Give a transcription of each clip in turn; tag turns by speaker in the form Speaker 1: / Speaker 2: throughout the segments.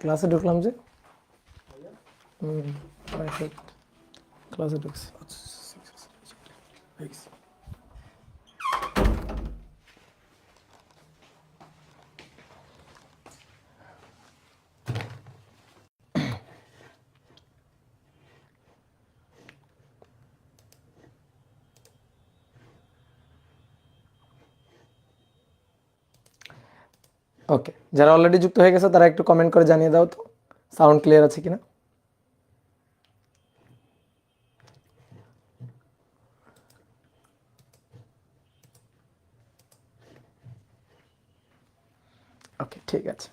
Speaker 1: ক্লাসে ঢুকলাম যে ক্লাসে ঢুকছি। ওকে, যারা অলরেডি যুক্ত হয়ে গেছে তারা একটু কমেন্ট করে জানিয়ে দাও তো সাউন্ড ক্লিয়ার আছে কিনা। ওকে, ঠিক আছে।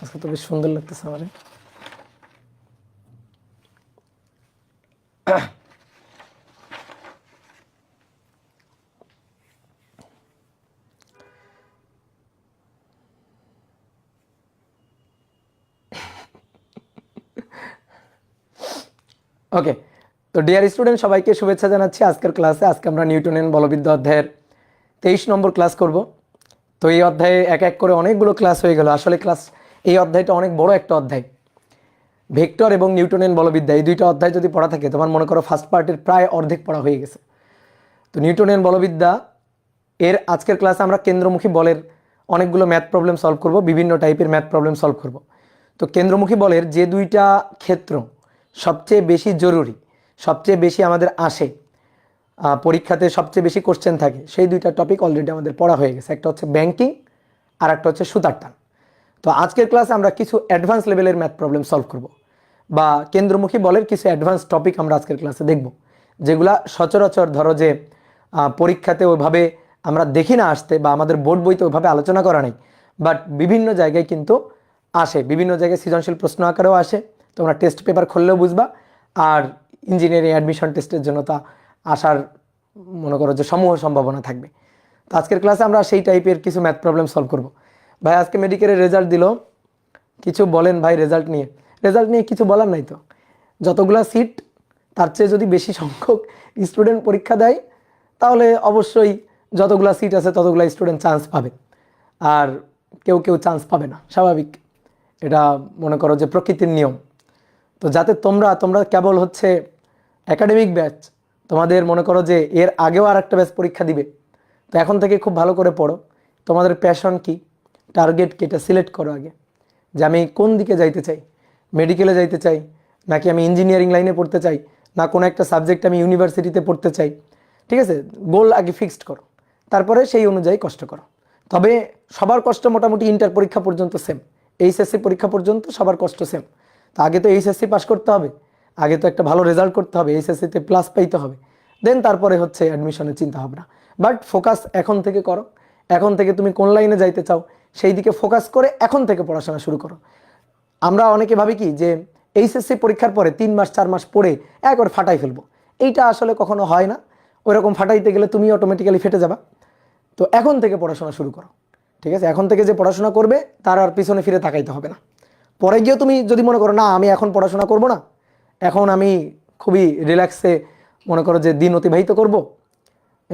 Speaker 1: আজকে তো বেশ সুন্দর লাগতেছে আমার। ওকে, তো ডিয়ার স্টুডেন্ট, সবাইকে শুভেচ্ছা জানাচ্ছি আজকের ক্লাসে। আজকে আমরা নিউটনের বলবিদ্যা অধ্যায়ের 23 নম্বর ক্লাস করব। তো এই অধ্যায়ে এক এক করে অনেকগুলো ক্লাস হয়ে গেল। আসলে এই অধ্যায়টা অনেক বড় একটা অধ্যায়। ভেক্টর এবং নিউটনের বলবিদ্যা এই দুইটা অধ্যায় যদি পড়া থাকে, তোমার মনে করো ফার্স্ট পার্টের প্রায় অর্ধেক পড়া হয়ে গেছে। তো নিউটনের বলবিদ্যা এর আজকের ক্লাসে আমরা কেন্দ্রমুখী বলের অনেকগুলো ম্যাথ প্রবলেম সলভ করব, বিভিন্ন টাইপের ম্যাথ প্রবলেম সলভ করব। তো কেন্দ্রমুখী বলের যে দুইটা ক্ষেত্র সবচেয়ে বেশি জরুরি, সবচেয়ে বেশি আমাদের আসে, পরীক্ষাতে সবচেয়ে বেশি কোশ্চেন থাকে, সেই দুইটা টপিক অলরেডি আমাদের পড়া হয়ে গেছে। একটা হচ্ছে ব্যাংকিং আর একটা হচ্ছে সুতার টান। তো আজকের ক্লাসে আমরা কিছু অ্যাডভান্স লেভেলের ম্যাথ প্রবলেম সলভ করব, বা কেন্দ্রমুখী বলের কিছু অ্যাডভান্স টপিক আমরা আজকের ক্লাসে দেখব, যেগুলা সচরাচর ধরো যে পরীক্ষাতে ওইভাবে আমরা দেখি না আসতে, বা আমাদের বোর্ড বইতে ওইভাবে আলোচনা করা নেই, বাট বিভিন্ন জায়গায় কিন্তু আসে, বিভিন্ন জায়গায় সৃজনশীল প্রশ্ন আকারেও আসে। তোমরা টেস্ট পেপার খুললেও বুঝবা। আর ইঞ্জিনিয়ারিং অ্যাডমিশন টেস্টের জন্য তা আসার মনে করো যে সমূহ সম্ভাবনা থাকবে। তো আজকের ক্লাসে আমরা সেই টাইপের কিছু ম্যাথ প্রবলেম সলভ করব। ভাই আজকে মেডিকেলের রেজাল্ট দিল, কিছু বলেন ভাই রেজাল্ট নিয়ে? রেজাল্ট নিয়ে কিছু বলার নাই তো। যতগুলা সিট তার চেয়ে যদি বেশি সংখ্যক স্টুডেন্ট পরীক্ষা দেয়, তাহলে অবশ্যই যতগুলা সিট আছে ততগুলা স্টুডেন্ট চান্স পাবে, আর কেউ কেউ চান্স পাবে না, স্বাভাবিক। এটা মনে করো যে প্রকৃতির নিয়ম। তো যাতে তোমরা কেবল হচ্ছে একাডেমিক ব্যাচ, তোমাদের মনে করো যে এর আগেও আর একটা ব্যাচ পরীক্ষা দিবে। তো এখন থেকে খুব ভালো করে পড়ো। তোমাদের প্যাশন কি, টার্গেট কি, এটা সিলেক্ট করো আগে, যে আমি কোন দিকে যাইতে চাই। মেডিকেলে যাইতে চাই, নাকি আমি ইঞ্জিনিয়ারিং লাইনে পড়তে চাই, না কোনো একটা সাবজেক্ট আমি ইউনিভার্সিটিতে পড়তে চাই। ঠিক আছে, গোল আগে ফিক্সড করো, তারপরে সেই অনুযায়ী কষ্ট করো। তবে সবার কষ্ট মোটামুটি ইন্টার পরীক্ষা পর্যন্ত সেম, এইচএসসি পরীক্ষা পর্যন্ত সবার কষ্ট সেম। তো আগে তো এইচএসসি পাস করতে হবে, আগে তো একটা ভালো রেজাল্ট করতে হবে, এইচএসসিতে প্লাস পাইতে হবে, দেন তারপরে হচ্ছে অ্যাডমিশনের চিন্তা ভাবনা। বাট ফোকাস এখন থেকে করো। এখন থেকে তুমি কোন লাইনে যাইতে চাও সেই দিকে ফোকাস করে এখন থেকে পড়াশোনা শুরু করো। আমরা অনেকে ভাবি কি যে এইচএসসি পরীক্ষার পরে 3 মাস 4 মাস পড়ে একবার ফাটাই ফেলবো। এইটা আসলে কখনো হয় না। ওইরকম ফাটাইতে গেলে তুমি অটোমেটিক্যালি ফেটে যাবা। তো এখন থেকে পড়াশোনা শুরু করো। ঠিক আছে, এখন থেকে যে পড়াশোনা করবে তার আর পিছনে ফিরে তাকাইতে হবে না। পরে গিয়েও তুমি যদি মনে করো না আমি এখন পড়াশোনা করব না, এখন আমি খুবই রিল্যাক্সে মনে করো যে দিন অতিবাহিত করব,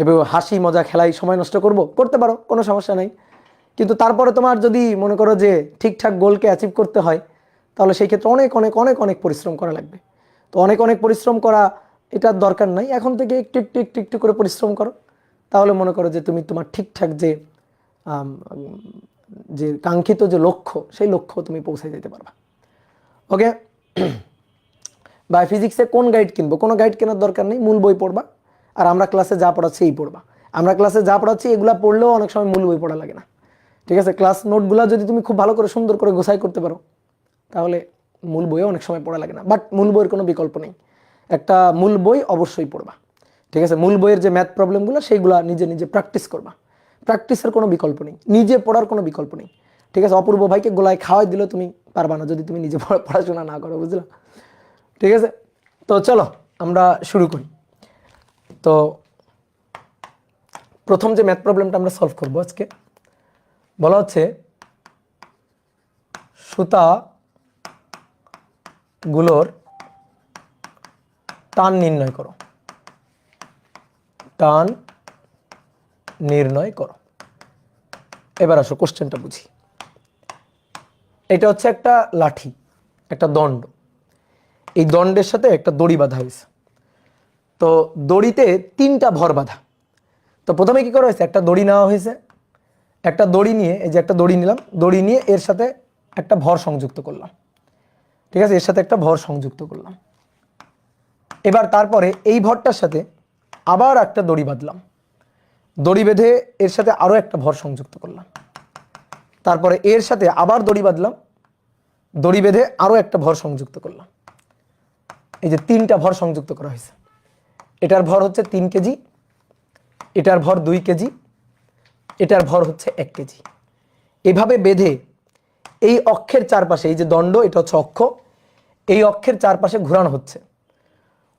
Speaker 1: এবং হাসি মজা খেলাই সময় নষ্ট করতে পারো, কোনো সমস্যা নেই। কিন্তু তারপরে তোমার যদি মনে করো যে ঠিকঠাক গোলকে অ্যাচিভ করতে হয়, তাহলে সেই ক্ষেত্রে অনেক অনেক অনেক অনেক পরিশ্রম করা লাগবে। তো অনেক অনেক পরিশ্রম করা এটার দরকার নাই, এখন থেকে একটু একটু একটু একটু করে পরিশ্রম করো। তাহলে মনে করো যে তুমি তোমার ঠিকঠাক যে কাঙ্ক্ষিত যে লক্ষ্য, সেই লক্ষ্য তুমি পৌঁছে যেতে পারবা। ওকে, বা ফিজিক্সে কোন গাইড কিনবো? কোনো গাইড কেনার দরকার নেই, মূল বই পড়বা। আর আমরা ক্লাসে যা পড়াচ্ছি এই পড়বা। আমরা ক্লাসে যা পড়াচ্ছি এগুলা পড়লেও অনেক সময় মূল বই পড়া লাগে না। ঠিক আছে, ক্লাস নোটগুলো যদি তুমি খুব ভালো করে সুন্দর করে গোছাই করতে পারো, তাহলে মূল বইও অনেক সময় পড়া লাগে না। বাট মূল বইয়ের কোনো বিকল্প নেই, একটা মূল বই অবশ্যই পড়বা। ঠিক আছে, মূল বইয়ের যে ম্যাথ প্রবলেমগুলো সেইগুলো নিজে নিজে প্র্যাকটিস করবা। প্র্যাকটিসের কোনো বিকল্প নেই, নিজে পড়ার কোনো বিকল্প নেই। ঠিক আছে, অপূর্ব ভাইকে গোলায় খাওয়াই দিলে তুমি পারবা না যদি তুমি নিজে পড়াশোনা না করো, বুঝলা? ঠিক আছে, তো চলো আমরা শুরু করি। তো প্রথম যে ম্যাথ প্রবলেমটা আমরা সলভ করবো আজকে, বলা হচ্ছে সুতা গুলোর টান নির্ণয় করো, টান নির্ণয় করো। এবার আসো কোশ্চেনটা বুঝি। এটা হচ্ছে একটা লাঠি, একটা দণ্ড, এই দণ্ডের সাথে একটা দড়ি বাঁধা হয়েছে। তো দড়িতে 3টা ভর বাঁধা। তো প্রথমে কি করা হয়েছে, একটা দড়ি নেওয়া হয়েছে, একটা দড়ি নিয়ে, এই যে একটা দড়ি নিলাম, দড়ি নিয়ে এর সাথে একটা ভর সংযুক্ত করলাম, ঠিক আছে, এর সাথে একটা ভর সংযুক্ত করলাম। এবার তারপরে এই ভরটার সাথে আবার একটা দড়ি বাঁধলাম, দড়ি বেঁধে এর সাথে আরও একটা ভর সংযুক্ত করলাম, তারপরে এর সাথে আবার দড়ি বাঁধলাম, দড়ি বেঁধে আরও একটা ভর সংযুক্ত করলাম। এই যে 3টা ভর সংযুক্ত করা হয়েছে। এটার ভর হচ্ছে 3 কেজি, এটার ভর 2 কেজি, এটার ভর হচ্ছে 1 কেজি। এভাবে বেঁধে এই অক্ষের চারপাশে, এই যে দণ্ড, এটা হচ্ছে অক্ষ, এই অক্ষের চারপাশে ঘোরানো হচ্ছে,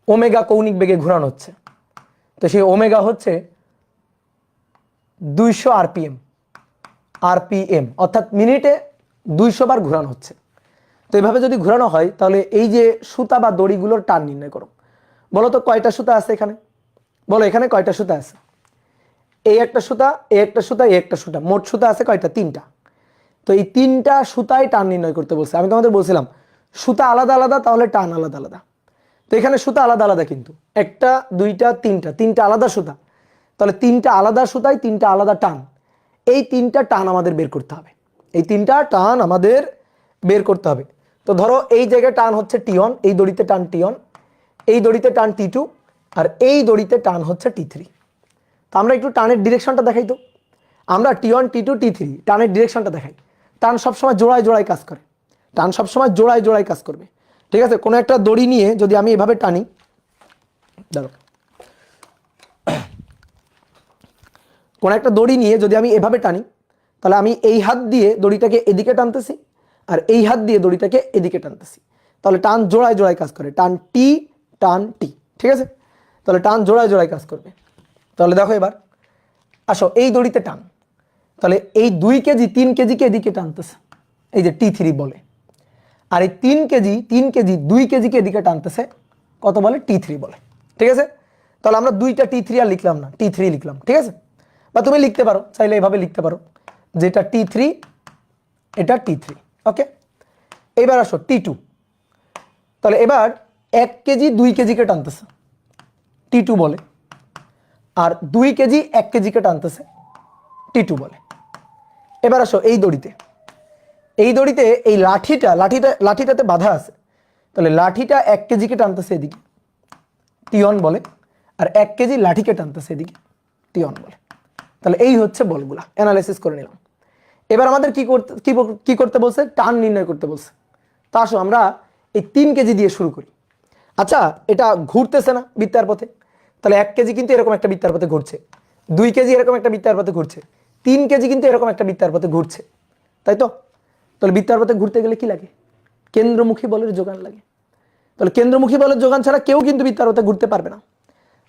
Speaker 1: ওমেগা কৌণিক বেগে ঘোরানো হচ্ছে। তো সেই ওমেগা হচ্ছে 200 আরপিএম, আরপিএম অর্থাৎ মিনিটে 200 বার ঘোরানো হচ্ছে। তো এইভাবে যদি ঘোরানো হয় তাহলে এই যে সুতা বা দড়িগুলোর টান নির্ণয় করো। বলো তো কয়টা সুতা আছে এখানে, বলো এখানে কয়টা সুতা আছে? এই একটা সুতা, এই একটা সুতা, এই একটা সুতা, মোট সুতা আছে কয়টা? 3টা। তো এই 3টা সুতায় টান নির্ণয় করতে বলছে। আমি তোমাদের বলছিলাম সুতা আলাদা আলাদা, তাহলে টান আলাদা আলাদা। তো এখানে সুতা আলাদা আলাদা, কিন্তু 1টা 2টা 3টা আলাদা সুতা, তাহলে 3টা আলাদা সুতায় 3টা আলাদা টান। এই 3টা টান আমাদের বের করতে হবে, এই 3টা টান আমাদের বের করতে হবে। তো ধরো এই জায়গায় টান হচ্ছে T1, এই দড়িতে টান T1, এই দড়িতে টান T2, আর এই দড়িতে টান হচ্ছে T3। তো আমরা একটু টানের ডিরেকশনটা দেখাই। তো আমরা T1 T2 T3 টানের ডিরেকশনটা দেখাই। টান সবসময় জোড়ায় জোড়ায় কাজ করে, টান সবসময় জোড়ায় জোড়ায় কাজ করবে, ঠিক আছে। কোনো একটা দড়ি নিয়ে যদি আমি এভাবে টানি, দেখো কোনো একটা দড়ি নিয়ে যদি আমি এভাবে টানি, তাহলে আমি এই হাত দিয়ে দড়িটাকে এদিকে টানতেছি আর এই হাত দিয়ে দড়িটাকে এদিকে টানতেছি, তাহলে টান জোড়ায় জোড়ায় কাজ করে, টান টি টান টি, ঠিক আছে। তাহলে টান জোড়ায় জোড়ায় কাজ করবে। তাহলে দেখো এবার আসো এই দড়িতে টান, তাহলে এই 2 কেজি 3 কেজিকে এদিকে টানতেছে, এই যে T3 বলে। আর এই 3 কেজি 2 কেজিকে এদিকে টানতেছে, কত বলে? T3 বলে, ঠিক আছে। তাহলে আমরা 2টা T3 আর লিখলাম না, T3 লিখলাম, ঠিক আছে। বা তুমি লিখতে পারো, চাইলে এভাবে লিখতে পারো, যেটা T3 এটা T3, ওকে। এবার আসো T2, তাহলে এবার 1 কেজি 2 কেজিকে টানতেছে, T2 বলে। আর 2 কেজি 1 কেজিকে টানতেছে, T2 বলে। এবার আসো এই দড়িতে, এই দড়িতে এই লাঠিটাতে বাঁধা আছে, তাহলে লাঠিটা 1 কেজিকে টানতেছে এদিকে, T1 বলে। আর 1 কেজি লাঠিকে টানতেছে এদিকে, T1 বলে। তাহলে এই হচ্ছে বলগুলা, অ্যানালাইসিস করে নিলাম। এবার আমাদের কি করতে বলছে? টান নির্ণয় করতে বলছে। তা আসো আমরা এই 3 কেজি দিয়ে শুরু করি। আচ্ছা, এটা ঘুরতেছে না বৃত্তার পথে, তাহলে 1 কেজি কিন্তু এরকম একটা বৃত্তার পথে ঘুরছে, 2 কেজি এরকম একটা বৃত্তার পথে ঘুরছে, 3 কেজি কিন্তু এরকম একটা বৃত্তার পথে ঘুরছে, তাই তো? তাহলে বৃত্তার পথে ঘুরতে গেলে কি লাগে? কেন্দ্রমুখী বলের যোগান লাগে। তাহলে কেন্দ্রমুখী বলের যোগান ছাড়া কেউ কিন্তু বৃত্তার পথে ঘুরতে পারবে না।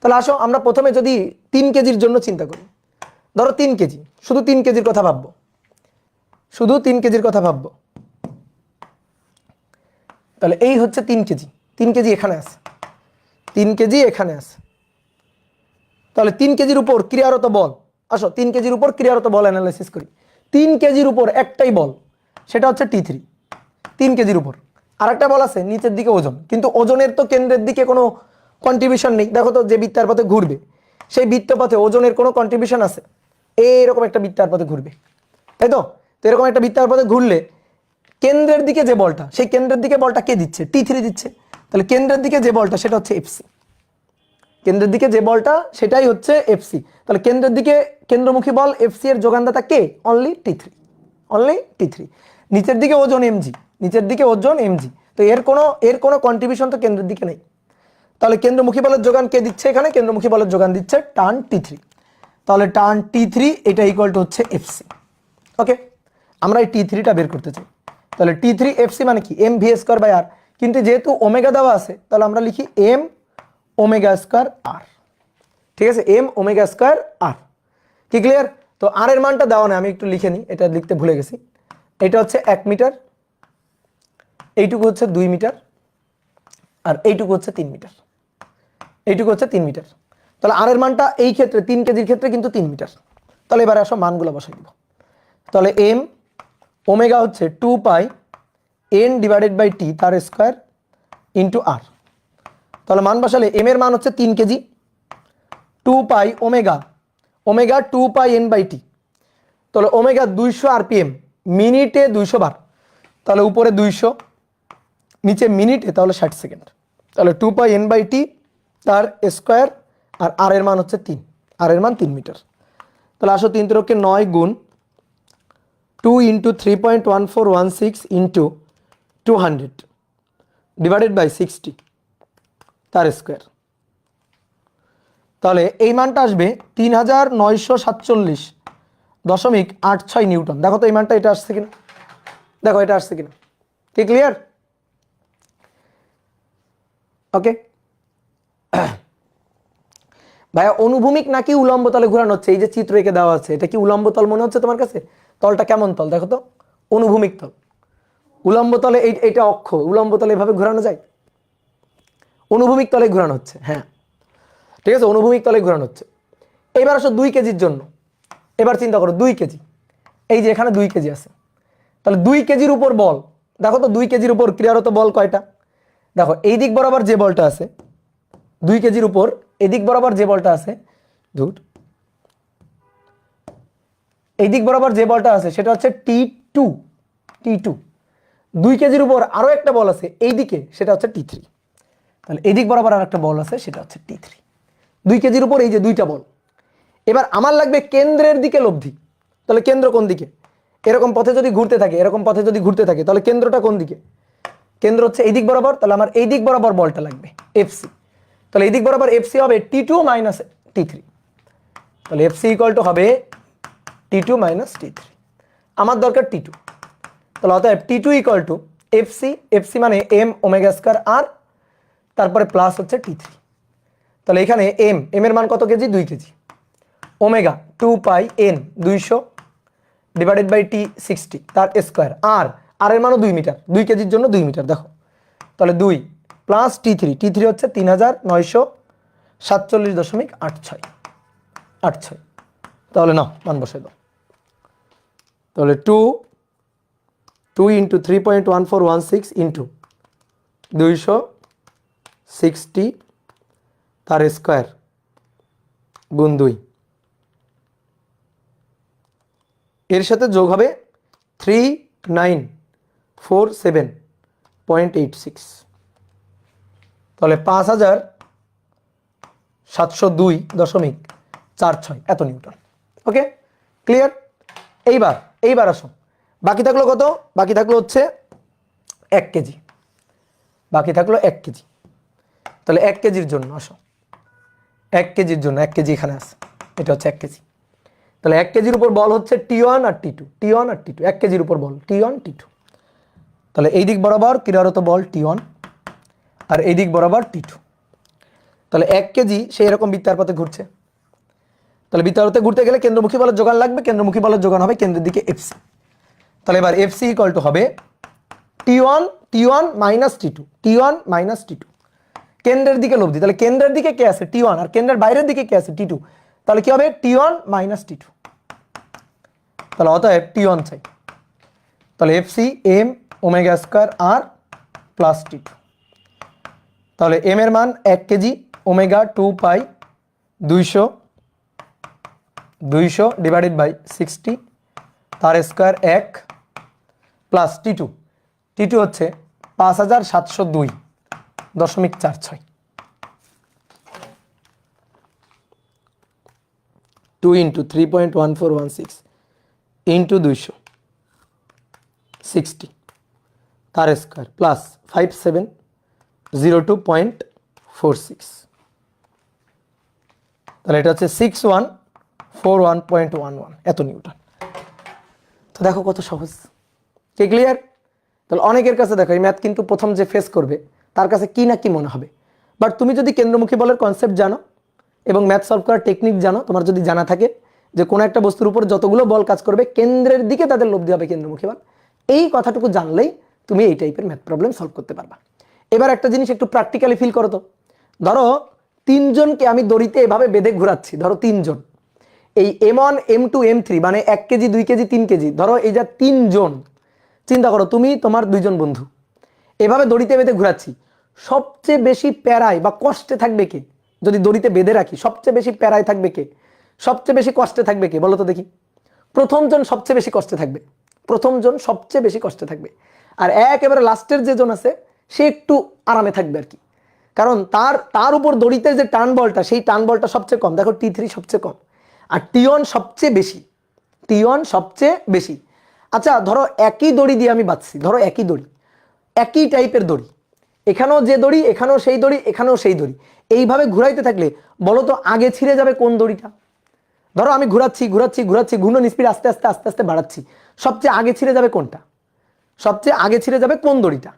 Speaker 1: তাহলে আসো আমরা প্রথমে যদি 3 কেজির জন্য চিন্তা করি, ধরো 3 কেজি, শুধু 3 কেজির কথা ভাববো, শুধু 3 কেজির কথা ভাববো। তাহলে এই হচ্ছে 3 কেজি, 3 কেজি এখানে আছে, 3 কেজি এখানে আছে। তাহলে 3 কেজির উপর ক্রিয়ারত বল, আসো 3 কেজির উপর ক্রিয়ারত বল অ্যানালাইসিস করি। 3 কেজির উপর একটাই বল, সেটা হচ্ছে T3, 3 কেজির উপর। আর একটা বল আছে নিচের দিকে ওজন, কিন্তু ওজনের তো কেন্দ্রের দিকে কোনো কন্ট্রিবিউশন নেই। দেখো তো যে বৃত্তার পথে ঘুরবে সেই বৃত্তপথে ওজনের কোনো কন্ট্রিবিউশন আছে? এইরকম একটা বৃত্তার পথে ঘুরবে, তাই তো? তো এরকম একটা বৃত্তার পথে ঘুরলে কেন্দ্রের দিকে যে বলটা, সেই কেন্দ্রের দিকে বলটা কে দিচ্ছে? T3 দিচ্ছে। তাহলে কেন্দ্রের দিকে যে বলটা সেটা হচ্ছে FC, কেন্দ্রের দিকে যে বলটা সেটাই হচ্ছে FC। তাহলে কেন্দ্রের দিকে কেন্দ্রমুখী বল FC এর যোগানদাতা কে? Only T3, only T3। নিচের দিকে ওজন mg, নিচের দিকে ওজন mg, তো এর কোনো কন্ট্রিবিউশন তো কেন্দ্রের দিকে নেই। তাহলে কেন্দ্রমুখী বলের যোগান কে দিচ্ছে? এখানে কেন্দ্রমুখী বলের যোগান দিচ্ছে টান T3। তাহলে টান T3 এটা ইকুয়াল টু হচ্ছে FC, ওকে। আমরা এই T3টা বের করতে চাই, তাহলে T3 FC মানে কি? mv²/r, কিন্তু যেহেতু ওমেগা দেওয়া আছে তাহলে আমরা লিখি m ওমেগা²r, ঠিক আছে, m ওমেগা²r। কি ক্লিয়ার? তো r এর মানটা দেওয়া নেই, আমি একটু লিখে নিই, এটা লিখতে ভুলে গেছি। এটা হচ্ছে 1 মিটার, এইটুকু হচ্ছে 2 মিটার, আর এইটুকু হচ্ছে 3 মিটার। এইটুকু হচ্ছে 3 মিটার। তাহলে আর এর মানটা এই ক্ষেত্রে 3 কেজির ক্ষেত্রে কিন্তু 3 মিটার। তাহলে এবারে আসো মানগুলো বসাই দিব। তাহলে এম ওমেগা হচ্ছে 2 পাই এন ডিভাইডেড বাই টি তার স্কোয়ার ইন্টু আর। তাহলে মান বসালে এম এর মান হচ্ছে 3 KG, 2 pi omega, omega 2 pi N by T. তাহলে ওমেগা 200 আরপিএম, মিনিটে 200 বার, তাহলে উপরে 200, নিচে মিনিটে, তাহলে 60 সেকেন্ড। তাহলে 2 পাই এন বাই টি তার স্কোয়ার, আর আর এর মান হচ্ছে 3, আর এর মান 3 মিটার। তাহলে আসো 3 × 9 গুণ 2 × 3.1416 ইন্টু 200 ডিভাইডেড বাই 60 তার স্কোয়ার। তাহলে এই মানটা আসবে 3947.86 নিউটন। দেখো তো এই মানটা এটা আসছে কিনা, দেখো এটা আসছে কিনা, কি ক্লিয়ার? ওকে ভাইয়া, অনুভূমিক নাকি উলম্ব তলে ঘোরানো হচ্ছে? এই যে চিত্র এঁকে দেওয়া আছে, এটা কি উলম্ব তল মনে হচ্ছে তোমার কাছে? তলটা কেমন তল দেখো তো, অনুভূমিক তল। উলম্ব তলে এইটা অক্ষ, উলম্ব তলে এভাবে ঘোরানো যায়? অনুভূমিক তলে ঘোরানো হচ্ছে, হ্যাঁ ঠিক আছে, অনুভূমিক তলে ঘোরানো হচ্ছে। এবার আসো 2 কেজির জন্য। এবার চিন্তা করো 2 কেজি, এই যে এখানে 2 কেজি আছে, তাহলে 2 কেজির উপর বল, দেখো তো 2 কেজির উপর ক্রিয়ারত বল কয়টা? দেখো এই দিক বরাবর যে বলটা আছে 2 কেজির উপর, এদিক বরাবর যে বলটা আছে, এই দিক বরাবর যে বলটা আছে সেটা হচ্ছে T2, T2। 2 কেজির উপর আরো একটা বল আছে এই দিকে, সেটা হচ্ছে T3। তাহলে এই দিক বরাবর আর একটা বল আছে, সেটা হচ্ছে T3। 2 কেজির উপর এই যে 2টা বল। এবার আমার লাগবে কেন্দ্রের দিকে লব্ধি। তাহলে কেন্দ্র কোন দিকে? এরকম পথে যদি ঘুরতে থাকে, এরকম পথে যদি ঘুরতে থাকে, তাহলে কেন্দ্রটা কোন দিকে? কেন্দ্র হচ্ছে এই দিক বরাবর, তাহলে আমার এই দিক বরাবর বলটা লাগবে এফসি। তাহলে এই দিক বরাবর এফসি হবে T2 মাইনাস T3। তাহলে এফসি ইকুয়াল টু হবে T2 মাইনাস T3। আমার দরকার T2। তাহলে অতএব T2 equal to FC, FC মানে এম ওমেগা স্কয়ার আর, তারপরে প্লাস হচ্ছে T3। তাহলে এখানে এম এর মান কত KG? 2 KG. Omega 2 pi N 200 divided by T 60 তার স্কোয়ার, আর এর মানও 2 মিটার, 2 কেজির জন্য 2 মিটার। দেখো তাহলে 2 প্লাস T3 হচ্ছে 3947.86। তাহলে নাও মান বসাই দাও। তাহলে 2 × 3.1416 ইন্টু 260 তার স্কোয়ার গুণ 2, এর সাথে যোগ হবে 3947.86। তাহলে 5702.46 এত নিউটন। Okay clear? এইবার আসো, বাকি থাকলো কত? বাকি থাকলো হচ্ছে 1 কেজি, বাকি থাকলো 1 কেজি। তাহলে 1 কেজির জন্য আসো, 1 কেজির জন্য 1 কেজি এখানে আছে, এটা হচ্ছে 1 কেজি। তাহলে 1 কেজির উপর বল হচ্ছে T1 আর T2, T1 আর T2, 1 কেজির উপর বল T1 T2। তাহলে এই দিক বরাবর ক্রিয়ারত বল T1 আর এই দিক বরাবর T2। তাহলে 1 কেজি সেই রকম বৃত্তাকার পথে ঘুরছে। তাহলে বৃত্তাকার পথে ঘুরতে গেলে কেন্দ্রমুখী বলের যোগান লাগবে, কেন্দ্রমুখী বলের যোগান হবে কেন্দ্রের দিকে এফসি। তাহলে এবার এফসি ইকুয়াল টু হবে T1 minus T2, T1 minus T2। কেন্দ্রের দিকে লব্ধি, তাহলে কেন্দ্রের দিকে কে আছে? T1, আর কেন্দ্রের বাইরের দিকে কে আছে? T2। তাহলে কি হবে? T1 minus T2। তাহলে অতএব T1 চাই। তাহলে FC M omega square R plus T2। তাহলে এম এর মান 1 kg, omega 2 pi 200 divided by 60 তার স্কয়ার 1 প্লাস T2 হচ্ছে 5702.46। 2 × 3.1416 ইন্টু 260 তার স্কোয়ার প্লাস 5702.46। তাহলে এটা হচ্ছে 6141.11 এত নিউটন। তো দেখো কত সহজ, কি ক্লিয়ার? তাহলে অনেকের কাছে দেখো এই ম্যাথ কিন্তু প্রথম যে ফেস করবে তার কাছে কি না কি মনে হবে, বাট তুমি যদি কেন্দ্রমুখী বলের কনসেপ্ট জানো এবং ম্যাথ সলভ করার টেকনিক জানো, তোমার যদি জানা থাকে যে কোনো একটা বস্তুর উপর যতগুলো বল কাজ করবে কেন্দ্রের দিকে তাদের লব্ধি হবে কেন্দ্রমুখী বল, এই কথাটুকু জানলেই তুমি এই টাইপের ম্যাথ প্রবলেম সলভ করতে পারবা। এবার একটা জিনিস একটু প্র্যাকটিক্যালি ফিল করো তো। ধরো তিনজনকে আমি দড়িতে এভাবে বেঁধে ঘোরাচ্ছি, ধরো তিনজন, এই M1 M2 M3 মানে 1 কেজি 2 কেজি 3 কেজি, ধরো এই যা তিনজন, চিন্তা করো তুমি তোমার দুইজন বন্ধু এভাবে দড়িতে বেঁধে ঘোরাচ্ছি, সবচেয়ে বেশি প্যারায় বা কষ্টে থাকবে কে? যদি দড়িতে বেঁধে রাখি সবচেয়ে বেশি প্যারায় থাকবে কে, সবচেয়ে বেশি কষ্টে থাকবে কে বলো তো দেখি? প্রথমজন সবচেয়ে বেশি কষ্টে থাকবে, প্রথমজন সবচেয়ে বেশি কষ্টে থাকবে, আর একেবারে লাস্টের যে জন আছে সে একটু আরামে থাকবে আর কি, কারণ তার উপর দড়িতে যে টান বলটা, সেই টান বলটা সবচেয়ে কম, দেখো T3 সবচেয়ে কম আর T1 সবচেয়ে বেশি, T1 সবচেয়ে বেশি। আচ্ছা ধরো একই দড়ি দিয়ে আমি বাঁধছি, ধরো একই দড়ি, একই টাইপের দড়ি, এখানেও যে দড়ি এখানেও সেই দড়ি এখানেও সেই দড়ি, এইভাবে ঘুরাইতে থাকলে বলো তো আগে ছিঁড়ে যাবে কোন দড়িটা? ধরো আমি ঘুরাচ্ছি ঘুরাচ্ছি ঘুরাচ্ছি, ঘূর্ণন স্পিড আস্তে আস্তে আস্তে আস্তে বাড়াচ্ছি, সবচেয়ে আগে ছিঁড়ে যাবে কোনটা? সবচেয়ে আগে ছিঁড়ে যাবে কোন দড়িটা?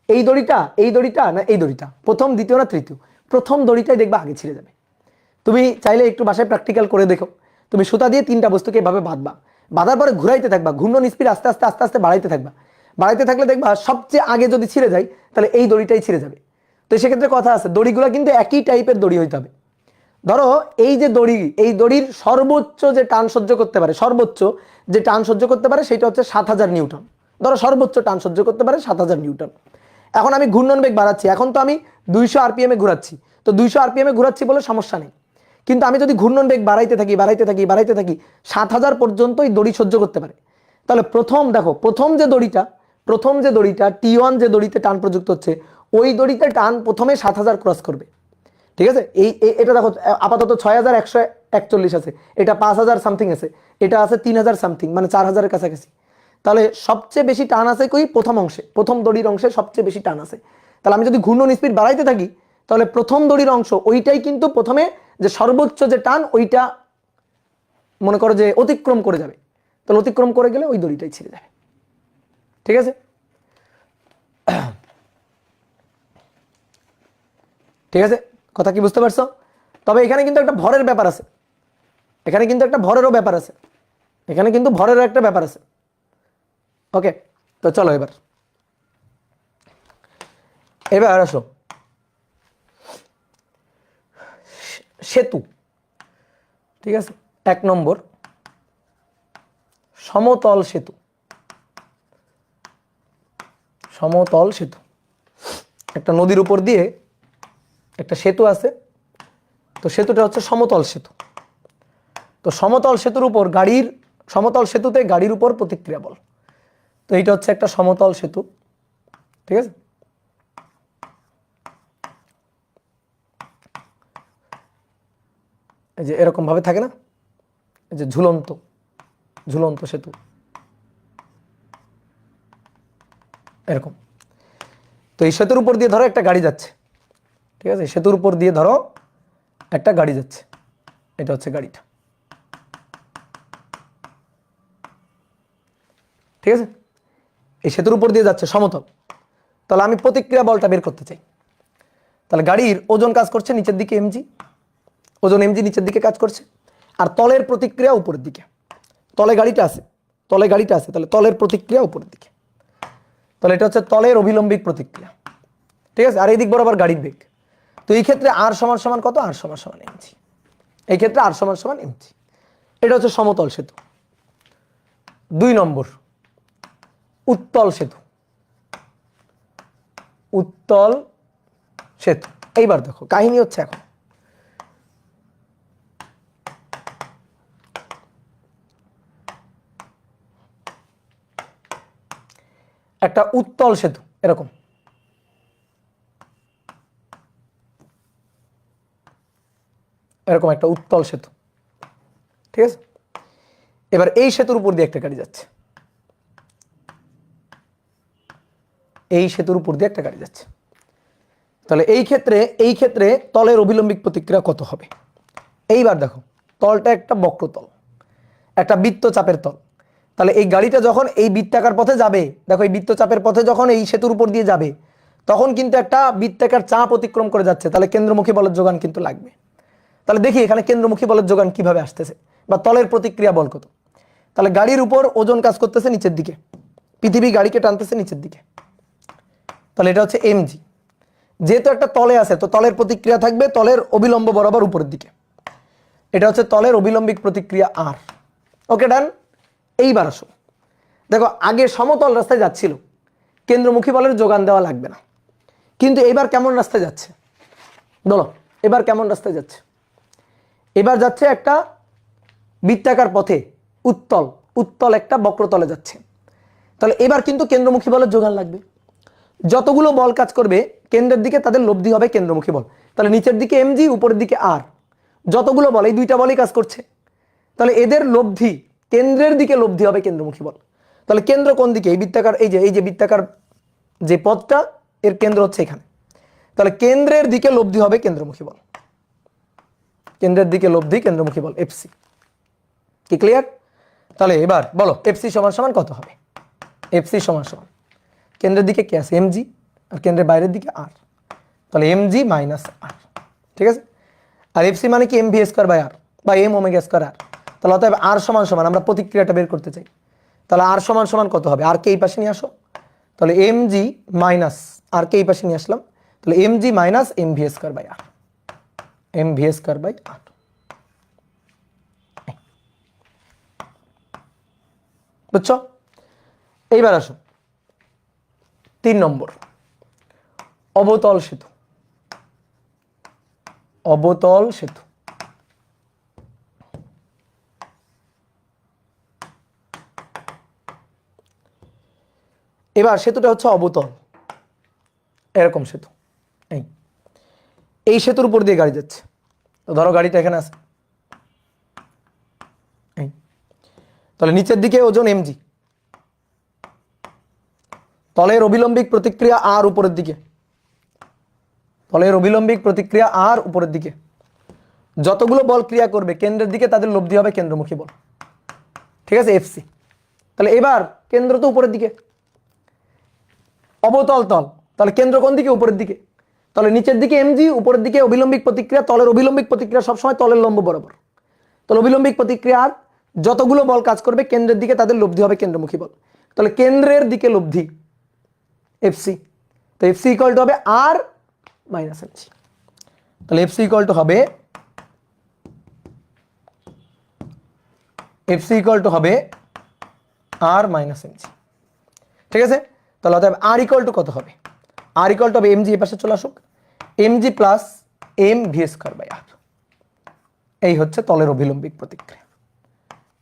Speaker 1: এই দড়িটা, এই দড়িটা, না এই দড়িটা? প্রথম, দ্বিতীয় না তৃতীয়? প্রথম দড়িটাই দেখবা আগে ছিঁড়ে যাবে। তুমি চাইলে একটু বাসায় প্র্যাকটিক্যাল করে দেখো, তুমি সুতা দিয়ে 3টা বস্তুকে এভাবে বাঁধবা, বাঁধার পরে ঘুরাইতে থাকবা, ঘূর্ণন স্পিড আস্তে আস্তে আস্তে আস্তে বাড়াইতে থাকবা, বাড়াইতে থাকলে দেখবা সবচেয়ে আগে যদি ছিঁড়ে যায় তাহলে এই দড়িটাই ছিঁড়ে যাবে। তো সেক্ষেত্রে কথা আছে, দড়িগুলো কিন্তু একই টাইপের দড়ি হইতে হবে। ধরো এই যে দড়ি, এই দড়ির সর্বোচ্চ যে টান সহ্য করতে পারে, সর্বোচ্চ যে টান সহ্য করতে পারে সেটা হচ্ছে 7000 নিউটন। ধরো সর্বোচ্চ টান সহ্য করতে পারে 7000 নিউটন। এখন আমি ঘূর্ণন বেগ বাড়াচ্ছি, এখন তো আমি 200 RPM এ ঘোরাচ্ছি, তো 200 RPM এ ঘোরাচ্ছি বলে সমস্যা নেই, কিন্তু আমি যদি ঘূর্ণন বেগ বাড়াইতে থাকি বাড়াইতে থাকি বাড়াইতে থাকি 7000 পর্যন্ত এই দড়ি সহ্য করতে পারে, তাহলে প্রথম দেখো প্রথম যে দড়িটা T1 যে দড়িতে টান প্রযুক্ত হচ্ছে, ওই দড়িতে টান প্রথমে 7000 ক্রস করবে, ঠিক আছে? এটা দেখো আপাতত 6141 আছে, এটা 5000 সামথিং আছে, এটা আছে 3000 সামথিং, মানে 4000 এর কাছাকাছি। তাহলে সবচেয়ে বেশি টান আছে কই? প্রথম অংশে, প্রথম দড়ির অংশে সবচেয়ে বেশি টান আছে। তাহলে আমি যদি ঘূর্ণন স্পিড বাড়াইতে থাকি তাহলে প্রথম দড়ির অংশ ওইটাই কিন্তু প্রথমে যে সর্বোচ্চ যে টান ওইটা মনে করো যে অতিক্রম করে যাবে, তাহলে অতিক্রম করে গেলে ওই দড়িটাই ছিঁড়ে যাবে, ঠিক আছে? ঠিক আছে, কথা কি বুঝতে পারছো? তবে এখানে কিন্তু একটা ভরের ব্যাপার আছে, এখানে কিন্তু একটা ভরেরও ব্যাপার আছে, এখানে কিন্তু ভরেরও একটা ব্যাপার আছে। ওকে, তো চলো এবার আসো সেতু, ঠিক আছে? 1 নম্বর সমতল সেতু, সমতল সেতু, একটা নদীর উপর দিয়ে একটা সেতু আছে, তো সেতুটা হচ্ছে সমতল সেতু। তো সমতল সেতুর উপর গাড়ির, সমতল সেতুতে গাড়ির উপর প্রতিক্রিয়া বল, তো এইটা হচ্ছে একটা সমতল সেতু, ঠিক আছে? এই যে এরকম ভাবে থাকে না, এই যে ঝুলন্ত ঝুলন্ত সেতু, এরকম। তো এই সেতুর উপর দিয়ে ধরো একটা গাড়ি যাচ্ছে, ঠিক আছে? সেতুর উপর দিয়ে ধরো একটা গাড়ি যাচ্ছে, এটা হচ্ছে গাড়িটা, ঠিক আছে? এই সেতুর উপর দিয়ে যাচ্ছে সমতল, তাহলে আমি প্রতিক্রিয়া বলটা বের করতে চাই। তাহলে গাড়ির ওজন কাজ করছে নিচের দিকে mg, ওজন mg নিচের দিকে কাজ করছে, আর তলের প্রতিক্রিয়া উপরের দিকে, তলে গাড়িটা আছে, তলে গাড়িটা আছে, তাহলে তলের প্রতিক্রিয়া উপরের দিকে, তাহলে এটা হচ্ছে তলের অভিলম্বিক প্রতিক্রিয়া, ঠিক আছে? আর এই দিক বরাবর গাড়ির বেগ। তো এই ক্ষেত্রে r সমান সমান কত? r সমান সমান mg, এই ক্ষেত্রে r সমান সমান mg। এটা হচ্ছে সমতল সেতু। 2 নম্বর উত্তল সেতু, উত্তল সেতু। এইবার দেখো কাহিনী হচ্ছে, এখন একটা উত্তল সেতু, এরকম এরকম একটা উত্তল সেতু, ঠিক আছে? এবার এই সেতুর উপর দিয়ে একটা গাড়ি যাচ্ছে, এই সেতুর উপর দিয়ে একটা গাড়ি যাচ্ছে, তাহলে এই ক্ষেত্রে তলের অভিলম্বিক প্রতিক্রিয়া কত হবে? এইবার দেখো তলটা একটা বক্রতল, একটা বৃত্তচাপের তল, তাহলে এই গাড়িটা যখন এই বৃত্তাকার পথে যাবে, দেখো এই বৃত্তচাপের পথে যখন এই সেতুর উপর দিয়ে যাবে তখন কিন্তু একটা বৃত্তাকার চাপ অতিক্রম করে যাচ্ছে, তাহলে কেন্দ্রমুখী বলের যোগান কিন্তু লাগবে। তাহলে দেখি এখানে কেন্দ্রমুখী বলের যোগান কিভাবে আসতেছে, বা তলের প্রতিক্রিয়া বল কত? তাহলে গাড়ির উপর ওজন কাজ করতেছে নিচের দিকে, পৃথিবী গাড়িকে টানতেছে নিচের দিকে, তাহলে এটা হচ্ছে mg। যেহেতু একটা তলে আছে তো তলের প্রতিক্রিয়া থাকবে তলের অবিলম্ব বরাবর উপরের দিকে, এটা হচ্ছে তলের অবিলম্বিক প্রতিক্রিয়া আর। ওকে ডান। এইবার আসো, দেখো আগে সমতল রাস্তায় যাচ্ছিল, কেন্দ্রমুখী বলের যোগান দেওয়া লাগবে না, কিন্তু এবার কেমন রাস্তায় যাচ্ছে বলো, এবার কেমন রাস্তায় যাচ্ছে? এবার যাচ্ছে একটা বৃত্তাকার পথে, উত্তল উত্তল একটা বক্রতলে যাচ্ছে, তাহলে এবার কিন্তু কেন্দ্রমুখী বলের যোগান লাগবে। যতগুলো বল কাজ করবে কেন্দ্রের দিকে তাদের লব্ধি হবে কেন্দ্রমুখী বল, তাহলে নিচের দিকে এমজি উপরের দিকে আর, যতগুলো বল এই দুইটা বলই কাজ করছে, তাহলে এদের লব্ধি কেন্দ্রের দিকে লব্ধি হবে কেন্দ্রমুখী বল। তাহলে কেন্দ্র কোন দিকে? এই বৃত্তাকার, এই যে বৃত্তাকার যে পথটা এর কেন্দ্র হচ্ছে এখানে, তাহলে কেন্দ্রের দিকে লব্ধি হবে কেন্দ্রমুখী বল, কেন্দ্রের দিকে লব্ধি কেন্দ্রমুখী বল এফসি। কি ক্লিয়ার? তাহলে এবার বলো এফসি সমান সমান কত হবে? এফসি সমান সমান কেন্দ্রের দিকে কি আছে? এমজি, আর কেন্দ্রের বাইরের দিকে আর, তাহলে এমজি মাইনাস আর। ঠিক আছে? আর এফসি মানে কি? এমভি স্কোয়ার বাই আর বা এম ওমেগা স্কোয়ার আর। তাহলে অতএব আর সমান সমান আমরা প্রতিক্রিয়াটা বের করতে চাই, তাহলে আর সমান সমান কত হবে? আর কে এই পাশে নিয়ে আসো, তাহলে এমজি মাইনাস আর কে এই পাশে নিয়ে আসলাম, তাহলে MG minus MV square by R, MV square by R. বুঝছো? এইবার আসো 3 নম্বর, অবতল সেতু। অবতল সেতু, এবার সেতুটা হচ্ছে অবতল, এরকম সেতু, এই সেতুর উপর দিয়ে গাড়ি যাচ্ছে, তো ধরো গাড়িটা এখানে আছে, তাহলে নিচের দিকে ওজন এমজি, তলের অবিলম্বিক প্রতিক্রিয়া আর উপরের দিকে, তলের অবিলম্বিক প্রতিক্রিয়া আর উপরের দিকে, যতগুলো বল ক্রিয়া করবে কেন্দ্রের দিকে তাদের লব্ধি হবে কেন্দ্রমুখী বল। ঠিক আছে? এফসি। তাহলে এবার কেন্দ্র তো উপরের দিকে, অবতল তল, তাহলে কেন্দ্র কোন দিকে? উপরের দিকে, তাহলে নিচের দিকে এমজি, উপরের দিকে অবিলম্বিক প্রতিক্রিয়া, তলের অবিলম্বিক প্রতিক্রিয়া সবসময় তলের লম্ব বরাবর, তাহলে অবিলম্বিক প্রতিক্রিয়া আর যতগুলো বল কাজ করবে কেন্দ্রের দিকে তাদের লব্ধি হবে কেন্দ্রমুখী বল, তাহলে কেন্দ্রের দিকে লব্ধি এফসি, তো এফসি ইকুয়াল টু হবে আর মাইনাস এমজি, তাহলে এফসি ইকুয়াল টু হবে, এফসি ইকুয়াল টু হবে আর মাইনাস এমজি। ঠিক আছে? তাহলে অতএব আর ইকুয়াল টু কত হবে? আর ইকুয়াল টু হবে এমজি, এ পাশে চলে আসুক, MG plus M V square by R. এই হচ্ছে তলের অবিলম্বিক প্রতিক্রিয়া,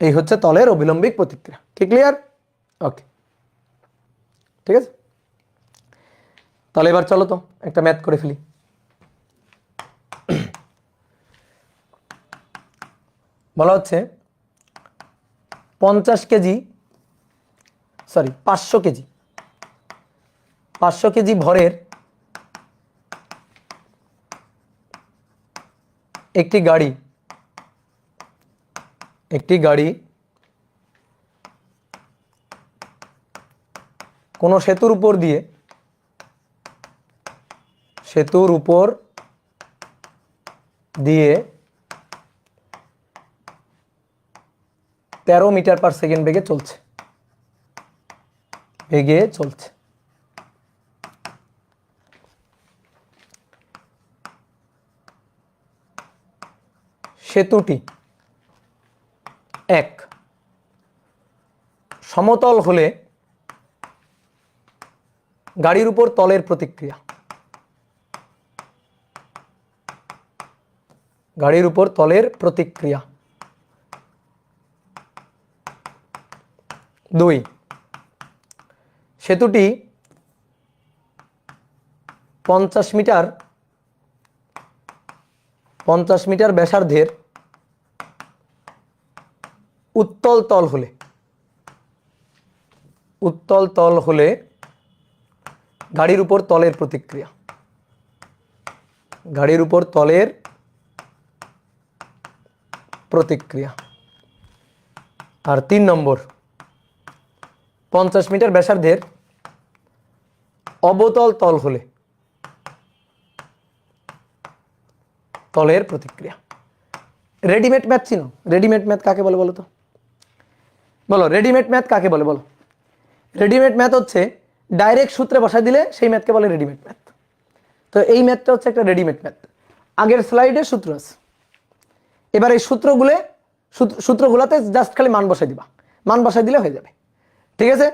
Speaker 1: এই হচ্ছে তলের অবিলম্বিক প্রতিক্রিয়া। কি ক্লিয়ার? ওকে, ঠিক আছে। তাহলে এবার চলো তো একটা ম্যাথ করে ফেলি। বলা হচ্ছে 500 কেজি ভরের একটি গাড়ি কোনো সেতুর উপর দিয়ে 13 মিটার পার সেকেন্ড বেগে চলছে, সেতুটি 1 সমতল হলে গাড়ির উপর তলের প্রতিক্রিয়া, 2 সেতুটি 50 মিটার ব্যাসার্ধের উত্তল তল হলে গাড়ির উপর তলের প্রতিক্রিয়া, আর 3 নম্বর 50 মিটার ব্যাসার্ধের অবতল তল হলে তলের প্রতিক্রিয়া। রেডিমেড ম্যাথ চিনো? রেডিমেড ম্যাথ কাকে বলে বলো তো? বলো রেডিমেড ম্যাথ কাকে বলে বলো? রেডিমেড ম্যাথ হচ্ছে ডাইরেক্ট সূত্রে বসাই দিলে সেই ম্যাথকে বলে রেডিমেড ম্যাথ। তো এই ম্যাথটা হচ্ছে একটা রেডিমেড ম্যাথ, আগের স্লাইডে সূত্র আছে। এবার এই সূত্রগুলোতে জাস্ট খালি মান বসাই দিবা, মান বসাই দিলে হয়ে যাবে, ঠিক আছে?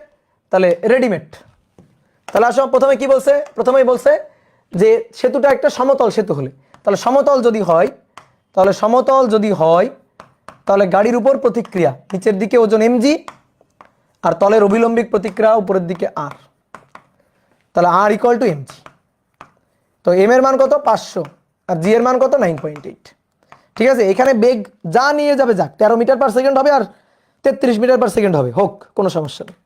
Speaker 1: তাহলে রেডিমেড। তাহলে আসো প্রথমে কি বলছে, প্রথমেই বলছে যে সেতুটা একটা সমতল সেতু হলে, তাহলে সমতল যদি হয়, তাহলে গাড়ির উপর প্রতিক্রিয়া নিচের দিকে ওজন mg, আর তলের অভিলম্বিক প্রতিক্রিয়া উপরের দিকে r, তাহলে r ইকুয়াল টু mg। তো m এর মান কত 500 আর g এর মান কত 9.8, ঠিক আছে? এখানে বেগ যা নিয়ে যাবে যাক, 13 মিটার পার সেকেন্ড হবে আর 33 মিটার পার সেকেন্ড হবে, হোক, কোনো সমস্যা নেই।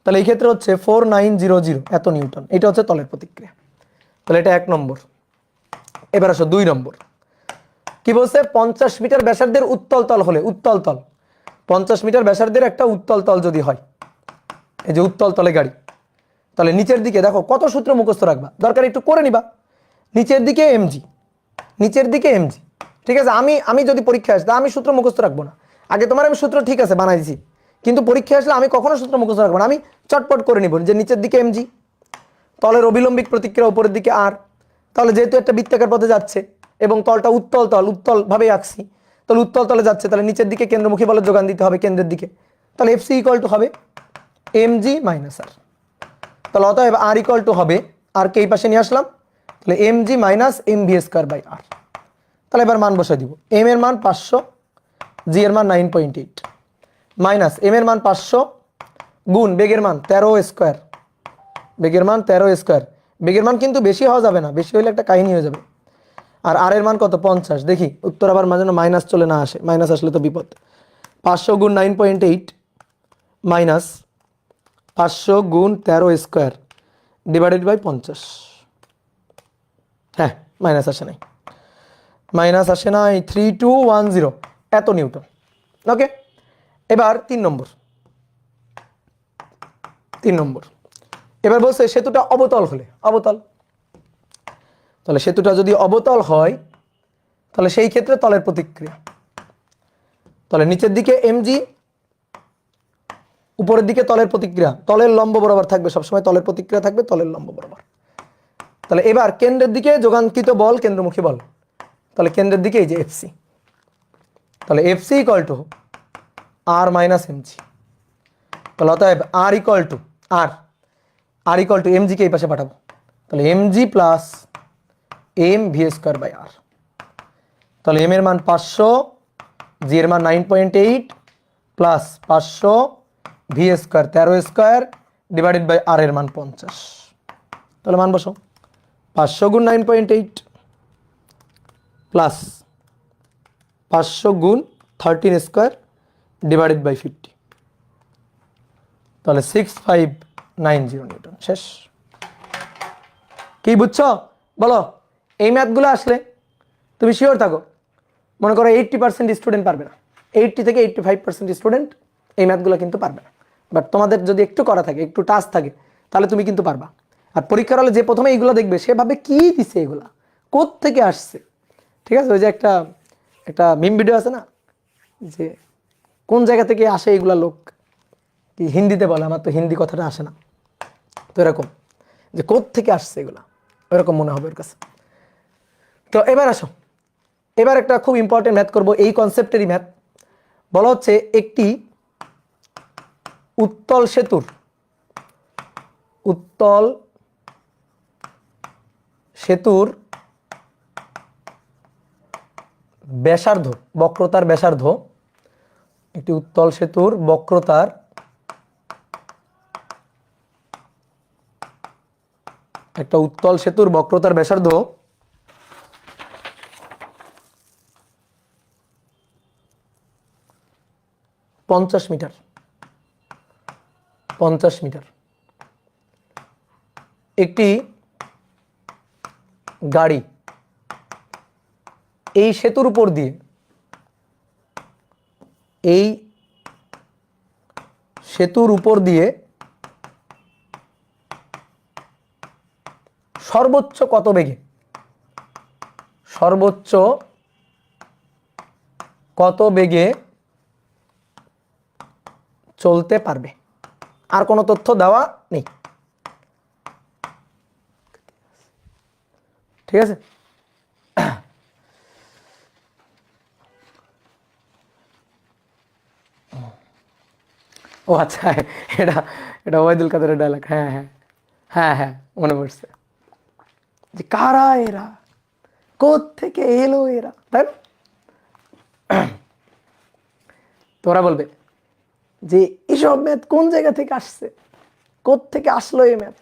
Speaker 1: তাহলে এই ক্ষেত্রে হচ্ছে 4900 এত নিউটন, এটা হচ্ছে তলের প্রতিক্রিয়া। তাহলে এটা 1 নম্বর। এবার আসো 2 নম্বর, কি বলছে? 50 মিটার ব্যাসার্ধের উত্তল তল হলে, উত্তল তল 50 মিটার ব্যাসার্ধের একটা উত্তল তল যদি হয়, এই যে উত্তল তলে গাড়ি, তাহলে নিচের দিকে দেখো কত সূত্র মুখস্থ রাখবা, দরকার একটু করে নিবা। নিচের দিকে mg, নিচের দিকে mg, ঠিক আছে? আমি যদি পরীক্ষা আসে আমি সূত্র মুখস্থ রাখবো না, আগে তোমার আমি সূত্র ঠিক আছে বানাই দিছি, কিন্তু পরীক্ষা আসলে আমি কখনো সূত্র মুখস্থ রাখবো না, আমি চটপট করে নিব যে নিচের দিকে mg, তলের অবিলম্বিক প্রতিক্রিয়া উপরের দিকে r। তাহলে যেহেতু একটা বৃত্তাকার পথে যাচ্ছে এবং তলটা উত্তল তল, উত্তল ভাবে আঁকছি, তাহলে উত্তল তলে যাচ্ছে, তাহলে নিচের দিকে কেন্দ্রমুখী বলের যোগান দিতে হবে কেন্দ্রের দিকে, তাহলে fc ইকুয়াল টু হবে mg মাইনাস r। তাহলে অতএব r ইকুয়াল টু হবে, আর কে এই পাশে নিয়ে আসলাম, তাহলে mg minus mv square by r। তাহলে এবার মান বসাই দিব, m এর মান 500, g এর মান 9.8, মাইনাস m এর মান 500 গুণ বেগের মান 13 স্কয়ার, বেগের মান 13 স্কয়ার, বেগের মান কিন্তু বেশি হওয়া যাবে না, বেশি হলে একটা কাহিনী হয়ে যাবে। আর r এর মান কত 50, দেখি উত্তর আবার মাঝে মাইনাস চলে না আসে, মাইনাস আসলে তো বিপদ। 500 গুণ 9.8 মাইনাস 500 গুণ 13 স্কয়ার ডিভাইডেড বাই 50, হ্যাঁ মাইনাস আসে নাই, মাইনাস আসে নাই, 3210 এত নিউটন। ওকে, এবার 3 নম্বর, এবার বলছে সেতুটা অবতল হলে, অবতল, তাহলে সেতুটা যদি অবতল হয় তাহলে সেই ক্ষেত্রে তলের প্রতিক্রিয়া, তাহলে নিচের দিকে mg, উপরের দিকে তলের প্রতিক্রিয়া, তলের লম্ব বরাবর থাকবে সবসময়, তলের প্রতিক্রিয়া থাকবে তলের লম্ব বরাবর। তাহলে এবার কেন্দ্রের দিকে যোগানকৃত বল কেন্দ্রমুখী বল, তাহলে কেন্দ্রের দিকে এই যে fc, তাহলে fc equal to r minus mg। তাহলে অতএব r equal to r equal to mg কে এই পাশে পাঠাবো, তাহলে mg plus mv square by r। তাহলে m এর মান 500, g এর মান 9.8 plus 500 v square 13 square divided by r এর মান 50। তাহলে মান বসাও, 500 গুণ 9.8 প্লাস 500 গুণ 13 স্কয়ার ডিভাইডেড বাই 50, তাহলে 6590 নিউটন। শেষ। কি বুঝছো বলো? এই ম্যাথগুলো আসলে তুমি শিওর থাকো, মনে করো 80% স্টুডেন্ট পারবে না, 80 থেকে 85% স্টুডেন্ট এই ম্যাথগুলো কিন্তু পারবে না, বাট তোমাদের যদি একটু করা থাকে, একটু টাচ থাকে, তাহলে তুমি কিন্তু পারবা। আর পরীক্ষার হলে যে প্রথমে এইগুলো দেখবে সে ভাবে কি দিছে, এগুলা কোত্থেকে আসছে, ঠিক আছে? ওই যে একটা মিম ভিডিও আছে না, যে কোন জায়গা থেকে আসে এগুলা, লোক কি হিন্দিতে বলে, আমার তো হিন্দি কথাটা আসে না, তো এরকম যে কোত্থেকে আসছে এগুলা, ওইরকম মনে হবে ওর কাছে। তো এবার আসো, এবার একটা খুব ইম্পর্টেন্ট ম্যাথ করব, এই কনসেপ্টেরই ম্যাথ। বলা হচ্ছে একটি উত্তল সেতুর ব্যাসার্ধ, বক্রতার ব্যাসার্ধ, একটি উত্তল সেতুর বক্রতার ব্যাসার্ধ 50 মিটার, একটি গাড়ি এই সেতুর উপর দিয়ে সর্বোচ্চ কত বেগে চলতে পারবে, আর কোনো তথ্য দেওয়া নেই। ঠিক আছে? ও আচ্ছা, এটা এটা ওবায়দুল কাদেরের ডায়লগ। হ্যাঁ হ্যাঁ হ্যাঁ হ্যাঁ, মনে পড়ছে যে কারা এরা, কোত্থেকে এলো এরা, তাই না? তোরা বলবে যে এসব ম্যাথ কোন জায়গা থেকে আসছে, কোত্থেকে আসলো এই ম্যাথ।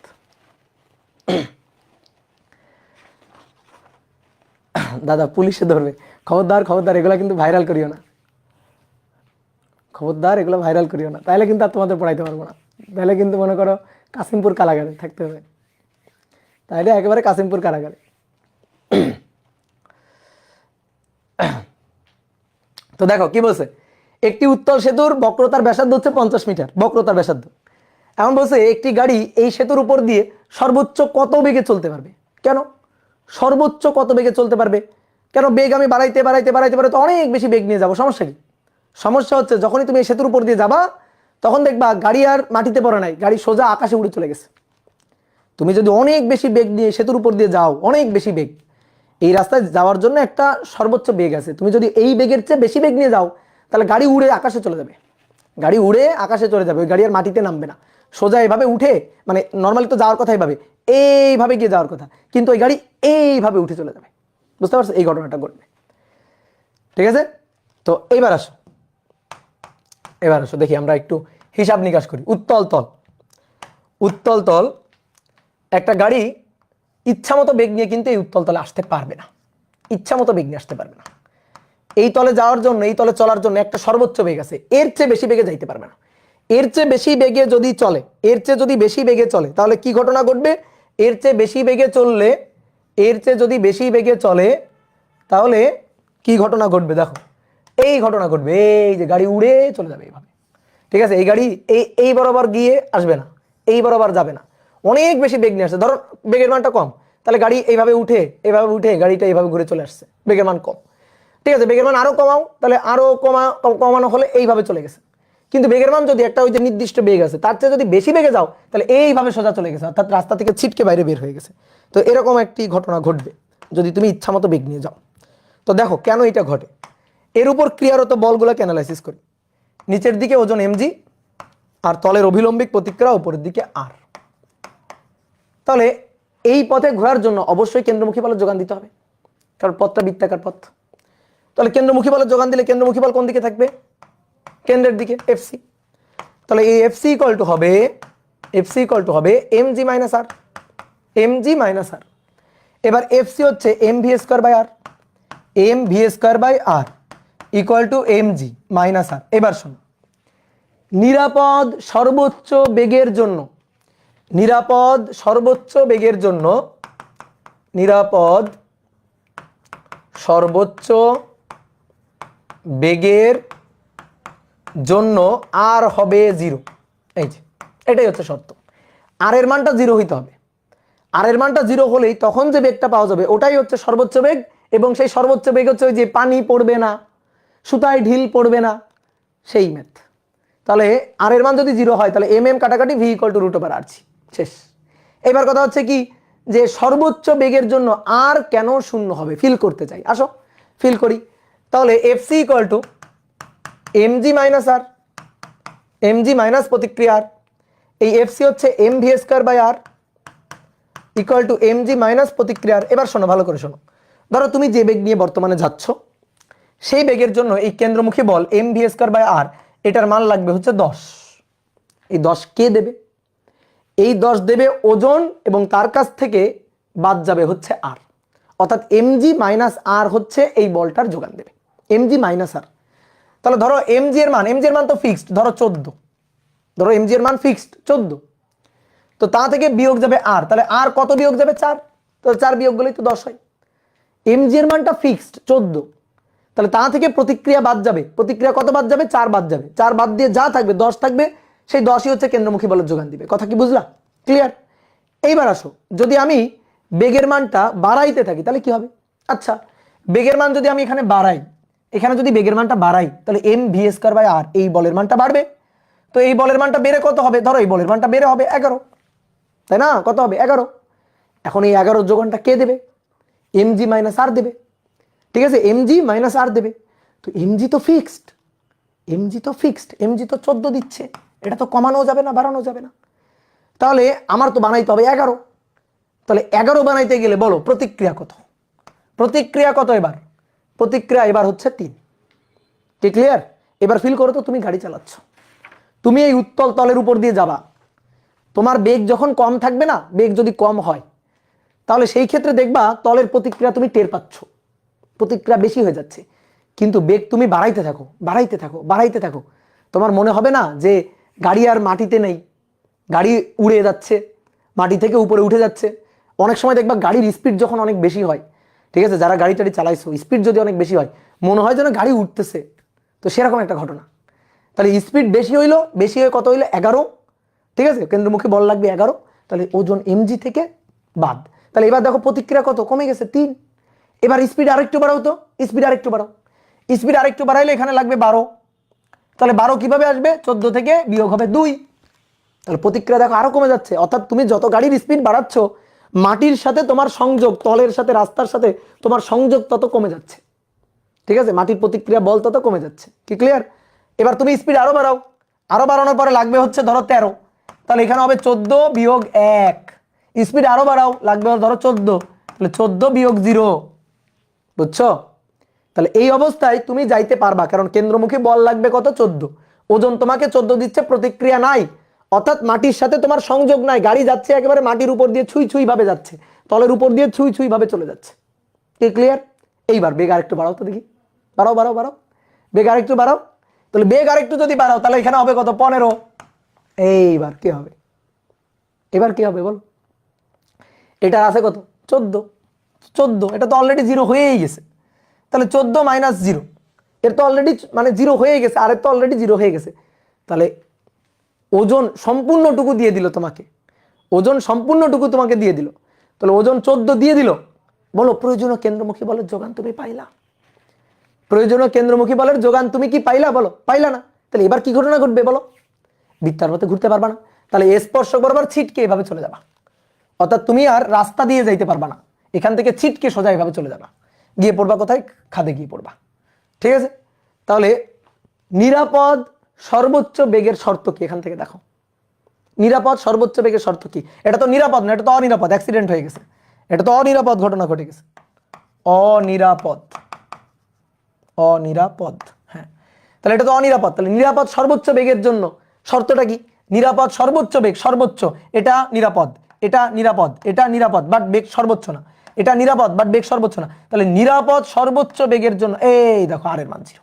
Speaker 1: দাদা পুলিশে ধরবে, খবরদার খবরদার, এগুলো কিন্তু ভাইরাল করিও না, খবরদার এগুলো ভাইরাল করিও না, তাহলে কিন্তু আর তোমাদের পড়াইতে পারবো না। তাহলে কিন্তু মনে করো কাশিমপুর কারাগারে থাকতে হবে, তাহলে একেবারে কাশিমপুর কারাগারে। তো দেখো কি বলছে, একটি উত্তল সেতুর বক্রতার ব্যাসার্ধ হচ্ছে 50 মিটার, বক্রতার ব্যাসার্ধ। এখন বলছে একটি গাড়ি এই সেতুর উপর দিয়ে সর্বোচ্চ কত বেগে চলতে পারবে। কেন সর্বোচ্চ কত বেগে চলতে পারবে? কেন বেগ আমি বাড়াইতে বাড়াইতে বাড়াইতে বাড়াইতে অনেক বেশি বেগ নিয়ে যাবো, সমস্যা কি? সমস্যা হচ্ছে যখনই তুমি এই সেতুর উপর দিয়ে যাবা তখন দেখবা গাড়ি আর মাটিতে পড়ে নাই, গাড়ি সোজা আকাশে উড়ে চলে গেছে। তুমি যদি অনেক বেশি বেগ নিয়ে সেতুর উপর দিয়ে যাও, অনেক বেশি বেগ, এই রাস্তায় যাওয়ার জন্য একটা সর্বোচ্চ বেগ আছে, তুমি যদি এই বেগের চেয়ে বেশি বেগ নিয়ে যাও তাহলে গাড়ি উড়ে আকাশে চলে যাবে, গাড়ি উড়ে আকাশে চলে যাবে, ওই গাড়ি আর মাটিতে নামবে না, সোজা এভাবে উঠে, মানে নর্মালি তো যাওয়ার কথা এইভাবে, এইভাবে গিয়ে যাওয়ার কথা, কিন্তু ওই গাড়ি এইভাবে উঠে চলে যাবে। বুঝতে পারছো? এই ঘটনাটা ঘটবে। ঠিক আছে, তো এইবার আসো, এবার আসো দেখি আমরা একটু হিসাব নিকাশ করি। উত্তল তল, উত্তল তল, একটা গাড়ি ইচ্ছা মতো বেগ নিয়ে কিন্তু এই উত্তল তলে আসতে পারবে না, ইচ্ছা মতো বেগ নিয়ে আসতে পারবে না। এই তলে যাওয়ার জন্য, এই তলে চলার জন্য একটা সর্বোচ্চ বেগ আছে, এর চেয়ে বেশি বেগে যাইতে পারবে না। এর চেয়ে বেশি বেগে যদি চলে, এর চেয়ে যদি বেশি বেগে চলে তাহলে কি ঘটনা ঘটবে? এর চেয়ে বেশি বেগে চললে, এর চেয়ে যদি বেশি বেগে চলে তাহলে কি ঘটনা ঘটবে? দেখো এই ঘটনা ঘটবে, এই যে গাড়ি উড়ে চলে যাবে এইভাবে। ঠিক আছে, এই গাড়ি এই বরাবর গিয়ে আসবে না, এই বরাবর যাবে না, অনেক বেশি বেগ নিয়ে আসছে, ধরো বেগের মানটা কম, তাহলে গাড়ি এইভাবে উঠে, এইভাবে উঠে গাড়িটা এইভাবে ঘুরে চলে আসছে, বেগের মান কম। ঠিক আছে, বেগের মান আরো কমাও, তাহলে আরো কমানো হলে এইভাবে চলে গেছে। কিন্তু বেগের মান যদি একটা ওই যে নির্দিষ্ট বেগ আছে তার চেয়ে যদি বেশি বেগে যাও তাহলে এইভাবে সোজা চলে গেছে, অর্থাৎ রাস্তা থেকে ছিটকে বাইরে বের হয়ে গেছে। তো এরকম একটি ঘটনা ঘটবে যদি তুমি ইচ্ছা মতো বেগ নিয়ে যাও। তো দেখো কেন এটা ঘটে, এর উপর ক্রিয়ারত বলগুলোকে অ্যানালাইসিস করি। নিচের দিকে ওজন mg আর তলের অভিলম্বিক প্রতিক্রিয়া উপরের দিকে r। তাহলে এই পথে ঘোরার জন্য অবশ্যই কেন্দ্রমুখী বলের যোগান দিতে হবে, কারণ পথটা বৃত্তাকার পথ। তাহলে কেন্দ্রমুখী বলের যোগান দিলে কেন্দ্রমুখী বল কোন দিকে থাকবে? কেন্দ্রের দিকে, এফসি। তাহলে এই এফসি ইকুয়াল টু হবে, এফসি ইকুয়াল টু হবে mg minus R, mg minus R. এবার এফসি হচ্ছে mv square by R, mv square by R equal to mg minus R. এবার শোনো, নিরাপদ সর্বোচ্চ বেগের জন্য, নিরাপদ সর্বোচ্চ বেগের জন্য, নিরাপদ সর্বোচ্চ বেগের জন্য আর হবে 0। এই যে এটাই হচ্ছে শর্ত, আর এর মানটা 0 হইতে হবে। আর এর মানটা 0 হলেই তখন যে বেগটা পাওয়া যাবে ওটাই হচ্ছে সর্বোচ্চ বেগ, এবং সেই সর্বোচ্চ বেগ হচ্ছে ওই যে পানি পড়বে না, সুতায় ঢিল পড়বে না, সেই ম্যাথ। তাহলে আর এর মান যদি 0 হয় তাহলে এম কাটাকাটি ভি ইকুয়াল টু √r শেষ। এবার কথা হচ্ছে কি, যে সর্বোচ্চ বেগের জন্য আর কেন শূন্য হবে, ফিল করতে চাই, আসো ফিল করি। তাহলে FC equal to mg minus R, mg minus প্রতিক্রিয়া আর, এই এফসি হচ্ছে mv square by R equal to mg minus প্রতিক্রিয়া আর। এবার শোনো ভালো করে শোনো, ধরো তুমি যে বেগ নিয়ে বর্তমানে যাচ্ছ সেই বেগের জন্য এই কেন্দ্রমুখী বল mv স্কয়ার বাই আর, এটার মান লাগবে হচ্ছে 10। এই 10 কে দেবে? এই 10 দেবে ওজন, এবং তার কাছ থেকে বাদ যাবে হচ্ছে আর, অর্থাৎ mg মাইনাস আর হচ্ছে এই বলটার যোগান দেবে, mg মাইনাস আর। তাহলে ধরো mg এর মান, mg এর মান তো ফিক্সড, ধরো 14, ধরো mg এর মান ফিক্সড 14, তো তা থেকে বিয়োগ যাবে আর, তাহলে আর কত বিয়োগ যাবে? 4, তো 4 বিয়োগ গেলেই তো 10 হয়। mg এর মানটা ফিক্সড 14, তাহলে তা থেকে প্রতিক্রিয়া বাদ যাবে, প্রতিক্রিয়া কত বাদ যাবে? 4 বাদ যাবে, 4 বাদ দিয়ে যা থাকবে 10 থাকবে, সেই 10ই হচ্ছে কেন্দ্রমুখী বলের যোগান দিবে। কথা কি বুঝলা? ক্লিয়ার? এইবার আসো, যদি আমি বেগের মানটা বাড়াইতে থাকি তাহলে কি হবে? আচ্ছা, বেগের মান যদি আমি এখানে বাড়াই, এখানে যদি বেগের মানটা বাড়াই তাহলে mv স্কয়ার বাই আর, এই বলের মানটা বাড়বে। তো এই বলের মানটা বেড়ে কত হবে? ধরো এই বলের মানটা বেড়ে হবে 11, তাই না? কত হবে? 11। এখন এই 11 যোগানটা কে দেবে? mg মাইনাস আর দেবে, ঠিক আছে, mg মাইনাস আর দেবে। তো mg তো ফিক্সড, mg তো 14 দিচ্ছে, এটা তো কমানো যাবে না, বাড়ানো যাবে না। তাহলে আমার তো বানাইতে হবে 11। তাহলে 11 বানাইতে গেলে বলো প্রতিক্রিয়া কত? প্রতিক্রিয়া কত এবার? প্রতিক্রিয়া এবার হচ্ছে 3। কি ক্লিয়ার? এবার ফিল করো তো, তুমি গাড়ি চালাচ্ছ, তুমি এই উত্তল তলের উপর দিয়ে যাবা, তোমার বেগ যখন কম থাকবে না, বেগ যদি কম হয় তাহলে সেই ক্ষেত্রে দেখবা তলের প্রতিক্রিয়া তুমি টের পাচ্ছ, প্রতিক্রিয়া বেশি হয়ে যাচ্ছে। কিন্তু বেগ তুমি বাড়াইতে থাকো, বাড়াইতে থাকো, বাড়াইতে থাকো, তোমার মনে হবে না যে গাড়ি আর মাটিতে নেই, গাড়ি উড়ে যাচ্ছে, মাটি থেকে উপরে উঠে যাচ্ছে। অনেক সময় দেখবা গাড়ির স্পিড যখন অনেক বেশি হয়, ঠিক আছে, যারা গাড়ি টাড়ি চালাইছো, স্পিড যদি অনেক বেশি হয় মনে হয় যেন গাড়ি উঠতেছে, তো সেরকম একটা ঘটনা। তাহলে স্পিড বেশি হইলো, বেশি হয়ে কত হইলো? 11, ঠিক আছে, কেন্দ্রমুখী বল লাগবে 11, তাহলে ওজন mg থেকে বাদ। তাহলে এবার দেখো প্রতিক্রিয়া কত? কমে গেছে 3। এবার স্পিড আরেকটু বাড়াও তো, স্পিড আরেকটু বাড়াও, স্পিড আরেকটু বাড়াইলে এখানে লাগবে 12। তাহলে 12 কিভাবে আসবে? 14 থেকে বিয়োগ হবে 2। তাহলে প্রতিক্রিয়া দেখো আরো কমে যাচ্ছে। অর্থাৎ তুমি যত গাড়ির স্পিড বাড়াচ্ছ, মাটির সাথে তোমার সংযোগ, তলের সাথে রাস্তার সাথে তোমার সংযোগ তত কমে যাচ্ছে, ঠিক আছে, মাটির প্রতিক্রিয়া বল তত কমে যাচ্ছে। কি ক্লিয়ার? এবার তুমি স্পিড আরো বাড়াও, আরো বাড়ানোর পরে লাগবে হচ্ছে ধরো 13, তাহলে এখানে হবে 14 বিয়োগ 1। স্পিড আরো বাড়াও, লাগবে ধরো 14, তাহলে 14 বিয়োগ 0, বুঝছো? তাহলে এই অবস্থায় তুমি যাইতে পারবা, কারণ কেন্দ্রমুখী বল লাগবে কত? 14, ওজন তোমাকে 14 দিচ্ছে, প্রতিক্রিয়া নাই, অর্থাৎ মাটির সাথে তোমার সংযোগ নাই, গাড়ি যাচ্ছে একেবারে মাটির উপর দিয়ে ছুঁই ছুঁই ভাবে যাচ্ছে, তলের উপর দিয়ে ছুঁই ছুঁই ভাবে চলে যাচ্ছে। কি ক্লিয়ার? এইবার বেগ আরেকটু বাড়াও তো দেখি, বাড়াও বাড়াও বাড়াও, বেগ আরেকটু বাড়াও। তাহলে বেগ আরেকটু যদি বাড়াও তাহলে এখানে হবে কত? 15। এইবার কি হবে? এবার কি হবে বল? এটা আছে কত? 14, 14, এটা তো অলরেডি 0 হয়েই গেছে। তাহলে 14 মাইনাস 0, এর তো অলরেডি মানে 0 হয়ে গেছে, আর এর তো অলরেডি 0 হয়ে গেছে। তাহলে ওজন সম্পূর্ণটুকু দিয়ে দিল তোমাকে, ওজন সম্পূর্ণটুকু তোমাকে দিয়ে দিল। তাহলে ওজন 14 দিয়ে দিল। বলো প্রয়োজনীয় কেন্দ্রমুখী বলের যোগান তুমি পাইলা? প্রয়োজনীয় কেন্দ্রমুখী বলের যোগান তুমি কি পাইলা? বলো পাইলা না। তাহলে এবার কি ঘটনা ঘটবে বলো? বৃত্তার মধ্যে ঘুরতে পারবা না, তাহলে স্পর্শক বরাবর ছিটকে এভাবে চলে যাবা, অর্থাৎ তুমি আর রাস্তা দিয়ে যাইতে পারবা না, এখান থেকে ছিটকে সোজা এভাবে চলে যাবা, গিয়ে পড়বা কোথায়? খাদে গিয়ে পড়বা, ঠিক আছে। তাহলে নিরাপদ সর্বোচ্চ বেগের শর্ত কি? এখান থেকে দেখো, নিরাপদ সর্বোচ্চ বেগের শর্ত কি? এটা তো নিরাপদ না, এটা তো অনিরাপদ, অ্যাক্সিডেন্ট হয়ে গেছে, এটা তো অনিরাপদ ঘটনা ঘটে গেছে, অনিরাপদ, অনিরাপদ, হ্যাঁ। তাহলে এটা তো অনিরাপদ, তাহলে নিরাপদ সর্বোচ্চ বেগের জন্য শর্তটা কি? নিরাপদ সর্বোচ্চ বেগ, সর্বোচ্চ, এটা নিরাপদ, এটা নিরাপদ, এটা নিরাপদ বাট বেগ সর্বোচ্চ না, এটা নিরাপদ বাট বেগ সর্বোচ্চ না। তাহলে নিরাপদ সর্বোচ্চ বেগের জন্য এই দেখো আর এর মান 0।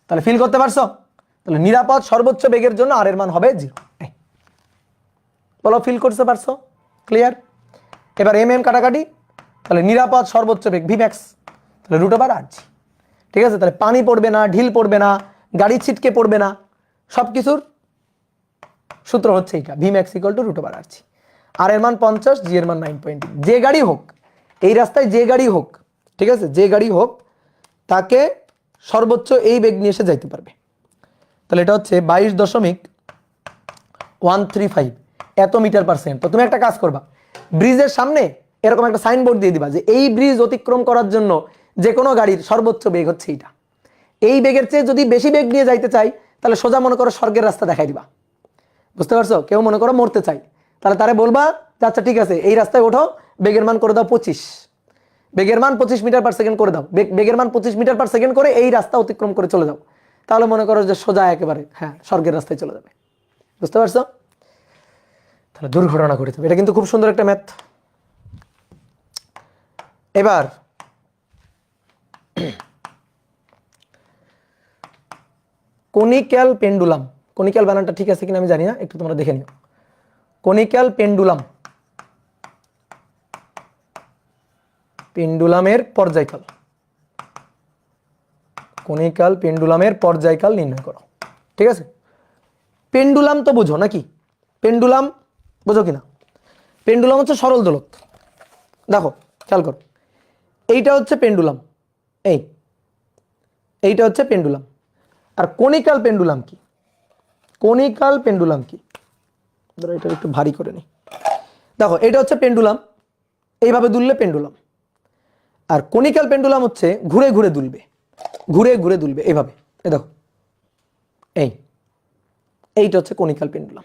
Speaker 1: তাহলে ফিল করতে পারছো? তাহলে নিরাপদ সর্বোচ্চ বেগের জন্য আর এর মান হবে 0। বলো ফিল করতে পারছো? ক্লিয়ার? এবার এম কাটাকাটি, তাহলে নিরাপদ সর্বোচ্চ বেগ ভি ম্যাক্স, তাহলে √RG, ঠিক আছে। তাহলে পানি পড়বে না, ঢিল পড়বে না, গাড়ি ছিটকে পড়বে না, সব কিছুর সূত্র হচ্ছে এটা, V max equal to √RG। আর এর মান 50, জি এর মান 9.8। যে গাড়ি হোক এই রাস্তায়, যে গাড়ি হোক, ঠিক আছে, যে গাড়ি হোক তাকে সর্বোচ্চ এই বেগ নিয়ে এসে যাইতে পারবে। তাহলে এটা হচ্ছে 22.135 এত মিটার পার সেকেন্ড। তো তুমি একটা কাজ করবা, ব্রিজের সামনে এরকম একটা সাইনবোর্ড দিয়ে দিবা যে এই ব্রিজ অতিক্রম করার জন্য যে কোনো গাড়ির সর্বোচ্চ বেগ হচ্ছে এইটা। এই বেগের চেয়ে যদি বেশি বেগ নিয়ে যাইতে চাই তাহলে সোজা মনে করো স্বর্গের রাস্তা দেখাই দিবা, বুঝতে পারছো? কেউ মনে করো মরতে চাই, তাহলে তারে বলবা আচ্ছা ঠিক আছে এই রাস্তায় ওঠো, বেগের মান করে দাও 25, বেগের মান 25 মিটার পার সেকেন্ড করে দাও, বেগের মান 25 মিটার পার সেকেন্ড করে এই রাস্তা অতিক্রম করে চলে যাও, তাহলে মনে করো যে সোজা একেবারে হ্যাঁ স্বর্গের রাস্তায় চলে যাবে, বুঝতে পারছো? তাহলে দুর্ঘটনা ঘটেছে, এটা কিন্তু খুব সুন্দর একটা ম্যাথ। এবার কনিক্যাল পেন্ডুলাম, কনিক্যাল বানানটা ঠিক আছে কিনা আমি জানি না, একটু তোমরা দেখে নিও। কনিক্যাল পেন্ডুলাম, পেন্ডুলামের পর্যায়কাল, কনিক্যাল পেন্ডুলামের পর্যায়কাল নির্ণয় করো, ঠিক আছে। পেন্ডুলাম তো বুঝো নাকি? পেন্ডুলাম বুঝো কিনা? পেন্ডুলাম হচ্ছে সরল দোলক, দেখো খেয়াল করো, এইটা হচ্ছে পেন্ডুলাম, এইটা হচ্ছে পেন্ডুলাম। আর কনিক্যাল পেন্ডুলাম কি? কনিক্যাল পেন্ডুলাম কি? ধরো এটা একটু ভারী করে নি, দেখো এটা হচ্ছে পেন্ডুলাম, এইভাবে দুললে পেন্ডুলাম, আর কনিক্যাল পেন্ডুলাম হচ্ছে ঘুরে ঘুরে দুলবে, ঘুরে ঘুরে দুলবে এইভাবে। এই দেখো, এইটা হচ্ছে কনিক্যাল পেন্ডুলাম।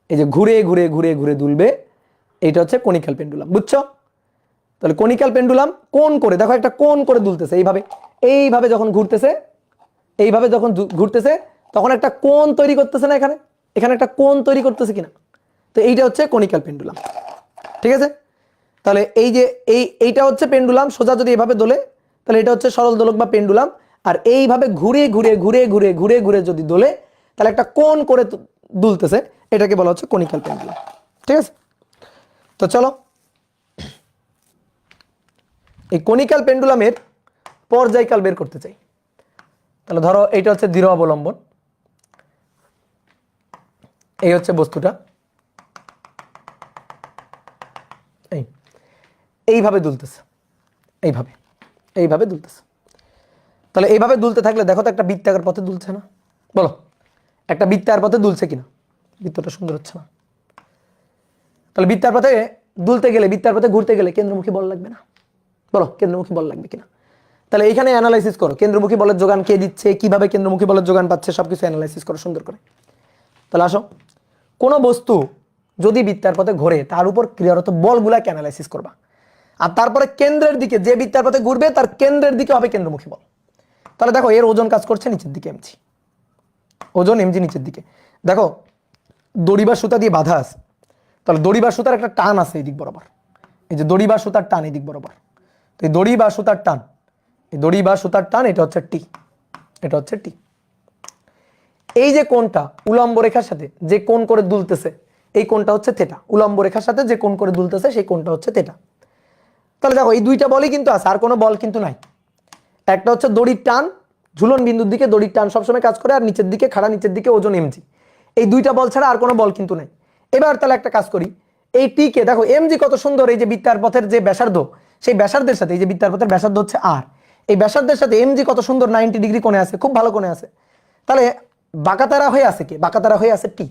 Speaker 1: এই যে ঘুরে ঘুরে ঘুরে ঘুরে দুলবে, এইটা হচ্ছে কনিক্যাল পেন্ডুলাম। বুঝছো? তাহলে কনিক্যাল পেন্ডুলাম কোণ করে, দেখো একটা কোণ করে দুলতেছে এইভাবে, এইভাবে যখন ঘুরতেছে, এইভাবে যখন ঘুরতেছে তখন একটা কোণ তৈরি করতেছে না, এখানে এখানে একটা কোণ তৈরি করতেছে কিনা? তো এইটা হচ্ছে কনিক্যাল পেন্ডুলাম। ঠিক আছে? তাহলে এই যে এইটা হচ্ছে পেন্ডুলাম, সোজা যদি এভাবে দোলে তাহলে এটা হচ্ছে সরল দোলক বা পেন্ডুলাম। আর এইভাবে ঘুরে ঘুরে ঘুরে ঘুরে ঘুরে ঘুরে যদি দোলে তাহলে একটা কোণ করে দুলতেছে, এটাকে বলা হচ্ছে কনিক্যাল পেন্ডুলাম। ঠিক আছে? তো চলো এই কনিক্যাল পেন্ডুলামের পর্যায়কাল বের করতে চাই। তাহলে ধরো এইটা হচ্ছে দৃঢ় অবলম্বন, এই হচ্ছে বস্তুটা, এইভাবে দুলতেছে, এইভাবে এইভাবে দুলতেছে। তাহলে এইভাবে দুলতে থাকলে দেখো তো একটা বৃত্তাকার পথে দুলছে না? বলো, একটা বৃত্তাকার পথে দুলছে কিনা? বৃত্তটা সুন্দর হচ্ছে না। তাহলে বৃত্তার পথে দুলতে গেলে, বৃত্তার পথে ঘুরতে গেলে কেন্দ্রমুখী বল লাগবে না? বলো, কেন্দ্রমুখী বল লাগবে কিনা? তাহলে এইখানে অ্যানালাইসিস করো, কেন্দ্রমুখী বলের যোগান কে দিচ্ছে, কিভাবে কেন্দ্রমুখী বলের যোগান পাচ্ছে, সবকিছু অ্যানালাইসিস করো সুন্দর করে। তাহলে আসো, কোনো বস্তু যদি বৃত্তার পথে ঘোরে তার উপর ক্রিয়ারত বলগুলাকে অ্যানালাইসিস করবা, আর তারপরে কেন্দ্রের দিকে, যে বৃত্তার পথে ঘুরবে তার কেন্দ্রের দিকে হবে কেন্দ্রমুখী বল। তাহলে দেখো এর ওজন কাজ করছে নিচের দিকে, এমজি, ওজন এমজি নিচের দিকে। দেখো দড়ি বা সুতা দিয়ে বাঁধা আছে, তাহলে দড়ি বা সুতার একটা টান আছে এই দিক বরাবর, এই যে দড়ি বা সুতার টান এই দিক বরাবর। তো এই দড়ি বা সুতার টান, এই দড়ি বা সুতার টান, এটা হচ্ছে টি, এটা হচ্ছে টি। এই যে কোণটা উলম্ব রেখার সাথে যে কোণ করে দুলতেছে, এই কোণটা হচ্ছে থেটা। উলম্ব রেখার সাথে যে কোণ করে দুলতেছে সেই কোণটা হচ্ছে থেটা। তাহলে দেখো এই দুইটা বলই কিন্তু আছে, আর কোনো বল কিন্তু নাই। একটা হচ্ছে দড়ির টান, ঝুলন বিন্দুর দিকে দড়ির টান সবসময় কাজ করে, আর নিচের দিকে খাড়া, নিচের দিকে ওজন এমজি। এই দুইটা বল ছাড়া আর কোনো বল কিন্তু নাই। এবার তাহলে একটা কাজ করি, এই টি কে দেখো, এমজি কত সুন্দর, এই যে বৃত্তার পথের যে ব্যাসার্ধ, সেই ব্যাসার্ধের সাথে, এই যে বৃত্তার পথের ব্যাসার্ধ হচ্ছে আর, এই ব্যাসার্ধের সাথে এমজি কত সুন্দর 90 ডিগ্রি কোণে আছে, খুব ভালো কোণে আছে। তাহলে বাঁকাতারা হয়ে আছে কে? বাঁকাতারা হয়ে আছে টি।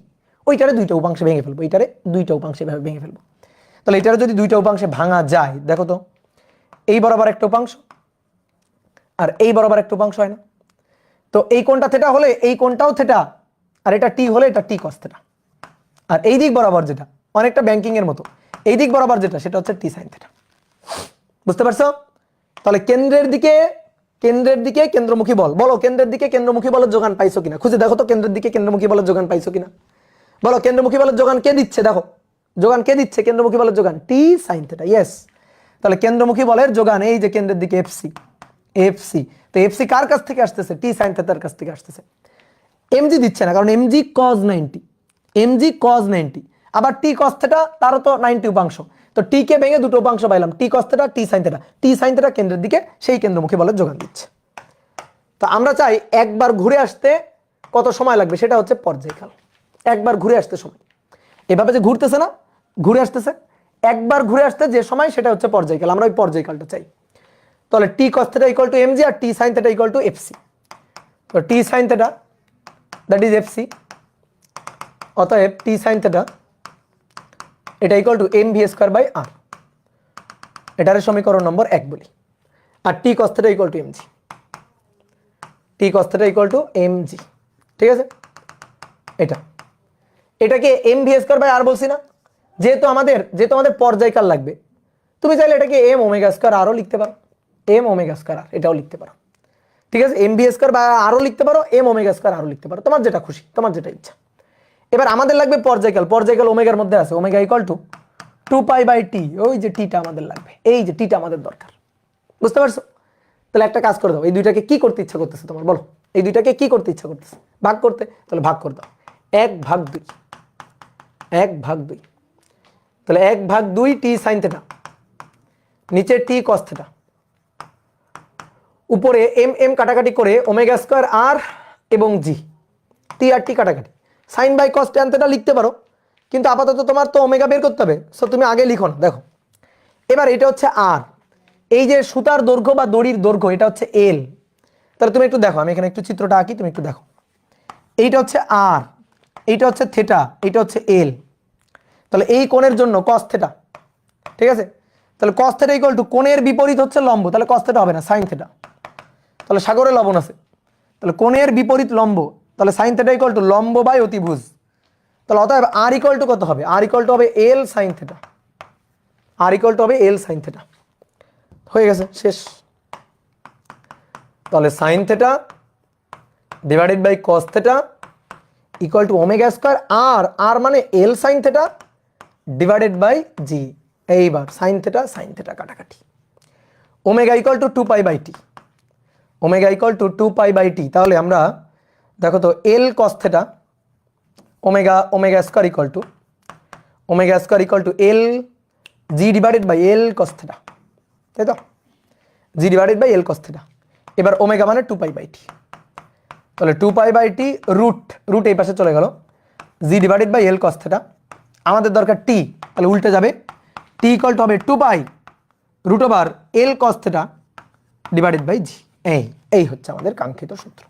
Speaker 1: ওইটারে দুইটা উপাংশে ভেঙে ফেলবো, এইটারে দুইটা উপাংশে ভেঙে ফেলবো। তাহলে এটারে যদি দুইটা উপাংশে ভাঙা যায়, দেখো তো এই বরাবর একটা উপাংশ আর এই বরাবর একটা উপাংশ হয় না? তো এই কোণটা থেটা হলে এই কোণটাও থেটা, আর এটা টি হলে এটা টি কস থেটা। আর এই দিক বরাবর যেটা অনেকটা ব্যাংকিং এর মতো, এই দিক বরাবর যেটা সেটা হচ্ছে টি সাইন থেটা। বুঝতে পারছো? তাহলে কেন্দ্রের দিকে কেন্দ্রমুখী বল, বলো কেন্দ্রের দিকে কেন্দ্রমুখী বলের যোগান পাইছো কিনা? খুঁজে দেখো তো কেন্দ্রের দিকে কেন্দ্রমুখী বলের যোগান পাইছো কিনা। বলো কেন্দ্রমুখী বলের যোগান কে দিচ্ছে? দেখো যোগান কে দিচ্ছে, কেন্দ্রমুখী বলের যোগান টি সাইন থেটা। ইয়েস, তাহলে কেন্দ্রমুখী বলের যোগান এই যে কেন্দ্রের দিকে এফসি, এফসি। তো এফসি কার কাছ থেকে আসতেছে? টি সাইন থেটার কাছ থেকে আসতেছে। এমজি দিচ্ছে না, কারণ এমজি কজ 90, এমজি কজ 90, আবার টি কস থেটা তারও তো 90 উপাংশ। তো টি কে ভেঙে দুটো উপাংশ পাইলাম, টি কস থেটা, টি সাইন থেটা। টি সাইন থেটা কেন্দ্রের দিকে, সেই কেন্দ্রমুখী বলের যোগান দিচ্ছে। তো আমরা চাই একবার ঘুরে আসতে কত সময় লাগবে, সেটা হচ্ছে পর্যায়কাল। একবার ঘুরে আসতে সময়, এভাবে যে ঘুরতেছে না, ঘুরে আসতেছে, একবার ঘুরে আসতে যে সময় সেটা হচ্ছে পর্যায়কাল। আমরা ওই পর্যায়কালটা চাই। তাহলে T cos theta equal to MG আর T sine theta equal to FC. তো T sine theta that is FC, অতএব টি সাইন থেটা এটা equal to M V square by R, এটার সমীকরণ নম্বর 1 বলি। আর T cos theta equal to MG, T cos theta equal to MG. ঠিক আছে? এটাকে M V square by R বলছি না, যেহেতু আমাদের পর্যায়কাল লাগবে। তুমি চাইলে এটাকে এম ওমেগা স্কোয়ার আরও লিখতে পারো, এম ওমেগা স্কোয়ার আর এটাও লিখতে পারো। ঠিক আছে? এম ভি স্কোয়ার বাই আরও লিখতে পারো, এম ওমেগা স্কোয়ার আরও লিখতে পারো, তোমার যেটা খুশি, তোমার যেটা ইচ্ছা। এবার আমাদের লাগবে পর্যায়কাল, পর্যায়কাল ওমেগার মধ্যে আছে, omega equal to 2 pi by T. ওই যে টিটা আমাদের লাগবে, এই যে টিটা আমাদের দরকার। বুঝতে পারছো? তাহলে একটা কাজ করে দাও, এই দুইটাকে কি করতে ইচ্ছা করতেছে তোমার, বলো এই দুইটাকে কি করতে ইচ্ছা করতেছে? ভাগ করতে। তাহলে ভাগ করে দাও, 1/2, 1/2। তাহলে 1/2 টি সাইন থেটা, নিচে টি কস থেটা, উপরে এম এম কাটাকাটি করে ওমেগা স্কোয়ার আর এবং জি, টি আর টি কাটাকাটি, sine by cos tan theta লিখতে পারো, কিন্তু আপাতত তোমার তো ওমেগা বের করতে হবে, সো তুমি আগে লিখো না। দেখো এবার এটা হচ্ছে আর, এই যে সুতার দৈর্ঘ্য বা দড়ির দৈর্ঘ্য এটা হচ্ছে এল। তাহলে তুমি একটু দেখো, আমি এখানে একটু চিত্রটা আঁকি, তুমি একটু দেখো। এইটা হচ্ছে আর, এইটা হচ্ছে থেটা, এইটা হচ্ছে এল। তাহলে এই কোণের জন্য কস থেটা, ঠিক আছে? তাহলে cos θ ইকুয়াল টু কোণের বিপরীত হচ্ছে লম্ব, তাহলে cos θ হবে না sin θ। তাহলে সাগরে লবণ আছে, তাহলে কোণের বিপরীত লম্ব, তাহলে sin θ ইকুয়াল টু লম্ব বাই অতিভুজ। তাহলে অতএব r ইকুয়াল টু কত হবে? r ইকুয়াল টু হবে l sin θ, r equal to হবে l sin θ। হয়ে গেছে, শেষ। তাহলে sin θ divided by cos θ equal to omega square R মানে l sin θ divided by g। এইবার sin θ কাটাকাটি, omega equal to 2 pi by T, omega equal to 2 pi by T. তাহলে আমরা দেখো তো l cos θ omega square equal to l g divided by l cos θ, তাই তো, g divided by l cos θ। এবার omega মানে 2 pi by T, তাহলে 2 pi by T root এই পাশে চলে গেল, g divided by l cos θ। আমাদের দরকার t, তাহলে উল্টে যাবে, t ইকুয়াল টু হবে 2 pi root over l cos θ divided by g। এই হচ্ছে আমাদের কাঙ্ক্ষিত সূত্র।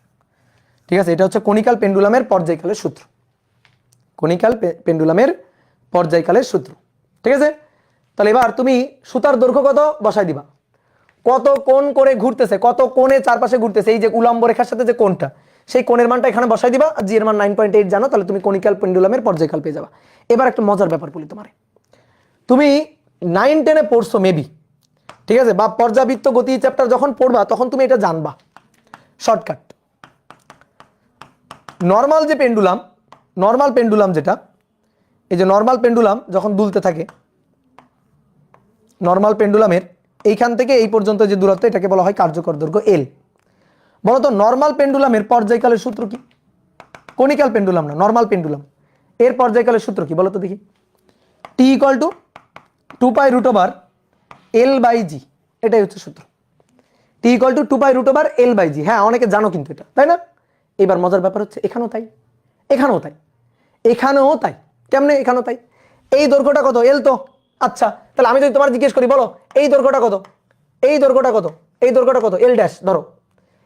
Speaker 1: ঠিক আছে, এটা হচ্ছে কনিক্যাল পেন্ডুলামের পর্যায়কালের সূত্র, কনিক্যাল পেন্ডুলামের পর্যায়কালের সূত্র। ঠিক আছে, তাহলে এবার তুমি সুতার দৈর্ঘ্য কত বসাই দিবা, কত কোণ করে ঘুরতেছে, কত কোণে চারপাশে ঘুরতেছে, এই যে উলম্ব রেখার সাথে যে কোণটা, সেই কোণের মানটা এখানে বসাই দিবা, জি এর মান 9.8 জানো, তাহলে তুমি কনিক্যাল পেন্ডুলামের পর্যায়কাল পেয়ে যাবা। এবার একটা মজার ব্যাপার বলি তোমারে, তুমি 9-10 এ পড়ছো মেবি, ঠিক আছে, বা পর্যাবৃত্ত গতি চ্যাপ্টার যখন পড়বা তখন তুমি এটা জানবা। শর্টকাট, নর্মাল পেন্ডুলাম যেটা, এই যে নর্মাল পেন্ডুলাম যখন দুলতে থাকে, নর্মাল পেন্ডুলামের এইখান থেকে এই পর্যন্ত যে দূরত্ব, এটাকে বলা হয় কার্যকর দৈর্ঘ্য এল। বলতো নর্মাল পেন্ডুলামের পর্যায়কালের সূত্র কি? কনিক্যাল পেন্ডুলাম না, নর্মাল পেন্ডুলাম, এর পর্যায়কালের সূত্র কি বলতো দেখি? T equal to 2 pi root over L by g, এটাই হচ্ছে সূত্র। T equal to 2 pi root over L by g. হ্যাঁ, অনেকে জানো কিন্তু এটা, তাই না? এবার মজার ব্যাপার হচ্ছে এখানেও তাই, এখানেও তাই, এখানেও তাই। কেমনে এখানেও তাই? এই দৈর্ঘ্যটা কত? এল তো। আচ্ছা, তাহলে আমি যদি তোমার জিজ্ঞেস করি, বলো এই দৈর্ঘ্যটা কত, এই দৈর্ঘ্যটা কত, এই দৈর্ঘ্যটা কত, এল ড্যাশ ধরো,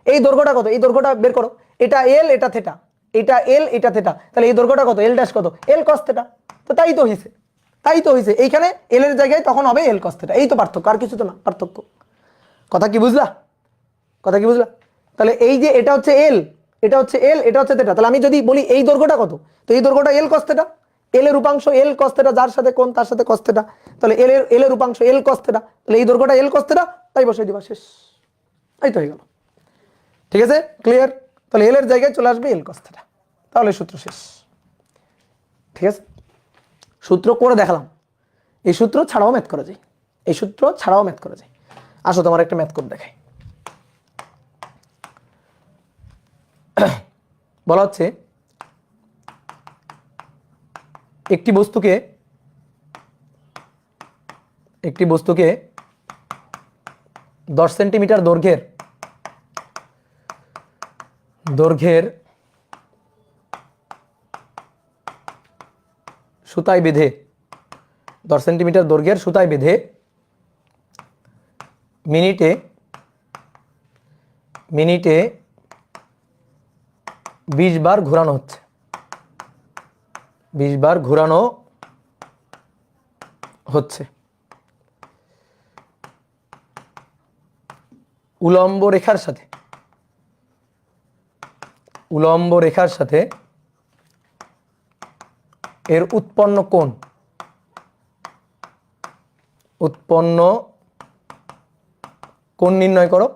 Speaker 1: এই দৈর্ঘ্যটা কত, এই দৈর্ঘ্যটা বের করো, এটা এল এটা থেটা, এটা এল এটা থেটা, তাহলে এই দৈর্ঘ্যটা কত? এল ড্যাশ কত? এল কস থেটা। তো তাই তো হইছে, তাই তো হইছে, এইখানে এল এর জায়গায় তখন হবে এল কস থেটা। এই তো পার্থক্য, আর কিছু তো না পার্থক্য। কথা কি বুঝলা? কথা কি বুঝলা? তাহলে এই যে এটা হচ্ছে এল, এটা হচ্ছে এল, এটা হচ্ছে থেটা, তাহলে আমি যদি বলি এই দৈর্ঘ্যটা কত, তো এই দৈর্ঘ্যটা এল কস থেটা, এল এর রূপাংশ এল কস থেটা, যার সাথে কোণ তার সাথে কস থেটা, তাহলে এল এর রূপাংশ এল কস থেটা, তাহলে এই দৈর্ঘ্যটা এল কস থেটা, তাই বসাই দিবা, শেষ। এই তো হয়ে গেল। ঠিক আছে, ক্লিয়ার? তাহলে এল এর জায়গায় চলে আসবে এল কস থেটা, তাহলে সূত্র শেষ। ঠিক আছে, সূত্র করে দেখালাম। এই সূত্র ছাড়াও ম্যাথ করা যায়, এই সূত্র ছাড়াও ম্যাথ করা যায়। আসো তোমার একটা ম্যাথ করে দেখাই। বলা হচ্ছে একটি বস্তুকে 10 সেন্টিমিটার দৈর্ঘ্যের সুতায় বেঁধে, 10 সেন্টিমিটার দৈর্ঘ্যের সুতায় বেঁধে মিনিটে 20 বার ঘোরানো হচ্ছে, 20 বার ঘোরানো হচ্ছে। উলম্ব রেখার সাথে এর উৎপন্ন কোণ নির্ণয় করো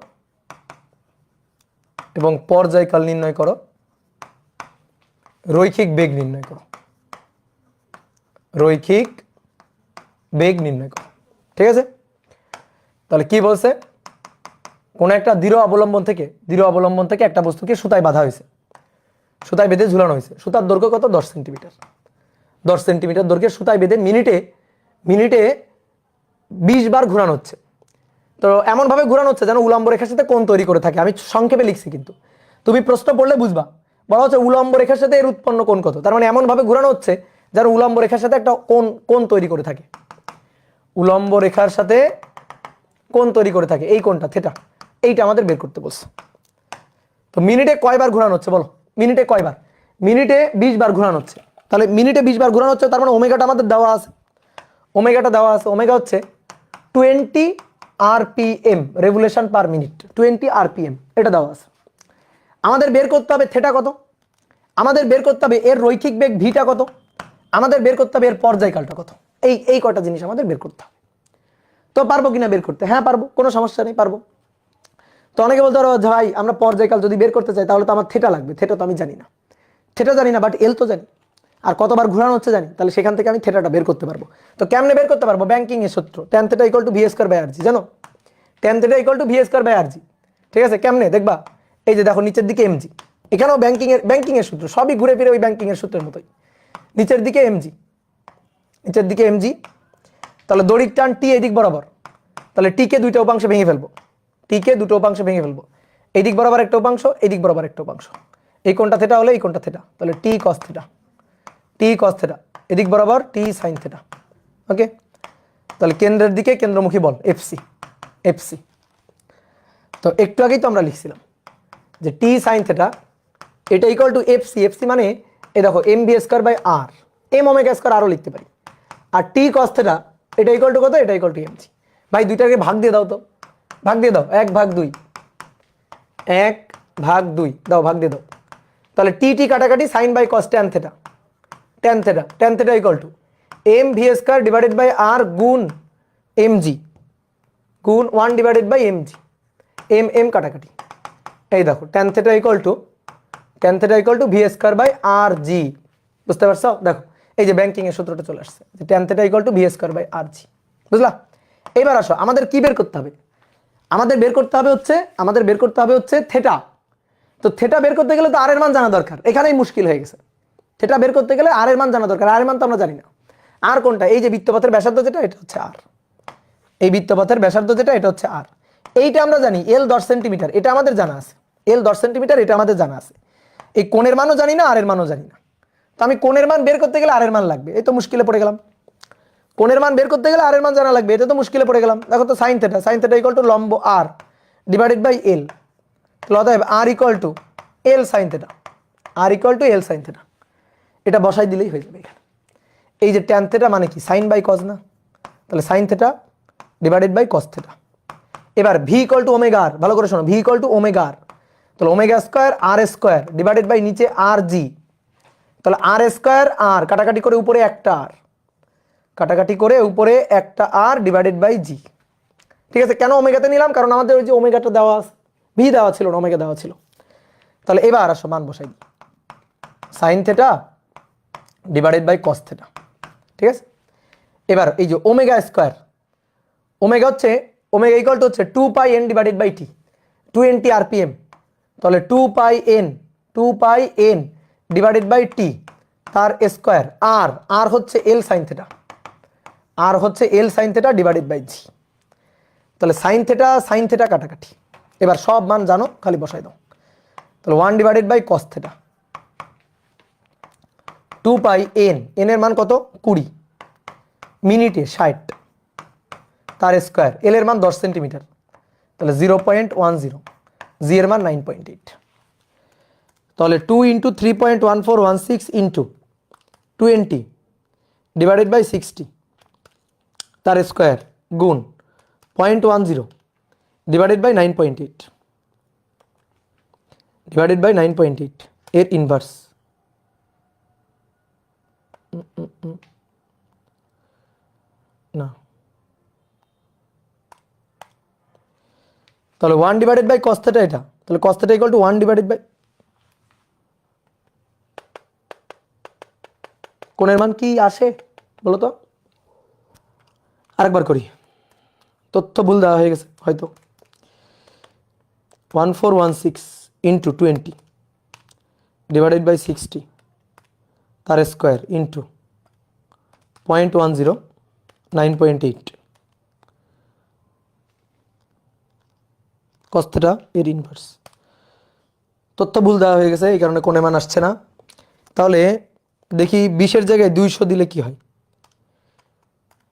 Speaker 1: এবং পর্যায়কাল নির্ণয় করো, রৈখিক বেগ নির্ণয় করো, রৈখিক বেগ নির্ণয় করো। ঠিক আছে, তাহলে কি বলছে? কোন একটা দৃঢ় অবলম্বন থেকে একটা বস্তুকে সুতায় বাঁধা হয়েছে, সুতায় বেঁধে ঝুলানো হয়েছে। সুতার দৈর্ঘ্য কত? 10 সেন্টিমিটার। 10 সেন্টিমিটার দৈর্ঘ্যের সুতায় বেঁধে মিনিটে 20 বার ঘোরানো হচ্ছে। তো এমন ভাবে ঘোরানো হচ্ছে যেন উলম্ব রেখার সাথে কোণ তৈরি করে থাকে। আমি সংক্ষেপে লিখছি, কিন্তু তুমি প্রশ্ন পড়লে বুঝবা। বলা হচ্ছে উলম্ব রেখার সাথে এর উৎপন্ন কোণ কত, তার মানে এমন ভাবে ঘোরানো হচ্ছে যেন উলম্ব রেখার সাথে একটা কোণ তৈরি করে থাকে, উলম্ব রেখার সাথে কোণ তৈরি করে থাকে, এই কোণটা থেটা, এইটা আমাদের বের করতে বলছে। তো মিনিটে কয়বার ঘোরানো হচ্ছে বলো? মিনিটে কয়বার? মিনিটে 20 বার ঘোরানো হচ্ছে। তাহলে মিনিটে 20 বার ঘোরানো হচ্ছে, তার মানে ওমেগাটা আমাদের দেওয়া আছে, ওমেগাটা দেওয়া আছে। ওমেগা হচ্ছে 20 RPM revolution per minute, 20 RPM এটা দেওয়া আছে। আমাদের বের করতে হবে থেটা কত, আমাদের বের করতে হবে এর রৈখিক বেগ ভিটা কত, আমাদের বের করতে হবে এর পর্যায়কালটা কত। এই কটা জিনিস আমাদের বের করতে হবে। তো পারবো কিনা বের করতে? হ্যাঁ পারবো, কোনো সমস্যা নেই, পারবো। তো অনেকে বলতে পারো ভাই আমরা পর্যায়কাল যদি বের করতে চাই তাহলে তো আমার থেটা লাগবে, থেটা তো আমি জানি না, থেটা জানি না, বাট এল তো জানি, আর কতবার ঘোরানো হচ্ছে জানি, তাহলে সেখান থেকে আমি থেটাটা বের করতে পারবো। তো কেমনে বের করতে পারবো? ব্যাংকিং এর সূত্র, tan θ = v² / rg, জানো? tan θ = v² / rg। ঠিক আছে, কেমনে দেখবা? এই যে দেখো নিচের দিকে mg, এখানেও ব্যাংকিং এর সূত্র, সবই ঘুরে ফিরে ওই ব্যাংকিং এর সূত্রের মতোই। নিচের দিকে mg, নিচের দিকে mg, তাহলে দড়ির টান টি এদিক বরাবর, তাহলে টি কে দুইটা উপাংশে ভেঙে ফেলবো, টি কে দুটো উপাংশে ভেঙে ফেলবো, এই দিক বরাবর একটা উপাংশ, এই দিক বরাবর একটা উপাংশ, এই কোণটা থেটা হলে এই কোণটা থেটা, তাহলে টি cos θ, টি cos θ, এদিক বরাবর টি sin θ। ওকে, তাহলে কেন্দ্রের দিকে কেন্দ্রমুখী বল এফসি, এফসি। তো একটু আগেই তো আমরা লিখছিলাম যে টি sin θ এটা = এফসি, এফসি মানে এই দেখো mv² / r, m ω² আরও লিখতে পারি, আর টি cos θ এটা কত? এটা mg। ভাই দুইটাকে ভাগ দিয়ে দাও তো, ভাগ দিয়ে দাও, 1/2, 1/2 দাও, ভাগ দিয়ে দাও। তাহলে টি টি কাটাকাটি sin বাই cos tan θ, tan θ, tan θ = mv² / r গুণ mg গুণ 1/mg, m কাটাকাটি। এই দেখো tan θ = v² / rg, বুঝতে পারছো? দেখো এই যে ব্যাংকিং এর সূত্রটা চলে আসছে যে tan θ = v² / rg, বুঝলা? এবার আসো আমাদের কি বের করতে হবে? আমাদের বের করতে হবে হচ্ছে থেটা। তো থেটা বের করতে গেলে তো আর এর মান জানা দরকার, এখানেই মুশকিল হয়ে গেছে। থেটা বের করতে গেলে আর এর মান জানা দরকার, আর এর মান তো আমরা জানি না। আর কোনটা? এই যে বৃত্তপথের ব্যাসার্ধ যেটা, এটা হচ্ছে আর, এই বৃত্তপথের ব্যাসার্ধ যেটা, এটা হচ্ছে আর। এইটা আমরা জানি এল 10 সেন্টিমিটার, এটা আমাদের জানা আছে, এল 10 সেন্টিমিটার এটা আমাদের জানা আছে। এই কোণের মানও জানি না, আর এর মানও জানি না। তো আমি কোণের মান বের করতে গেলে আর এর মান লাগবে, এই তো মুশকিলে পড়ে গেলাম। কোণের মান বের করতে গেলে আর এর মান জানা লাগবে, এটা তো মুশকিলে পড়ে গেলাম। দেখো তো sin θ, sin θ = লম্ব r / l, তাহলে অতএব r = l sin θ, r = l sin θ। এটা বসাই দিলেই হয়ে যাবে এখানে। এই যে tan θ মানে কি? sin বাই cos না, তাহলে sin θ / cos θ। এবার v = ω/r, ভালো করে শোনো, v = ω/r, তাহলে ω² r² / নিচে rg, তাহলে r² r কাটাকাটি করে উপরে একটা r, কাটাকাটি করে উপরে একটা r / g। ঠিক আছে, কেন ওমেগাতে নিলাম? কারণ আমাদের ওই যে ওমেগাটা দেওয়া আছে, ভি দেওয়া ছিল না, ওমেগা দেওয়া ছিল। তাহলে এবার আসো মান বসাই দিই, sin θ / cos θ। ঠিক আছে, এবার এই যে ω², ওমেগা হচ্ছে হচ্ছে 2πn / t, 20 RPM, তাহলে 2πn / t তার স্কয়ার, আর হচ্ছে l sin θ, আর হচ্ছে l sin θ / g। তাহলে sin θ কাটাকাটি, এবার সব মান জানো, খালি বসাই দাও। তাহলে 1 / cos θ, 2πn, n এর মান কত? 20, মিনিটে 60, তার স্কয়ার, এল এর মান 10 সেন্টিমিটার, তাহলে 0.10, জি এর মান 9.8। তাহলে 2 × 3.1416 × 20 / 60 তার স্কয়ার গুণ 0.10 / 9.8 এর ইনভার্স। না, তাহলে 1 / cos θ এটা, তাহলে cos θ = 1 কোণের মান কি আসে বলো তো? আরেকবার করি, তথ্য ভুল দেওয়া হয়ে গেছে হয়তো। 1416 × 20 / 60 তার স্কয়ার ইন্টু 0.10 9.8 cos θ এর ইনভার্স। তথ্য ভুল দেওয়া হয়ে গেছে, এই কারণে কোণের মান আসছে না। তাহলে দেখি 20-এর জায়গায় 200 দিলে কি হয়।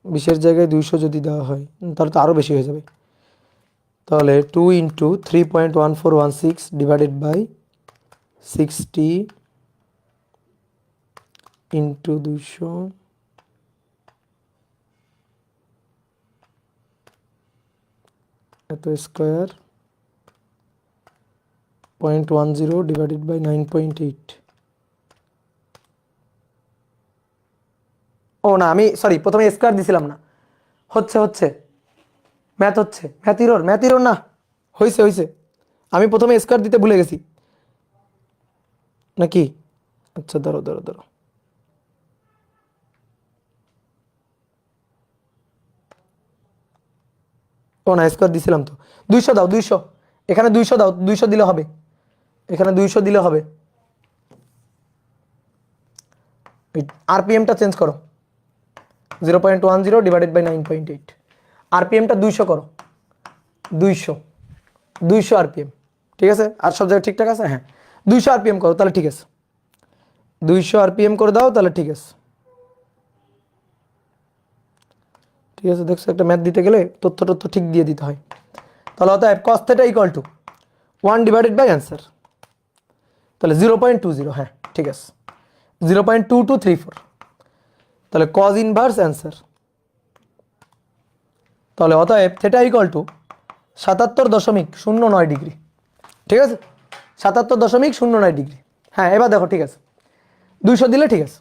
Speaker 1: 20-এর জায়গায় 200 যদি দেওয়া হয় তাহলে তো আরও বেশি হয়ে যাবে। তাহলে 2 × 3.1416 / 60 × 200 এত স্কোয়ার 0.10 ডিভাইডেড বাই 9.8। ও না, আমি সরি, প্রথমে স্কোয়ার দিছিলাম না। হচ্ছে ম্যাথ ইরোর না, হয়েছে। আমি প্রথমে স্কোয়ার দিতে ভুলে গেছি নাকি? আচ্ছা ধরো। ও না, স্কোয়ার দিছিলাম তো। 200 দাও, 200। এখানে 200 দাও, 200 দিলে হবে। এখানে 200 দিলে হবে। আরপিএমটা চেঞ্জ করো, 0.10 ডিভাইডেড বাই 9.8। আরপিএমটা 200 করো, 200 আরপিএম। ঠিক আছে? আর সব জায়গায় ঠিকঠাক আছে? হ্যাঁ, 200 আরপিএম করো, তাহলে ঠিক আছে। 200 আরপিএম করে দাও, তাহলে ঠিক আছে। ঠিক আছে, দেখছো, একটা ম্যাথ দিতে গেলে তথ্য ঠিক দিয়ে দিতে হয়। তাহলে অতএব cos θ equal to 1 divided by answer, তাহলে 0.20। হ্যাঁ ঠিক আছে, 0.2234। তাহলে cos ইনভার্স অ্যান্সার, তাহলে অতএব θ ইকুয়াল টু 77.09 ডিগ্রি। ঠিক আছে, 77.09 ডিগ্রি। হ্যাঁ এবার দেখো, ঠিক আছে, 200 দিলে ঠিক আছে।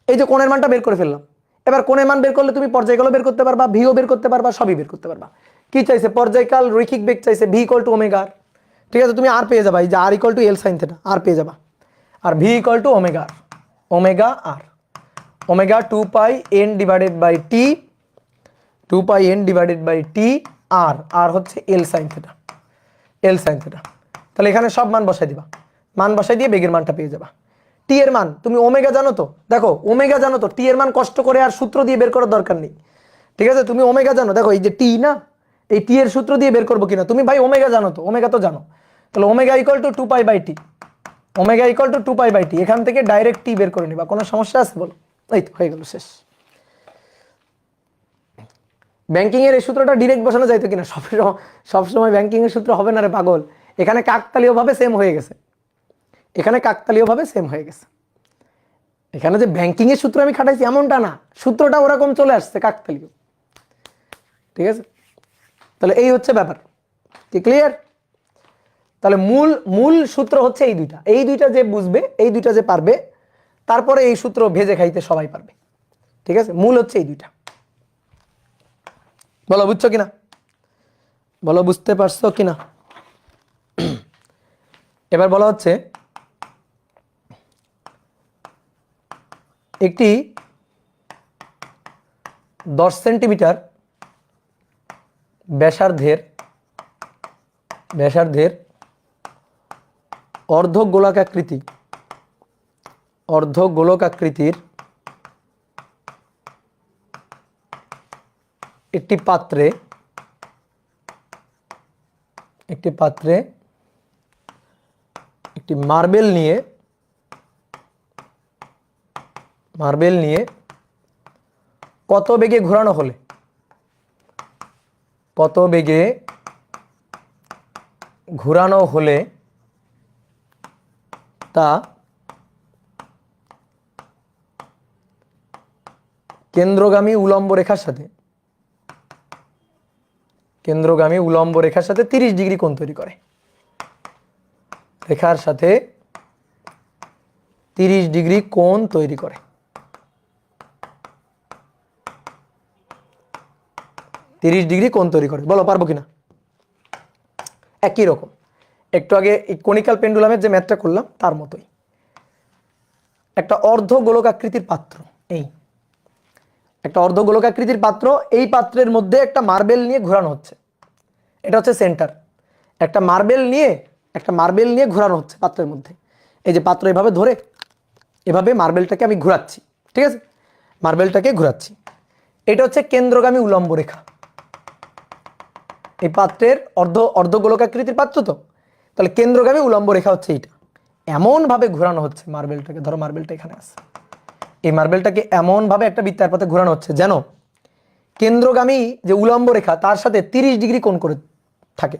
Speaker 1: এই যে কোণের মানটা বের করে ফেললাম। এবার কোণের মান বের করলে তুমি পর্যায়কালও বের করতে পারবা, ভিও বের করতে পারবা, সবই বের করতে পারবা। কি চাইছে? পর্যায়কাল রৈখিক বেগ চাইছে, v equal to omega r. ঠিক আছে, তুমি আর পেয়ে যাবা, এই যে r equal to L sine theta, r পেয়ে যাবা। আর v equal to omega r, omega r, omega 2 pi n divided by T, 2 pi n divided by T r, r হচ্ছে L sine theta, L sine theta. তাহলে এখানে সব মান বসাই দিবা, মান বসাই দিয়ে বেগের মানটা পেয়ে যাবা। টি এর মান তুমি ওমেগা জানো তো, দেখো ওমেগা জানো তো, টি এর মান কষ্ট করে আর সূত্র দিয়ে বের করার দরকার নেই। ঠিক আছে, তুমি ওমেগা জানো, দেখো এই যে টি না, এই টি এর সূত্র দিয়ে বের করবো কিনা, তুমি ভাই ওমেগা জানো তো, ওমেগা তো জানো। তাহলে omega equal to 2 pi by T, omega equal to 2 pi by T, এখান থেকে ডাইরেক্ট টি বের করে নিবা। কোনো সমস্যা আছে বলো? এই তো হয়ে গেল, শেষ। ব্যাংকিং এর এই সূত্রটা ডিরেক্ট বসানো যাইতো কিনা? সবসময় ব্যাংকিং এর সূত্র হবে না রে পাগল, এখানে কাকতালীয় ভাবে সেম হয়ে গেছে, এখানে কাকতালীয় ভাবে সেম হয়ে গেছে। এখানে যে ব্যাংকিং এর সূত্র আমি খাটাইছি এমনটা না, সূত্রটা ওরকম চলে আসছে কাকতালীয়। ঠিক আছে, তাহলে এই হচ্ছে ব্যাপার, কি ক্লিয়ার? তাহলে মূল মূল সূত্র হচ্ছে এই দুইটা, এই দুইটা যে বুঝবে, এই দুইটা যে পারবে, তারপরে এই সূত্র ভেজে খাইতে সবাই পারবে। ঠিক আছে, মূল হচ্ছে এই দুইটা। বলো বুঝছো কিনা, বলো বুঝতে পারছো কিনা? এবার বলা হচ্ছে একটি 10 সেন্টিমিটার ব্যাসার্ধের অর্ধগোলকাকৃতির একটি পাত্রে একটি মার্বেল নিয়ে কত বেগে ঘোরানো হলে তা কেন্দ্রগামী উলম্ব রেখার সাথে 30 ডিগ্রি কোণ তৈরি করে। রেখার সাথে 30 ডিগ্রি কোণ তৈরি করে। 30 ডিগ্রি কোণ তৈরি করে, বলো পারবো কিনা? একই রকম, একটু আগে কনিক্যাল পেন্ডুলামের যে ম্যাথটা করলাম তার মতোই। একটা অর্ধগোলকাকৃতির পাত্র, এই একটা অর্ধগোলকাকৃতির পাত্র, এই পাত্রের মধ্যে একটা মার্বেল নিয়ে ঘোরানো হচ্ছে, এটা হচ্ছে সেন্টার। একটা মার্বেল নিয়ে ঘোরানো হচ্ছে পাত্রের মধ্যে। এই যে পাত্র এভাবে ধরে, এভাবে মার্বেলটাকে আমি ঘোরাচ্ছি। ঠিক আছে, মার্বেলটাকে ঘোরাচ্ছি, এটা হচ্ছে কেন্দ্রগামী উলম্ব রেখা। এই পাত্রের অর্ধগোলকাকৃতির পাত্র তো, তাহলে কেন্দ্রগামী উলম্ব রেখা হচ্ছে এইটা। এমন ভাবে ঘোরানো হচ্ছে মার্বেলটাকে, ধরো মার্বেলটা এখানে আছে, এই মার্বেলটাকে এমন ভাবে একটা বৃত্তাকার পথে ঘোরানো হচ্ছে যেন কেন্দ্রগামী যে উলম্ব রেখা তার সাথে 30 ডিগ্রি কোণ করে থাকে,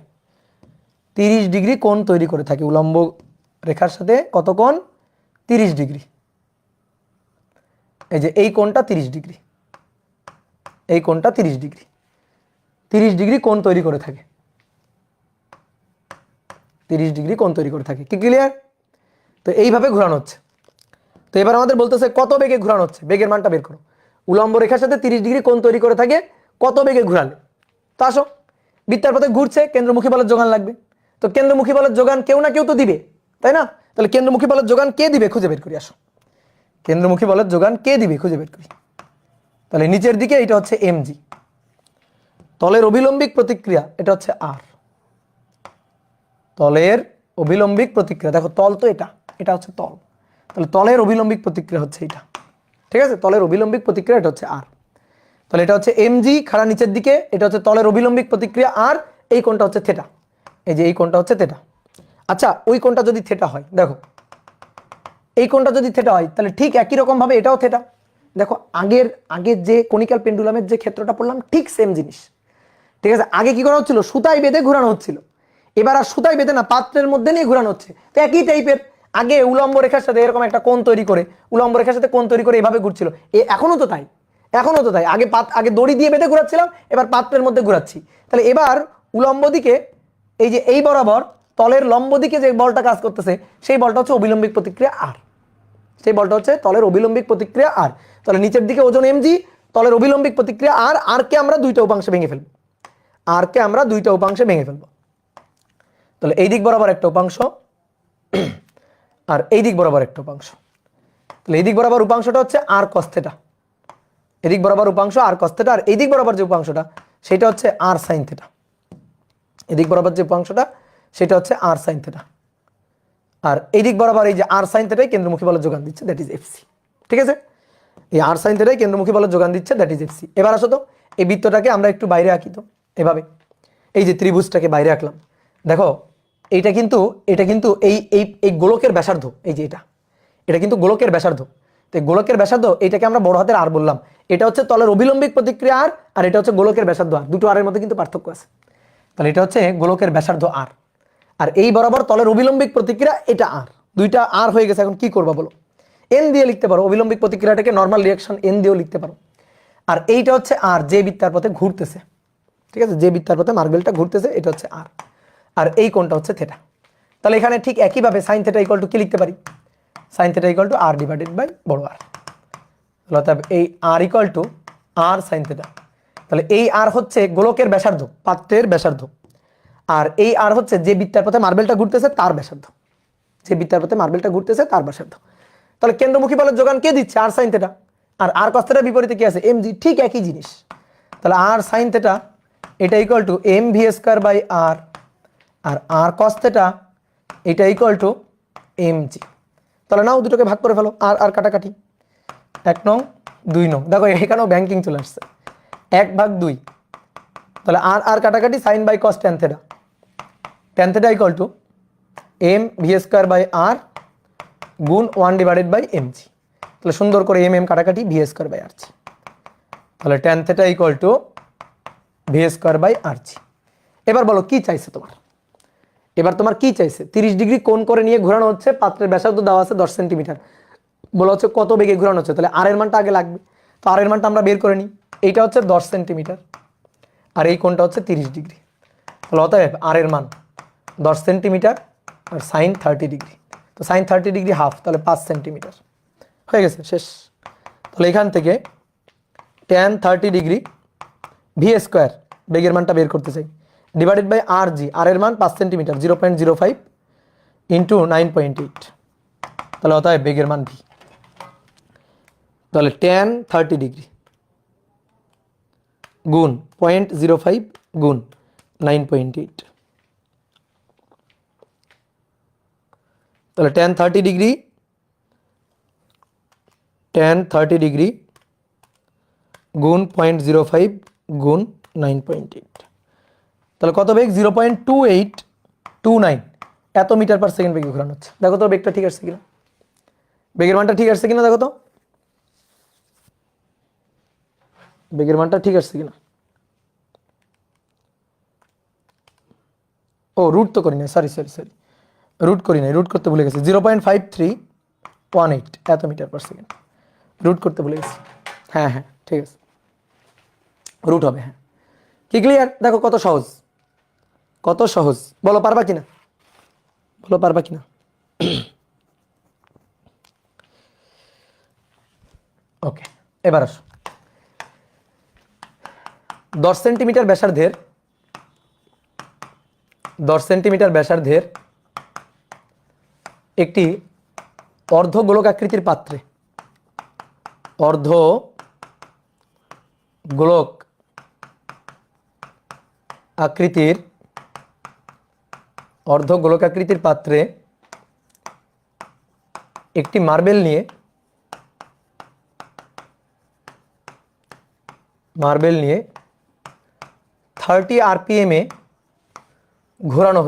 Speaker 1: 30 ডিগ্রি কোণ তৈরি করে থাকে। উলম্ব রেখার সাথে কত কোণ? 30 ডিগ্রি। এই যে এই কোণটা 30 ডিগ্রি, এই কোণটা 30 ডিগ্রি, 30 ডিগ্রি কোণ তৈরি করে থাকে। 30 ডিগ্রি কোণ তৈরি করে থাকে। কি ক্লিয়ার? তো এইভাবে ঘোরানো হচ্ছে। তো এবার আমাদের বলতেছে কত বেগে ঘোরানো হচ্ছে, বেগের মানটা বের করো। উলম্ব রেখার সাথে 30 ডিগ্রি কোণ তৈরি করে থাকে, কত বেগে ঘোরালে। তো আসো, বৃত্তার পথে ঘুরছে, কেন্দ্রমুখী বলের যোগান লাগবে। তো কেন্দ্রমুখী বলের যোগান কেউ না কেউ তো দিবে, তাই না? তাহলে কেন্দ্রমুখী বলের যোগান কে দিবে খুঁজে বের করি। আসো, কেন্দ্রমুখী বলের যোগান কে দিবে খুঁজে বের করি। তাহলে নিচের দিকে এটা হচ্ছে mg, তলের অভিলম্বিক প্রতিক্রিয়া এটা হচ্ছে r। তলের অভিলম্বিক প্রতিক্রিয়া, দেখো তল তো এটা, এটা হচ্ছে তল, তাহলে তলের অভিলম্বিক প্রতিক্রিয়া হচ্ছে এটা। ঠিক আছে, তলের অভিলম্বিক প্রতিক্রিয়া এটা হচ্ছে r। তাহলে এটা হচ্ছে mg খাড়া নিচের দিকে, এটা হচ্ছে তলের অভিলম্বিক প্রতিক্রিয়া r, এই কোণটা হচ্ছে থেটা, এই যে এই কোণটা হচ্ছে থেটা। আচ্ছা, ওই কোণটা যদি থেটা হয়, দেখো এই কোণটা যদি থেটা হয় তাহলে ঠিক একই রকম ভাবে এটাও থেটা। দেখো আগের যে কনিক্যাল পেন্ডুলামের যে ক্ষেত্রটা পড়লাম ঠিক সেম জিনিস। ঠিক আছে, আগে কি করা হচ্ছিল, সুতায় বেঁধে ঘোরানো হচ্ছিল, এবার আর সুতায় বেঁধে না, পাত্রের মধ্যে নিয়ে ঘোরানো হচ্ছে। তো একই টাইপের, আগে উলম্ব রেখার সাথে এরকম একটা কোণ তৈরি করে, উলম্ব রেখার সাথে কোণ তৈরি করে এভাবে ঘুরছিল, এখনো তো তাই, এখনো তো তাই। আগে দড়ি দিয়ে বেঁধে ঘোরাচ্ছিলাম, এবার পাত্রের মধ্যে ঘোরাচ্ছি। তাহলে এবার উলম্ব দিকে এই যে এই বরাবর তলের লম্ব দিকে যে বলটা কাজ করতেছে, সেই বলটা হচ্ছে অভিলম্বিক প্রতিক্রিয়া আর, সেই বলটা হচ্ছে তলের অভিলম্বিক প্রতিক্রিয়া আর। তাহলে নিচের দিকে ওজন mg, তলের অভিলম্বিক প্রতিক্রিয়া আর, আর কে আমরা দুইটা উপাংশে ভেঙে ফেলবো, আর কে আমরা দুইটা উপাংশে ভেঙে ফেলবো। তাহলে এই দিক বরাবর একটা উপাংশ আর এই দিক বরাবর একটা উপাংশ। তাহলে এই দিক বরাবর উপাংশটা হচ্ছে আর cos থিটা, এদিক বরাবর উপাংশ আর cos থিটা, আর এই দিক বরাবর যে উপাংশটা সেটা হচ্ছে আর sin থিটা, এদিক বরাবর যে উপাংশটা সেটা হচ্ছে আর sin থিটা। আর এই দিক বরাবর এই যে আর sin থিটাই কেন্দ্রমুখী বলের যোগান দিচ্ছে, দ্যাট ইজ এফসি। ঠিক আছে, এই আর sin থিটাই কেন্দ্রমুখী বলের যোগান দিচ্ছে, দ্যাট ইজ এফসি। এবার আসো তো এই বৃত্তটাকে আমরা একটু বাইরে আঁকি। তো এভাবে এই যে ত্রিভুজটাকে বাইরে আঁকলাম, দেখো এটা কিন্তু এই এই এই গোলকের ব্যাসার্ধ, এই যে এটা কিন্তু গোলকের ব্যাসার্ধ। তো গোলকের ব্যাসার্ধ এটাকে আমরা বড় হাতের আর বললাম, এটা হচ্ছে তলের অভিলম্বিক প্রতিক্রিয়া আর, আর এটা হচ্ছে গোলকের ব্যাসার্ধ আর, দুটো আরের মধ্যে কিন্তু পার্থক্য আছে। তাহলে এটা হচ্ছে গোলকের ব্যাসার্ধ আর, আর এই বরাবর তলের অভিলম্বিক প্রতিক্রিয়া এটা আর, দুইটা আর হয়ে গেছে। এখন কি করবা বলো, এন দিয়ে লিখতে পারো, অভিলম্বিক প্রতিক্রিয়াটাকে নর্মাল রিঅ্যাকশন এন দিয়েও লিখতে পারো। আর এইটা হচ্ছে আর, যে বৃত্তার পথে ঘুরতেছে। ঠিক আছে, যে বৃত্তার পথে মার্বেলটা ঘুরতেছে এটা হচ্ছে আর, আর এই কোণটা হচ্ছে থেটা। তাহলে এখানে ঠিক একইভাবে সাইন থেটা ইকুয়াল টু কি লিখতে পারি, sine theta equal to r divided by বড় আর। অর্থাৎ এই r equal to r sine theta. তাহলে এই আর হচ্ছে গোলকের ব্যাসার্ধ, পাত্রের ব্যাসার্ধ, আর এই আর হচ্ছে যে বৃত্তার পথে মার্বেলটা ঘুরতেছে তার ব্যাসার্ধ, যে বৃত্তার পথে মার্বেলটা ঘুরতেছে তার ব্যাসার্ধ। তাহলে কেন্দ্রমুখী বলের যোগান কে দিচ্ছে, আর সাইন থেটা। আর আর cos থেটার বিপরীতে কি আছে, mg, ঠিক একই জিনিস। তাহলে আর সাইন থেটা এটা equal to M V square by R, আর আর cos থেটা এটা ইকুয়াল টু mg। তাহলে নাও দুটোকে ভাগ করে ফেলো, আর আর কাটাকাটি, 1 নং 2 নং, দেখো এখানেও ব্যাংকিং চলে আসছে, 1/2। তাহলে আর আর কাটাকাটি sine by cos tan theta, tan theta equal to M V square by r গুণ 1 ডিভাইডেড বাই mg। তাহলে সুন্দর করে এম কাটাকাটি, ভি স্কোয়ার বাই আরজি। তাহলে tan theta equal to v square by r g. এবার বলো কি চাইছে তোমার, এবার তোমার কি চাইছে, 30 ডিগ্রি কোণ করে নিয়ে ঘোরানো হচ্ছে, পাত্রের ব্যাসার্ধ দেওয়া আছে 10 সেন্টিমিটার, বলা হচ্ছে কত বেগে ঘোরানো হচ্ছে। তাহলে আর এর মানটা আগে লাগবে, তো আর এর মানটা আমরা বের করে নিই। এইটা হচ্ছে 10 সেন্টিমিটার আর এই কোণটা হচ্ছে 30 ডিগ্রি। তাহলে অতএব আর এর মান 10 সেন্টিমিটার আর সাইন 30 ডিগ্রি, তো সাইন 30 ডিগ্রি হাফ, তাহলে 5 সেন্টিমিটার হয়ে গেছে, শেষ। তাহলে এখান থেকে ট্যান 30 ডিগ্রি ভি স্কোয়ার বেগের মানটা বের করতে চাই, ডিভাইডেড বাই আর জি, আর এর মান 5 সেন্টিমিটার, 0.05 ইন্টু 9.8, তাহলে অতএব বেগের মান ভি। তাহলে ট্যান 30 ডিগ্রি গুণ 0.05 গুণ 9.8, তাহলে ট্যান 30 ডিগ্রি গুণ 0.05 গুণ 9.8, তাহলে কত বেগ, 0.2829 এত মিটার পার সেকেন্ড বেগে ঘোরানো হচ্ছে। দেখো তো বেগটা ঠিক আসছে কিনা, বেগের মানটা ঠিক আসছে কিনা, দেখো তো বেগের মানটা ঠিক আসছে কিনা। ও রুট তো করি না, সরি রুট করি নাই, রুট করতে ভুলে গেছি, 0.5318 এত মিটার পার সেকেন্ড, রুট করতে ভুলে গেছি। হ্যাঁ হ্যাঁ ঠিক আছে, রুট হবে। হ্যাঁ কি ক্লিয়ার, দেখো কত সহজ, কত সহজ, বলো পারবা কিনা। বলো পারবা কিনা? ওকে, এবার আসো। 10 সেন্টিমিটার ব্যাসার্ধের 10 সেন্টিমিটার ব্যাসার্ধের একটি অর্ধ গোলক আকৃতির পাত্রে অর্ধ গোলক আকৃতির পাত্রে একটি মার্বেল নিয়ে 30 RPM এ ঘোরানো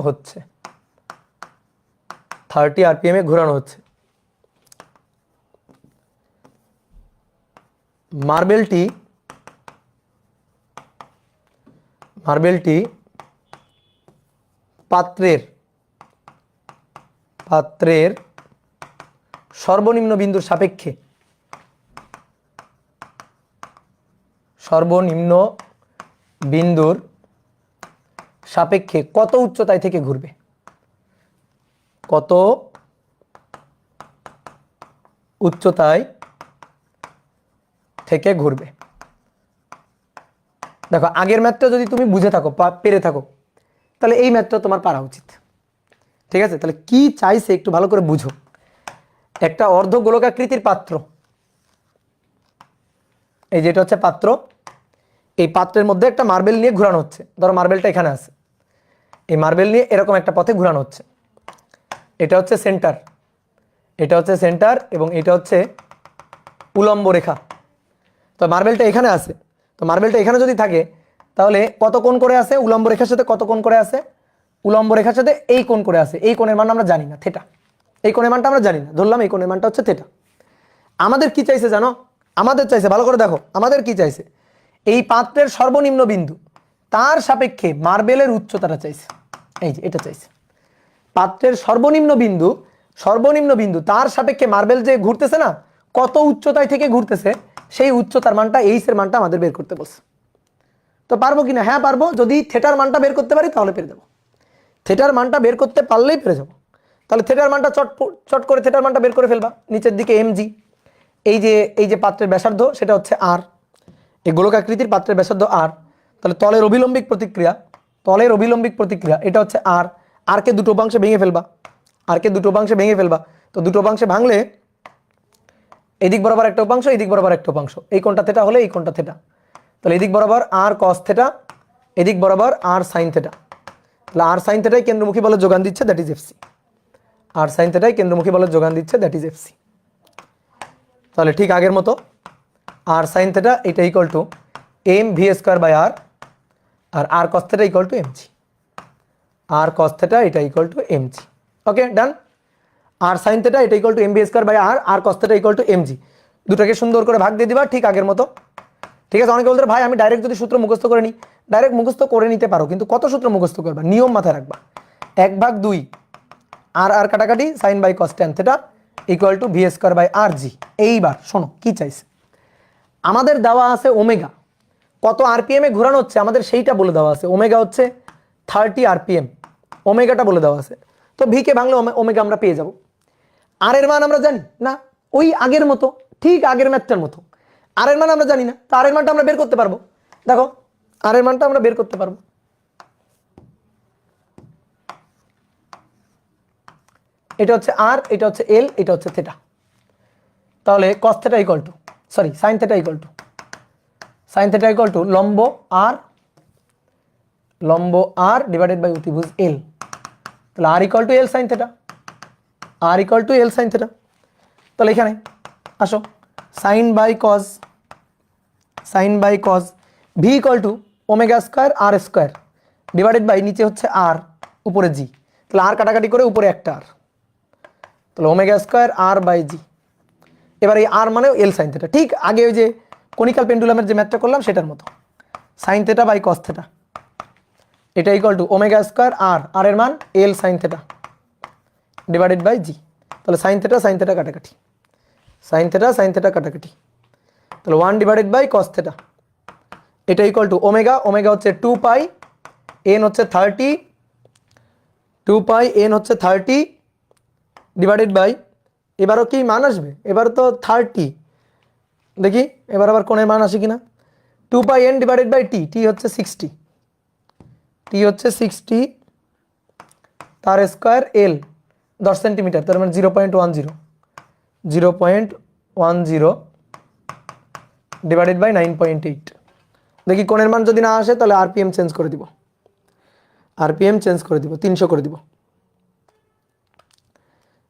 Speaker 1: হচ্ছে 30 RPM এ ঘোরানো হচ্ছে। মার্বেলটি পাত্রের সর্বনিম্ন বিন্দুর সাপেক্ষে কত উচ্চতায় থেকে ঘুরবে? কত উচ্চতায় থেকে ঘুরবে? দেখো, আগের ম্যাথটা যদি তুমি বুঝে থাকো, পেরে থাকো, তাহলে এই ম্যাথটা তোমার পারা উচিত। ঠিক আছে, তাহলে কি চাইছে একটু ভালো করে বুঝো। একটা অর্ধ গোলকাকৃতির পাত্র, এই যেটা হচ্ছে পাত্র, এই পাত্রের মধ্যে একটা মার্বেল নিয়ে ঘোরানো হচ্ছে। ধরো মার্বেলটা এখানে আছে, এই মার্বেল নিয়ে এরকম একটা পথে ঘোরানো হচ্ছে। এটা হচ্ছে সেন্টার এবং এটা হচ্ছে উলম্ব রেখা। তো মার্বেলটা এখানে আছে, তো মার্বেলটা এখানে যদি থাকে তাহলে কত কোণ করে আছে? উলম্ব রেখার সাথে কত কোণ করে আছে? উলম্ব রেখার সাথে এই কোণ করে আছে। এই কোণের মান আমরা জানি না, থিটা। এই কোণের মানটা আমরা জানি না, ধরলাম এই কোণের মানটা হচ্ছে থিটা। আমাদের কি চাইছে জানো? আমাদের চাইছে, ভালো করে দেখো, আমাদের কি চাইছে? এই পাত্রের সর্বনিম্ন বিন্দু তার সাপেক্ষে মার্বেলের উচ্চতাটা চাইছে। এই যে এটা চাইছে, পাত্রের সর্বনিম্ন বিন্দু তার সাপেক্ষে মার্বেল যে ঘুরতেছে না, কত উচ্চতায় থেকে ঘুরতেছে, সেই উচ্চতার মানটা, এইচ এর মানটা আমাদের বের করতে বলছে। তো পারবো কিনা? হ্যাঁ পারবো। যদি থিটার মানটা বের করতে পারি তাহলে পেরে যাবো। থিটার মানটা বের করতে পারলেই পেরে যাবো। তাহলে থিটার মানটা চট করে থিটার মানটা বের করে ফেলবা। নিচের দিকে mg, এই যে পাত্রের ব্যাসার্ধ সেটা হচ্ছে r, এই গোলকাকৃতির পাত্রের ব্যাসার্ধ r। তাহলে তলের অভিলম্বিক প্রতিক্রিয়া এটা হচ্ছে r কে দুটো অংশে ভেঙে ফেলবা। তো দুটো অংশে ভাঙলে এদিক বরাবর একটা উপাংশ, এদিক বরাবর একটা উপাংশ, এই কোণটা থিটা হলে এই কোণটা থিটা। তাহলে এদিক বরাবর r cos থিটা, এদিক বরাবর r sin থিটা। তাহলে r sin থিটাই কেন্দ্রমুখী বলের যোগান দিচ্ছে, that is fc। r sin থিটাই কেন্দ্রমুখী বলের যোগান দিচ্ছে, দ্যাট ইজ fc। তাহলে ঠিক আগের মতো r sin থিটা এটা equal to mv square by r, আর r cos theta equal to mg। r cos theta এটা equal to mg। Okay, done. r sin theta এটা equal to mv square by r, r cos theta equal to mg। দুটাকে সুন্দর করে ভাগ দিয়ে দিবা ঠিক আগের মতো। ঠিক আছে, অনেকে বলতে ভাই আমি ডাইরেক্ট যদি সূত্র মুখস্থ করে নিই, ডাইরেক্ট মুখস্থ করে নিতে পারো, কিন্তু কত সূত্র মুখস্থ করবা? নিয়ম মাথায় রাখবা। 1/2 r কাটাকাটি sin বাই cos tan theta equal to v square by rg। এইবার শোনো কি চাইছে। আমাদের দেওয়া আছে ওমেগা, কত আরপিএম এ ঘোরানো হচ্ছে আমাদের সেইটা বলে দেওয়া আছে। ওমেগা হচ্ছে 30 RPM, ওমেগাটা বলে দেওয়া আছে। তো ভি কে ভাঙলে ওমেগা আমরা পেয়ে যাব। আর এর মান আমরা জানি না, ওই আগের মতো, ঠিক আগের ম্যাথটার মতো। আর এর মান আমরা জানি না, তো আর এর মানটা আমরা বের করতে পারবো। দেখো, আর এর মানটা আমরা বের করতে পারবো। এটা হচ্ছে আর, এটা হচ্ছে এল, এটা হচ্ছে থিটা। তাহলে cos theta equal to, sorry sin theta equal to লম্ব আর ডিভাইডেড বাই অতিভুজ এল। তাহলে r equal to L sin theta, তাহলে এখানে আসো, sin বাই cos v equal to omega square r square divided by নিচে হচ্ছে আর, উপরে জি। তাহলে আর কাটাকাটি করে উপরে একটা আর, তাহলে ওমেগা স্কয়ার আর বাই জি। এবার এই আর মানে এল sin থিটা, ঠিক আগে ওই যে কনিক্যাল পেন্ডুলামের যে ম্যাথটা করলাম সেটার মতো। sin theta by cos theta এটা equal to omega square R এর মান এল sin theta divided by G. তাহলে sin থিটা কাটাকাটি, তাহলে 1 ডিভাইডেড বাই cos থিটা এটা ইকুয়াল টু ওমেগা হচ্ছে 2 পাই, এন হচ্ছে 30, 2πn হচ্ছে 30 ডিভাইডেড বাই, এবারও কি মান আসবে, এবার তো 30, দেখি এবার আবার কোণের মান আসে কিনা। 2πn ডিভাইডেড বাই টি, টি হচ্ছে 60, টি হচ্ছে 60 তার স্কোয়ার এল 10 সেন্টিমিটার, তার মানে 0.10, 0.10 ডিভাইডেড বাই 9.8। দেখি কোণের মান যদি না আসে তাহলে আরপিএম চেঞ্জ করে দিব, আরপিএম চেঞ্জ করে দিব, 300 করে দিব।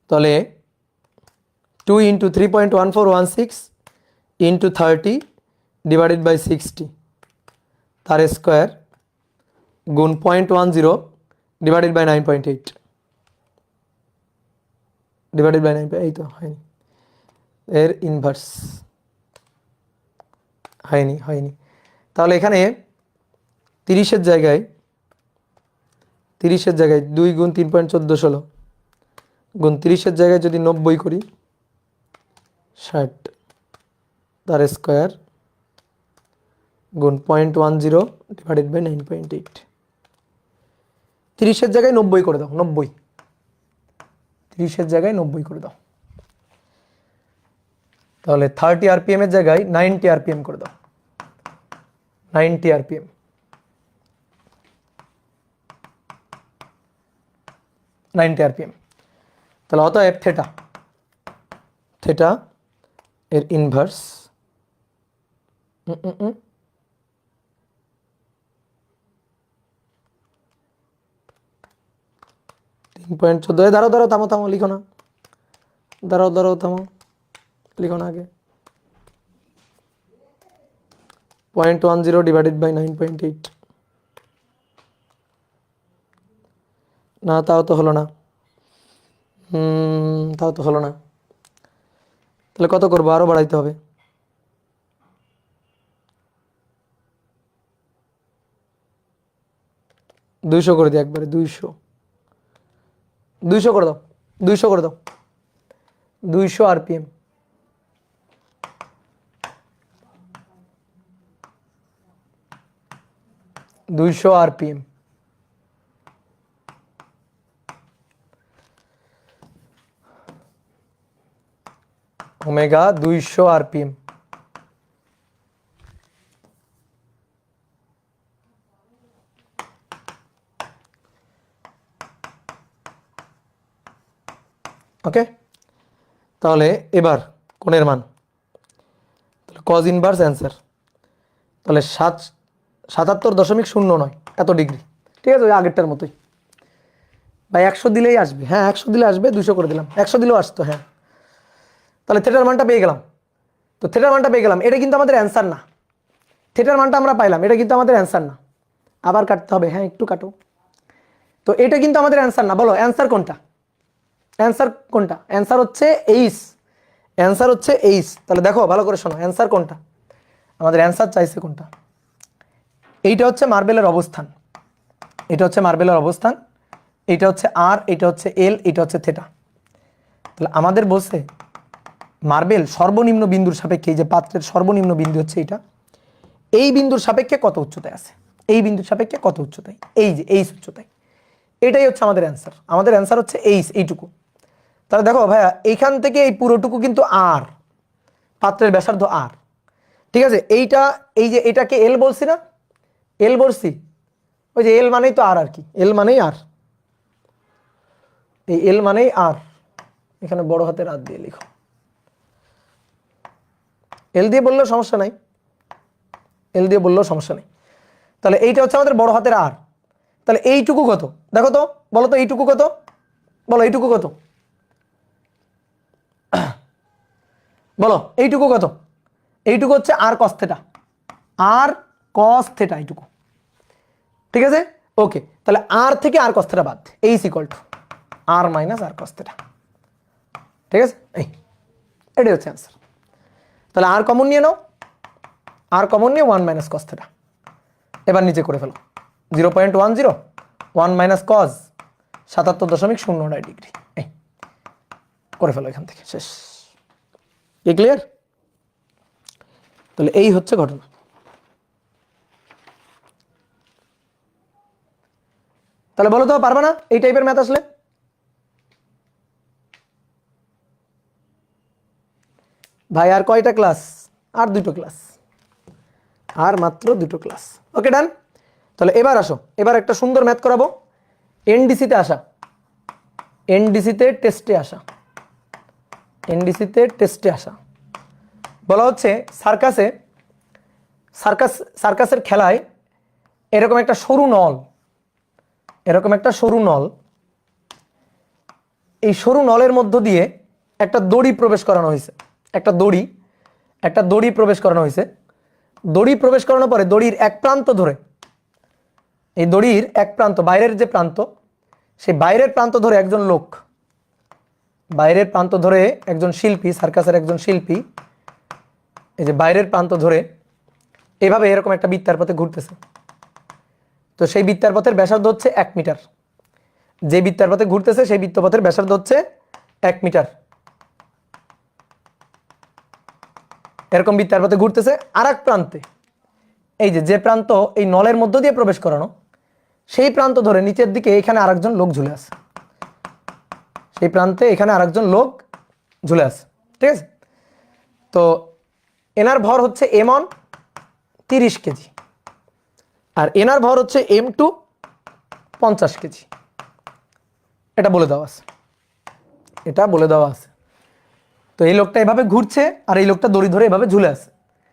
Speaker 1: তাহলে 2 × 3.1416 ইন্টু 30 ডিভাইডেড বাই 60 তার স্কোয়ার গুণ 0.10 ডিভাইডেড বাই 9.8 ডিভাইডেড বাই 9, এই তো হয়নি, এর ইনভার্স হয়নি। তাহলে এখানে 30-এর জায়গায় 2 গুণ 3.14 গুণ 30-এর জায়গায় যদি 90 করি, 60 তার স্কোয়ার গুণ 0.10 ডিভাইডেড বাই 9.8। 30-এর জায়গায় 90 করে দাও, 90, 30-এর জায়গায় 90 করে দাও। তাহলে 30 আরপিএম এর জায়গায় 90 আরপিএম করে দাও, 90 আরপিএম। তাহলে অতএব থেটা এর ইনভার্স 3.14, দাঁড়াও থামো লিখো না, দাঁড়াও থামো, লিখো না আগে, 0.10 ডিভাইডেড বাই 9.8। না তাও তো হলো না, তাহলে কত করবো, আরো বাড়াইতে হবে। 200 করে দিই একবারে, 200 করে দাও, 200 করে দাও, 200 আরপিএম। Omega 200 RPM. ওকে, তাহলে এবার কোণের মান, তাহলে কজ ইনভার্স অ্যান্সার, তাহলে 77.09 এত ডিগ্রি, ঠিক আছে, ওই আগেরটার মতোই ভাই। 100 দিলেই আসবে, হ্যাঁ 100 দিলে আসবে, 200 করে দিলাম, 100 দিলেও আসতো, হ্যাঁ। তাহলে থেটার মানটা পেয়ে গেলাম, তো থেটার মানটা পেয়ে গেলাম, এটা কিন্তু আমাদের অ্যান্সার না, থেটার মানটা আমরা পাইলাম, এটা কিন্তু আমাদের অ্যান্সার না, আবার কাটতে হবে, হ্যাঁ একটু কাটো। তো এটা কিন্তু আমাদের অ্যান্সার না, বলো অ্যান্সার কোনটা, অ্যান্সার হচ্ছে এইস, তাহলে দেখো ভালো করে শোনো, অ্যান্সার কোনটা, আমাদের অ্যান্সার চাইছে কোনটা, এইটা হচ্ছে মার্বেলের অবস্থান, এটা হচ্ছে মার্বেলের অবস্থান, এটা হচ্ছে আর, এটা হচ্ছে এল, এটা হচ্ছে থেটা। তাহলে আমাদের বলছে মার্বেল সর্বনিম্ন বিন্দুর সাপেক্ষে, এই যে পাত্রের সর্বনিম্ন বিন্দু হচ্ছে এটা, এই বিন্দুর সাপেক্ষে কত উচ্চতায় আছে, এই বিন্দুর সাপেক্ষে কত উচ্চতায়, এই যে এইচ উচ্চতায়, এটাই হচ্ছে আমাদের অ্যান্সার। আমাদের অ্যান্সার হচ্ছে এইটুকু। তাহলে দেখো ভাইয়া, এইখান থেকে এই পুরোটুকু কিন্তু আর, পাত্রের ব্যাসার্ধ আর, ঠিক আছে। এইটা, এই যে এটাকে এল বলছি না, এল বলছি, ওই যে এল মানেই তো আর কি, এল মানেই আর, এই এল মানেই আর, এখানে বড় হাতের আর দিয়ে লিখো, এল দিয়ে বললেও সমস্যা নাই, তাহলে এইটা হচ্ছে আমাদের বড় হাতের আর। তাহলে এইটুকু কত, দেখো তো, বলো তো এইটুকু কত, বলো এইটুকু কত, বলো এইটুকু কত, এইটুকু হচ্ছে আর কস থেটা, এইটুকু, ঠিক আছে। ওকে, তাহলে আর থেকে আর কস থেটা বাদ, H equal to R minus R cos theta, ঠিক আছে, এটাই হচ্ছে অ্যান্সার। তাহলে আর কমন নিয়ে নাও, আর কমন নিয়ে 1 মাইনাস কস থেটা, এবার নিচে করে ফেলো, 0.10 1 মাইনাস কস 77.09 ডিগ্রি, করে ফেলো এখান থেকে, শেষ, কি ক্লিয়ার? তাহলে এই হচ্ছে ঘটনা। তাহলে বলো তো, পারবা না এই টাইপের ম্যাথ আসলে? ভাই আর কয়টা ক্লাস? আর দুটো ক্লাস, আর মাত্র দুটো ক্লাস। ওকে ডান। তাহলে এবার আসো, এবার একটা সুন্দর ম্যাথ করাবো। এনডিসিতে আসা, এনডিসিতে টেস্টে আসা, এনডিসিতে টেস্টে আসা। বলা হচ্ছে সার্কাসে, সার্কাসের খেলায় এরকম একটা সরু নল, এরকম একটা সরু নল, এই সরু নলের মধ্য দিয়ে একটা দড়ি প্রবেশ করানো হয়েছে, একটা দড়ি প্রবেশ করানো হয়েছে। দড়ি প্রবেশ করানোর পরে দড়ির এক প্রান্ত ধরে, এই দড়ির এক প্রান্ত, বাইরের যে প্রান্ত, সেই বাইরের প্রান্ত ধরে একজন লোক, বাইরের প্রান্ত ধরে একজন শিল্পী, সার্কাসের একজন শিল্পী, এই যে বাইরের প্রান্ত ধরে এভাবে এরকম একটা বৃত্তার পথে ঘুরতেছে। তো সেই বৃত্তার পথের ব্যাসার্ধ হচ্ছে 1 মিটার। যে বৃত্তার পথে ঘুরতেছে সেই বৃত্তপথের ব্যাসার্ধ হচ্ছে 1 মিটার। এরকম বৃত্তার পথে ঘুরতেছে। আর এক প্রান্তে, এই যে প্রান্ত এই নলের মধ্য দিয়ে প্রবেশ করানো, সেই প্রান্ত ধরে নিচের দিকে এখানে আরেকজন লোক ঝুলে আছে, সেই প্রান্তে এখানে আরেকজন লোক ঝুলে আছে। ঠিক আছে? তো এনার ভর হচ্ছে m1 30 কেজি, আর এনার ভর হচ্ছে m2 50 কেজি। এটা বলে দেওয়া আছে, এটা বলে দেওয়া আছে। তো এই লোকটা এভাবে ঘুরছে আর এই লোকটা দড়ি ধরে এভাবে ঝুলে আছে।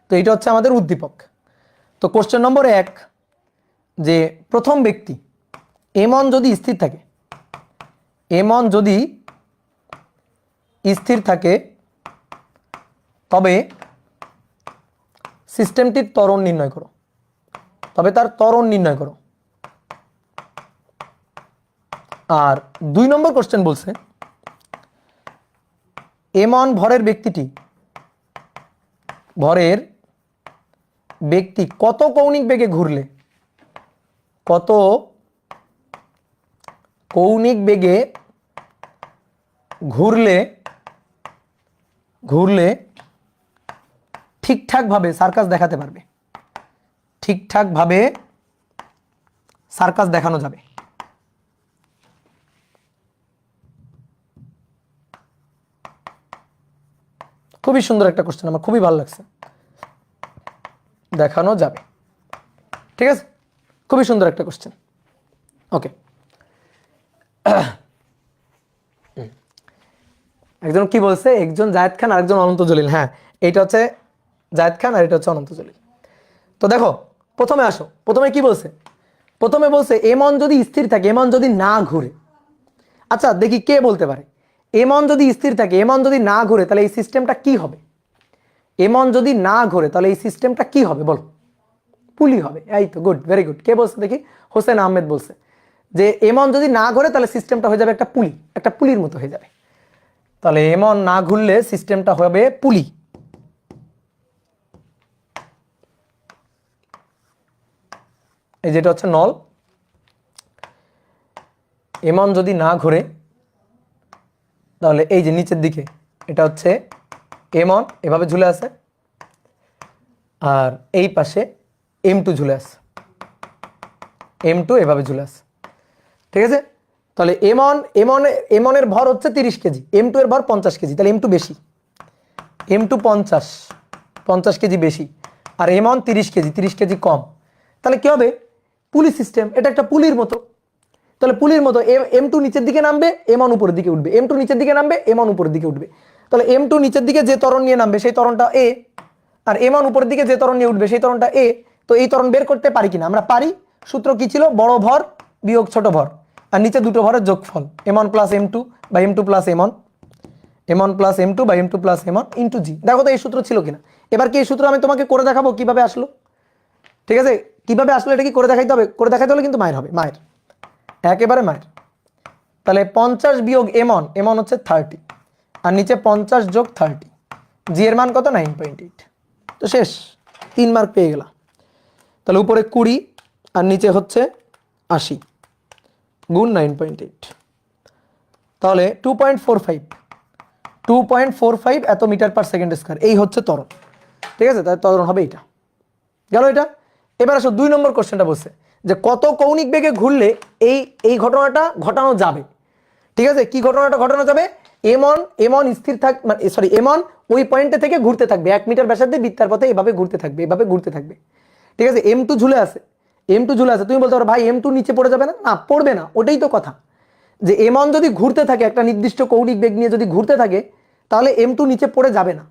Speaker 1: তো এটা হচ্ছে আমাদের উদ্দীপক। তো কোশ্চেন নম্বর 1, যে প্রথম ব্যক্তি m1 যদি স্থির থাকে, m1 যদি স্থির থাকে তবে সিস্টেমটির ত্বরণ নির্ণয় করো, তবে তার ত্বরণ নির্ণয় করো। আর 2 নম্বর কোশ্চেন বলছে m1 ভরের ব্যক্তি কত কৌণিক বেগে ঘুরলে, কত কৌণিক বেগে ঘুরলে ঠিকঠাকভাবে সার্কাস দেখাতে পারবে, ঠিকঠাকভাবে সার্কাস দেখানো যাবে। খুবই সুন্দর একটা কোশ্চেন, আমার খুবই ভালো লাগছে। দেখানো যাবে, ঠিক আছে? খুবই সুন্দর একটা কোশ্চেন। ওকে, একজন কি বলছে, একজন জায়েদ খান আর একজন অনন্ত জলিল। হ্যাঁ, এইটা হচ্ছে জায়েদ খান আর এটা হচ্ছে অনন্ত জলিল। তো দেখো, প্রথমে আসো, প্রথমে কি বলছে? প্রথমে বলছে m1 যদি স্থির থাকে, m1 যদি না ঘুরে। আচ্ছা দেখি কে বলতে পারে m1 যদি স্থির থাকে, m1 যদি না ঘুরে, তাহলে এই সিস্টেমটা কি হবে? m1 যদি না ঘুরে তাহলে এই সিস্টেমটা কি হবে বলো? পুলি হবে। এই তো, গুড, ভেরি গুড। কে বলছে দেখি? হোসেন আহমেদ বলছে যে m1 যদি না ঘুরে তাহলে সিস্টেমটা হয়ে যাবে একটা পুলি, একটা পুলির মতো হয়ে যাবে। তাহলে m1 না ঘুরলে সিস্টেমটা হবে পুলি। এই যেটা হচ্ছে নল, m1 যদি না ঘুরে তাহলে এই যে নিচের দিকে এটা হচ্ছে m1 এভাবে ঝুলে আছে, আর এই পাশে m2 ঝুলে আছে, m2 এভাবে ঝুলে আছে। ঠিক আছে? তাহলে m1 এর ভর হচ্ছে 30 কেজি, m2 এর ভর 50 কেজি, তাহলে m2 বেশি, m2 50 কেজি বেশি, আর m1 30 কেজি, 30 কেজি কম। তাহলে কি হবে? পুলি সিস্টেম, এটা একটা পুলির মতো। তাহলে পুলির মতো m2 নিচের দিকে নামবে, m1 উপরের দিকে উঠবে, m2 নিচের দিকে নামবে, m1 উপরের দিকে উঠবে। তাহলে m2 নিচের দিকে যে ত্বরণ নিয়ে নামবে সেই ত্বরণটা a, আর m1 উপরের দিকে যে ত্বরণ নিয়ে উঠবে সেই ত্বরণটা a। তো এই ত্বরণ বের করতে পারি কিনা? আমরা পারি। সূত্র কি ছিল? বড় ভর বিয়োগ ছোট ভর, আর নিচে দুটো ভরের যোগফল, m1 প্লাস m2 বা m2 plus m1, m1 plus m2 বা m2 প্লাস m1 ইন্টু জি। দেখো তো এই সূত্র ছিল কিনা। এবার কি এই সূত্র আমি তোমাকে করে দেখাবো কিভাবে আসলো। ঠিক আছে? কিভাবে আসলো এটা কি করে দেখাইতে হবে? করে দেখাইতে হলে কিন্তু মায়ের হবে, মায়ের, একেবারে মায়ের। তাহলে 50 বিয়োগ m1 হচ্ছে 30, আর নিচে 50 যোগ 30, জি এর মান কত? 9.8। তো শেষ, 3 মার্ক পেয়ে গেলাম। তাহলে উপরে 20 আর নিচে হচ্ছে 80 গুণ 9.8, তাহলে 2.45 এত মিটার পার সেকেন্ড স্কয়ার, এই হচ্ছে ত্বরণ। ঠিক আছে? তাহলে ত্বরণ হবে এটা। গেল এটা। এবার আসো 2 নম্বর কোশ্চেনটা বলছে যে কত কৌণিক বেগে ঘুরলে এই এই ঘটনাটা ঘটানো যাবে। ঠিক আছে, কি ঘটনাটা ঘটানো যাবে? এমন স্থির থাক, সরি এমন ওই পয়েন্টে থেকে ঘুরতে থাকবে 1 মিটার ব্যাসার্ধে বৃত্তার পথে এভাবে ঘুরতে থাকবে, এভাবে ঘুরতে থাকবে। ঠিক আছে, M2 ঝুলে আছে, M2 ঝুলে আছে। তুমি বলতে পারো ভাই M2 নিচে পড়ে যাবে না? না, পড়বে না। ওটাই তো কথা, যে এমন যদি ঘুরতে থাকে একটা নির্দিষ্ট কৌণিক বেগ নিয়ে যদি ঘুরতে থাকে তাহলে M2 নিচে পড়ে যাবে না।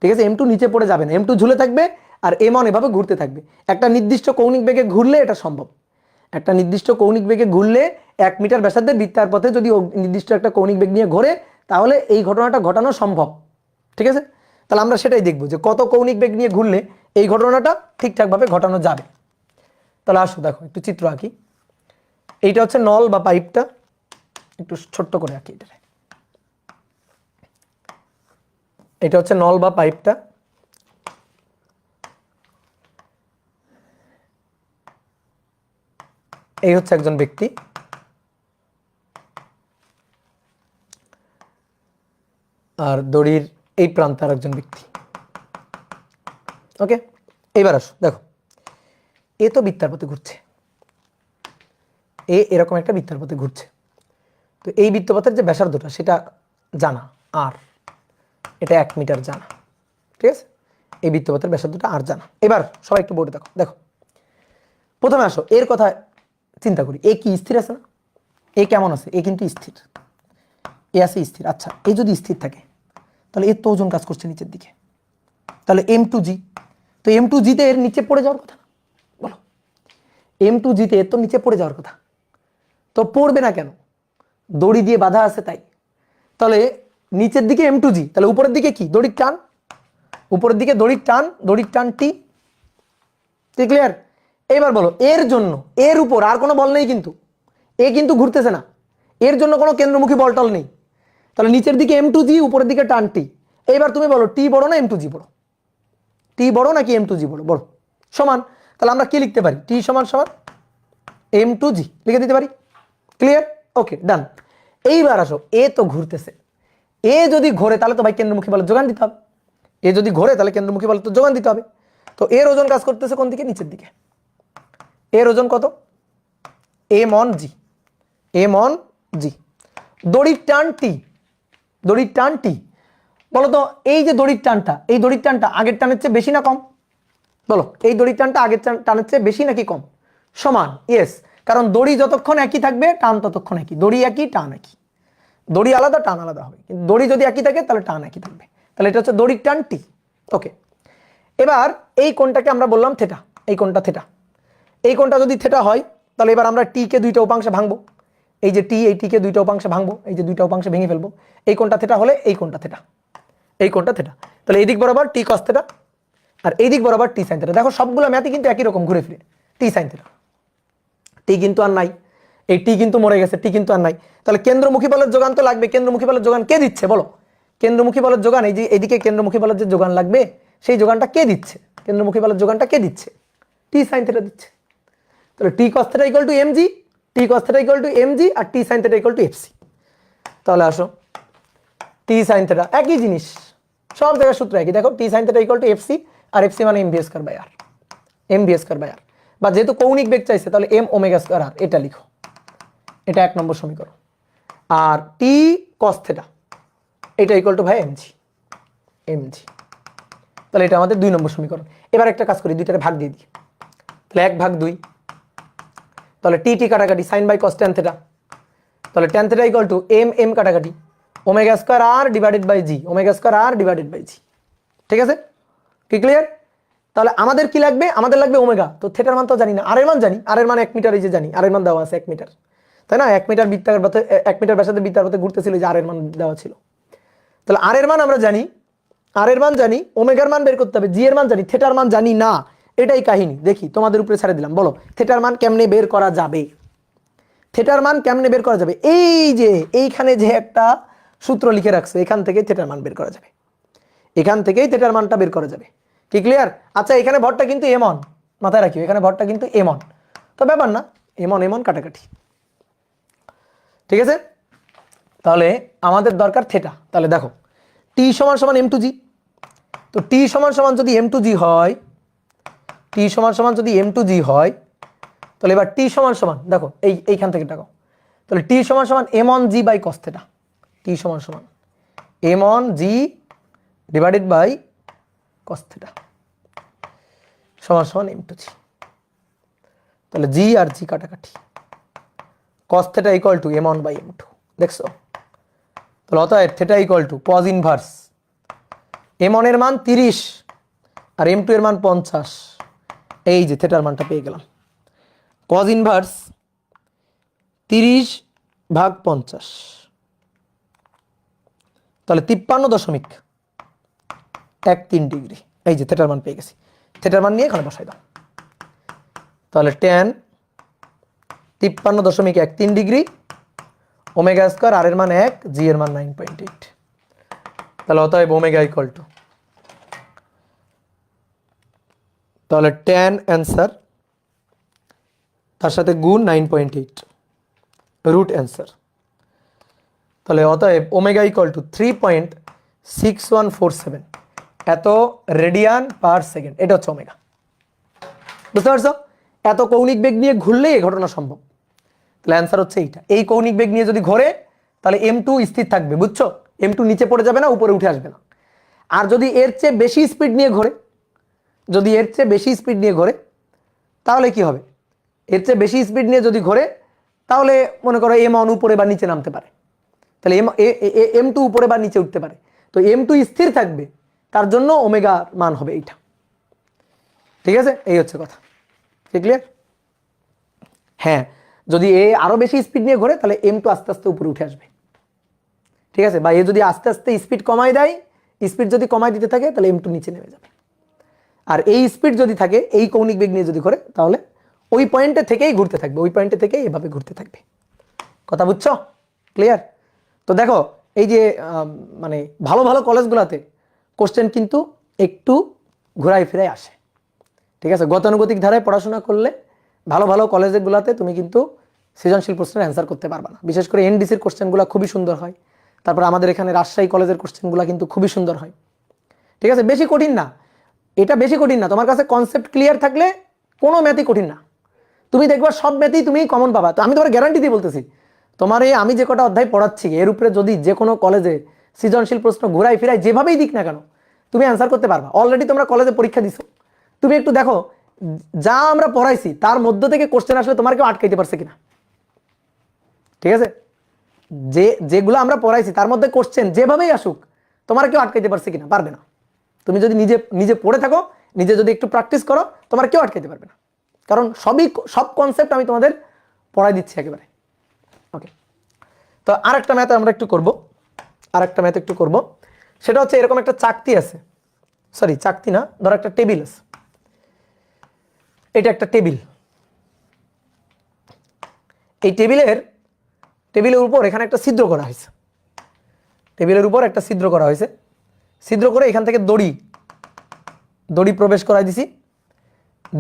Speaker 1: ঠিক আছে, M2 নিচে পড়ে যাবে না, M2 ঝুলে থাকবে আর এমন এভাবে ঘুরতে থাকবে। একটা নির্দিষ্ট কৌণিক বেগে ঘুরলে এটা সম্ভব। একটা নির্দিষ্ট কৌণিক বেগে ঘুরলে 1 মিটার ব্যাসার্ধে বৃত্তার পথে যদি নির্দিষ্ট একটা কৌণিক বেগ নিয়ে ঘোরে তাহলে এই ঘটনাটা ঘটানো সম্ভব। ঠিক আছে, তাহলে আমরা সেটাই দেখব যে কত কৌণিক বেগ নিয়ে ঘুরলে এই ঘটনাটা ঠিকঠাকভাবে ঘটানো যাবে। তাহলে আসো দেখো একটু চিত্র আঁকি। এইটা হচ্ছে নল বা পাইপটা, একটু ছোট্ট করে আঁকি এটা। এটা হচ্ছে নল বা পাইপটা। এই হচ্ছে একজন ব্যক্তি, আর দড়ির এই প্রান্তে আর একজন ব্যক্তি। ওকে, এইবার আসো দেখো, এ তো বৃত্তার পথে ঘুরছে, এরকম একটা বৃত্তার পথে ঘুরছে। তো এই বৃত্তপথের যে ব্যাসার্ধটা সেটা জানা আর, এটা 1 মিটার জানা। ঠিক আছে, এই বৃত্তপথের ব্যাসার্ধটা আর জানা। এবার সবাই একটু বোর্ডে দেখো। দেখো প্রথমে আসো এর কথা চিন্তা করি। এ কি স্থির আছে না? এ কেমন আছে? এ কিন্তু স্থির, এ আছে স্থির। আচ্ছা, এই যদি স্থির থাকে তাহলে এর তো ওজন কাজ করছে নিচের দিকে, তাহলে M2G। তো M2G তে এর নিচে পড়ে যাওয়ার কথা না? বলো, M2G তে এর তো নিচে পড়ে যাওয়ার কথা, তো পড়বে না কেন? দড়ি দিয়ে বাধা আছে তাই। তাহলে নিচের দিকে M2G, তাহলে উপরের দিকে কি? দড়ির টান। উপরের দিকে দড়ির টান, দড়ির টান T। ক্লিয়ার? এবার বলো, এর জন্য এর উপর আর কোনো বল নেই কিন্তু, এ কিন্তু ঘুরতেছে না, এর জন্য কোনো কেন্দ্রমুখী বল টল নেই। তাহলে নিচের দিকে M2G, উপরের দিকে টান T। এইবার তুমি বলো T বড় না M2G বড়? T বড় নাকি M2G বড়? বড়। সমান। তাহলে আমরা কি লিখতে পারি? T সমান সমান M2G লিখে দিতে পারি। ক্লিয়ার? ওকে, ডান। এইবার আসো, এ তো ঘুরতেছে, এ যদি ঘোরে তাহলে তো ভাই কেন্দ্রমুখী বলের যোগান দিতে হবে। এ যদি ঘোরে তাহলে কেন্দ্রমুখী বলের তো যোগান দিতে হবে। তো এর ওজন কাজ করতেছে কোন দিকে? নিচের দিকে। এর ওজন কত? M(G). M(G). দড়ির টান T, দড়ির টান T। বলো তো এই যে দড়ির টানটা, এই দড়ির টানটা আগের টানের চেয়ে বেশি না কম? বলো, এই দড়ির টানটা আগের টানের চেয়ে বেশি নাকি কম? সমান। ইয়েস, কারণ দড়ি যতক্ষণ একই থাকবে টান ততক্ষণ একই। দড়ি একই, টান একই। দড়ি আলাদা, টান আলাদা হবে, কিন্তু দড়ি যদি একই থাকে তাহলে টান একই থাকবে। তাহলে এটা হচ্ছে দড়ির টান T। ওকে, এবার এই কোণটাকে আমরা বললাম থেটা, এই কোণটা থেটা। এই কোণটা যদি থেটা হয় তাহলে এবার আমরা T কে দুইটা উপাংশে ভাঙবো। এই যে T, এই T কে দুইটা উপাংশে ভাঙবো, এই যে দুইটা উপাংশে ভেঙে ফেলবো। এই কোণটা থেটা হলে এই কোণটা থেটা, এই কোণটা থেটা। তাহলে এই দিক বরাবর T cos থেটা আর এই দিক বরাবর T sin থেটা। দেখো সবগুলো ম্যাথই কিন্তু একই রকম ঘুরে ফিরে, T sin থেটা। T কিন্তু আর নাই, এই T কিন্তু মরে গেছে, T কিন্তু আর নাই। তাহলে কেন্দ্রমুখী বলের যোগান তো লাগবে। কেন্দ্রমুখী বলের যোগান কে দিচ্ছে বলো? কেন্দ্রমুখী বলের যোগান, এই যে এইদিকে কেন্দ্রমুখী বলের যে যোগান লাগবে সেই যোগানটা কে দিচ্ছে? কেন্দ্রমুখী বলের যোগানটা কে দিচ্ছে? T sin থেটা দিচ্ছে। তাহলে T cos theta equal to mg, T cos theta equal to mg আর T sin theta equal to fc। তাহলে আসো T sin থেটা একই জিনিস, সব জায়গায় সূত্র একই। দেখো T sin theta equal to fc, আর fc মানে mv square by r, mv square by r। বা যেহেতু কৌণিক বেগ চাইছে তাহলে m ওমেগা স্কয়ার r, এটা লিখো। এটা 1 নম্বর সমীকরণ। আর T cos থেটা এটা ইকুয়াল টু ভাই mg, mg। তাহলে এটা আমাদের 2 নম্বর সমীকরণ। এবার একটা কাজ করি, দুইটারে ভাগ দিয়ে দিই। তাহলে 1/2। তাহলে T কাটাকাটি sin বাই cos tan থেটা। তাহলে tan theta equal to m কাটাকাটি omega square r divided by g, omega square r divided by g। ঠিক আছে, কি ক্লিয়ার? তাহলে আমাদের কি লাগবে? আমাদের লাগবে ওমেগা। তো থেটার মান তো জানি না, আর এর মান জানি, আর এর মান 1 মিটার, এই যে জানি আর এর মান দেওয়া আছে 1 মিটার, তাই না? 1 মিটার বৃত্তাকার পথে 1 মিটার ব্যাসার্ধে বৃত্তার পথে ঘুরতেছিল, যে আর এর মান দেওয়া ছিল। তাহলে আর এর মান আমরা জানি, আর এর মান জানি, ওমেগার মান বের করতে হবে, জি এর মান জানি, থেটার মান জানি না। এটাই কাহিনী। দেখি তোমাদের উপরে ছেড়ে দিলাম, বলো থেটার মান কেমনে বের করা যাবে? থেটার মান কেমনে বের করা যাবে? এই যে এইখানে যে একটা সূত্র লিখে রাখছে, এখান থেকে থেটার মান বের করা যাবে, এখান থেকেই থেটার মানটা বের করা যাবে। কি ক্লিয়ার? আচ্ছা, এখানে ভরটা কিন্তু এমন, মাথায় রাখিও, এখানে ভরটা কিন্তু এমন, তো ব্যাপার না, এমন কাটাকাটি। ঠিক আছে, তাহলে আমাদের দরকার থেটা। তাহলে দেখো T সমান সমান m2g। তো T সমান সমান যদি m2g হয়, T সমান সমান যদি m2g হয়, তাহলে এবার টি সমান সমান দেখো এইখান থেকে দেখো, তাহলে টি সমান সমান m on g by cos theta, T সমান সমান m on g divided by cos theta সমান সমান এম টু জি। তাহলে জি আর জি কাটাকাটি, cos theta equal to M one by M two, দেখছো? তাহলে অতএব theta equal to cos inverse M one এর মান 30 আর এম টু এর মান 50, এই যে থিটার মানটা পেয়ে গেলাম। কজ ইনভার্স 30/50, তাহলে 53.13 ডিগ্রি, এই যে থিটার মান পেয়ে গেছি। থিটার মান নিয়ে এখানে বসাই দাও। তাহলে tan 53.13 degree, omega square, R এর মান 1, জি এর মান 9.8। তাহলে অতএব ওমেগা ইকুয়াল টু, তাহলে tan অ্যান্সার তার সাথে গুণ 9.8 রুট অ্যান্সার। তাহলে অতএব ওমেগা ইকুয়াল টু 3.6147 এত রেডিয়ান পার সেকেন্ড, এটা হচ্ছে ওমেগা। বুঝতে পারছো? এত কৌণিক বেগ নিয়ে ঘুরলেই এই ঘটনা সম্ভব। তাহলে অ্যান্সার হচ্ছে এইটা। এই কৌণিক বেগ নিয়ে যদি ঘোরে তাহলে m2 স্থির থাকবে, বুঝছো? m2 নিচে পড়ে যাবে না, উপরে উঠে আসবে না। আর যদি এর চেয়ে বেশি স্পিড নিয়ে ঘোরে, যদি এর চেয়ে বেশি স্পিড নিয়ে ঘোরে তাহলে কি হবে? এর চেয়ে বেশি স্পিড নিয়ে যদি ঘোরে তাহলে মনে করো m1 উপরে বা নিচে নামতে পারে, তাহলে m2 উপরে বা নিচে উঠতে পারে। তো m2 স্থির থাকবে, তার জন্য ওমেগা মান হবে এইটা। ঠিক আছে, এই হচ্ছে কথা। ক্লিয়ার? হ্যাঁ, যদি এ আরো বেশি স্পিড নিয়ে ঘোরে তাহলে m2 আস্তে আস্তে উপরে উঠে আসবে। ঠিক আছে, বা এ যদি আস্তে আস্তে স্পিড কমায় দেয়, স্পিড যদি কমায় দিতে থাকে তাহলে m2 নিচে নেমে যাবে। আর এই স্পিড যদি থাকে, এই কৌণিক বেগ নিয়ে যদি ঘোরে তাহলে ওই পয়েন্টে থেকেই ঘুরতে থাকবে, ওই পয়েন্টে থেকেই এভাবে ঘুরতে থাকবে। কথা বুঝছো? ক্লিয়ার? তো দেখো এই যে মানে ভালো ভালো কলেজগুলোতে কোশ্চেন কিন্তু একটু ঘোরায় ফিরায় আসে। ঠিক আছে, গতানুগতিক ধারায় পড়াশোনা করলে ভালো ভালো কলেজগুলোতে তুমি কিন্তু সৃজনশীল প্রশ্নের অ্যান্সার করতে পারবা না। বিশেষ করে এনডিসির কোশ্চেনগুলো খুবই সুন্দর হয়। তারপর আমাদের এখানে রাজশাহী কলেজের কোশ্চেনগুলো কিন্তু খুবই সুন্দর হয়। ঠিক আছে, বেশি কঠিন না, এটা বেশি কঠিন না। তোমার কাছে কনসেপ্ট ক্লিয়ার থাকলে কোনো ম্যাথই কঠিন না, তুমি দেখবা সব ম্যাথই তুমি কমন পাবা। তো আমি তোমার গ্যারান্টি দিয়ে বলতেছি, তোমার এই আমি যে কটা অধ্যায় পড়াচ্ছি এর উপরে যদি যে কোনো কলেজে সৃজনশীল প্রশ্ন ঘুরাই ফিরাই যেভাবেই দিক না কেন তুমি অ্যান্সার করতে পারবা। অলরেডি তোমরা কলেজে পরীক্ষা দিছো, তুমি একটু দেখো যা আমরা পড়াইছি তার মধ্য থেকে কোশ্চেন আসলে তোমার কেউ আটকাইতে পারছে কিনা। ঠিক আছে, যেগুলো আমরা পড়াইছি তার মধ্যে কোশ্চেন যেভাবেই আসুক তোমার কেউ আটকাইতে পারছে কিনা? পারবে না। তুমি যদি নিজে নিজে পড়ে থাকো, নিজে যদি একটু প্র্যাকটিস করো, তোমার কেউ আটকাইতে পারবে না, কারণ সব কনসেপ্ট আমি তোমাদের পড়াই দিচ্ছি একেবারে। ওকে, তো আরেকটা ম্যাথ আমরা একটু করব, আরেকটা ম্যাথ একটু করব। সেটা হচ্ছে এরকম একটা চাকতি আছে, সরি চাকতি না, ধরো একটা টেবিল আছে, এটা একটা টেবিল। এই টেবিলের উপর এখানে একটা ছিদ্র করা হয়েছে, টেবিলের উপর একটা ছিদ্র করা হয়েছে। ছিদ্র করে এখান থেকে দড়ি প্রবেশ করাই দিছি,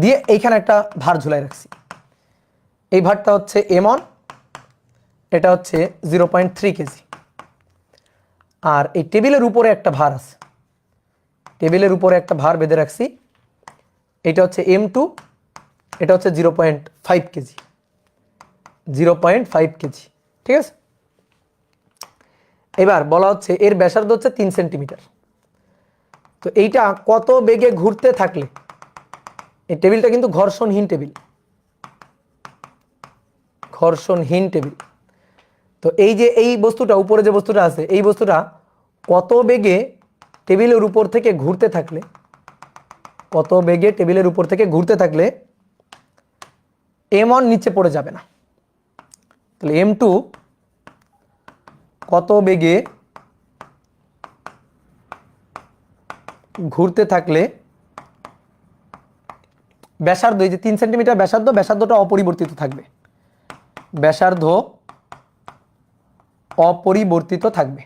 Speaker 1: দিয়ে এইখানে একটা ভার ঝুলাই রাখছি। এই ভারটা হচ্ছে m1, এটা হচ্ছে 0.3 কেজি। আর এই টেবিলের উপরে একটা ভার আছে, টেবিলের উপরে একটা ভার বেঁধে রাখছি, এটা হচ্ছে m2, এটা হচ্ছে 0.5 কেজি, 0.5 কেজি। ঠিক আছে, এবার বলা হচ্ছে এর ব্যাসার্ধ হচ্ছে 3 সেন্টিমিটার। তো এইটা কত বেগে ঘুরতে থাকলে, এই টেবিলটা কিন্তু ঘর্ষণহীন টেবিল, ঘর্ষণহীন টেবিল। তো এই যে এই বস্তুটা উপরে যে বস্তুটা আছে, এই বস্তুটা কত বেগে টেবিলের উপর থেকে ঘুরতে থাকলে, কত বেগে টেবিলের উপর থেকে ঘুরতে থাকলে m1 নিচে পড়ে যাবে না। তাহলে m2 কত বেগে ঘুরতে থাকলে ব্যাসার্ধ, এই যে 3 সেন্টিমিটার ব্যাসার্ধ, ব্যাসার্ধটা অপরিবর্তিত থাকবে, ব্যাসার্ধ অপরিবর্তিত থাকবে,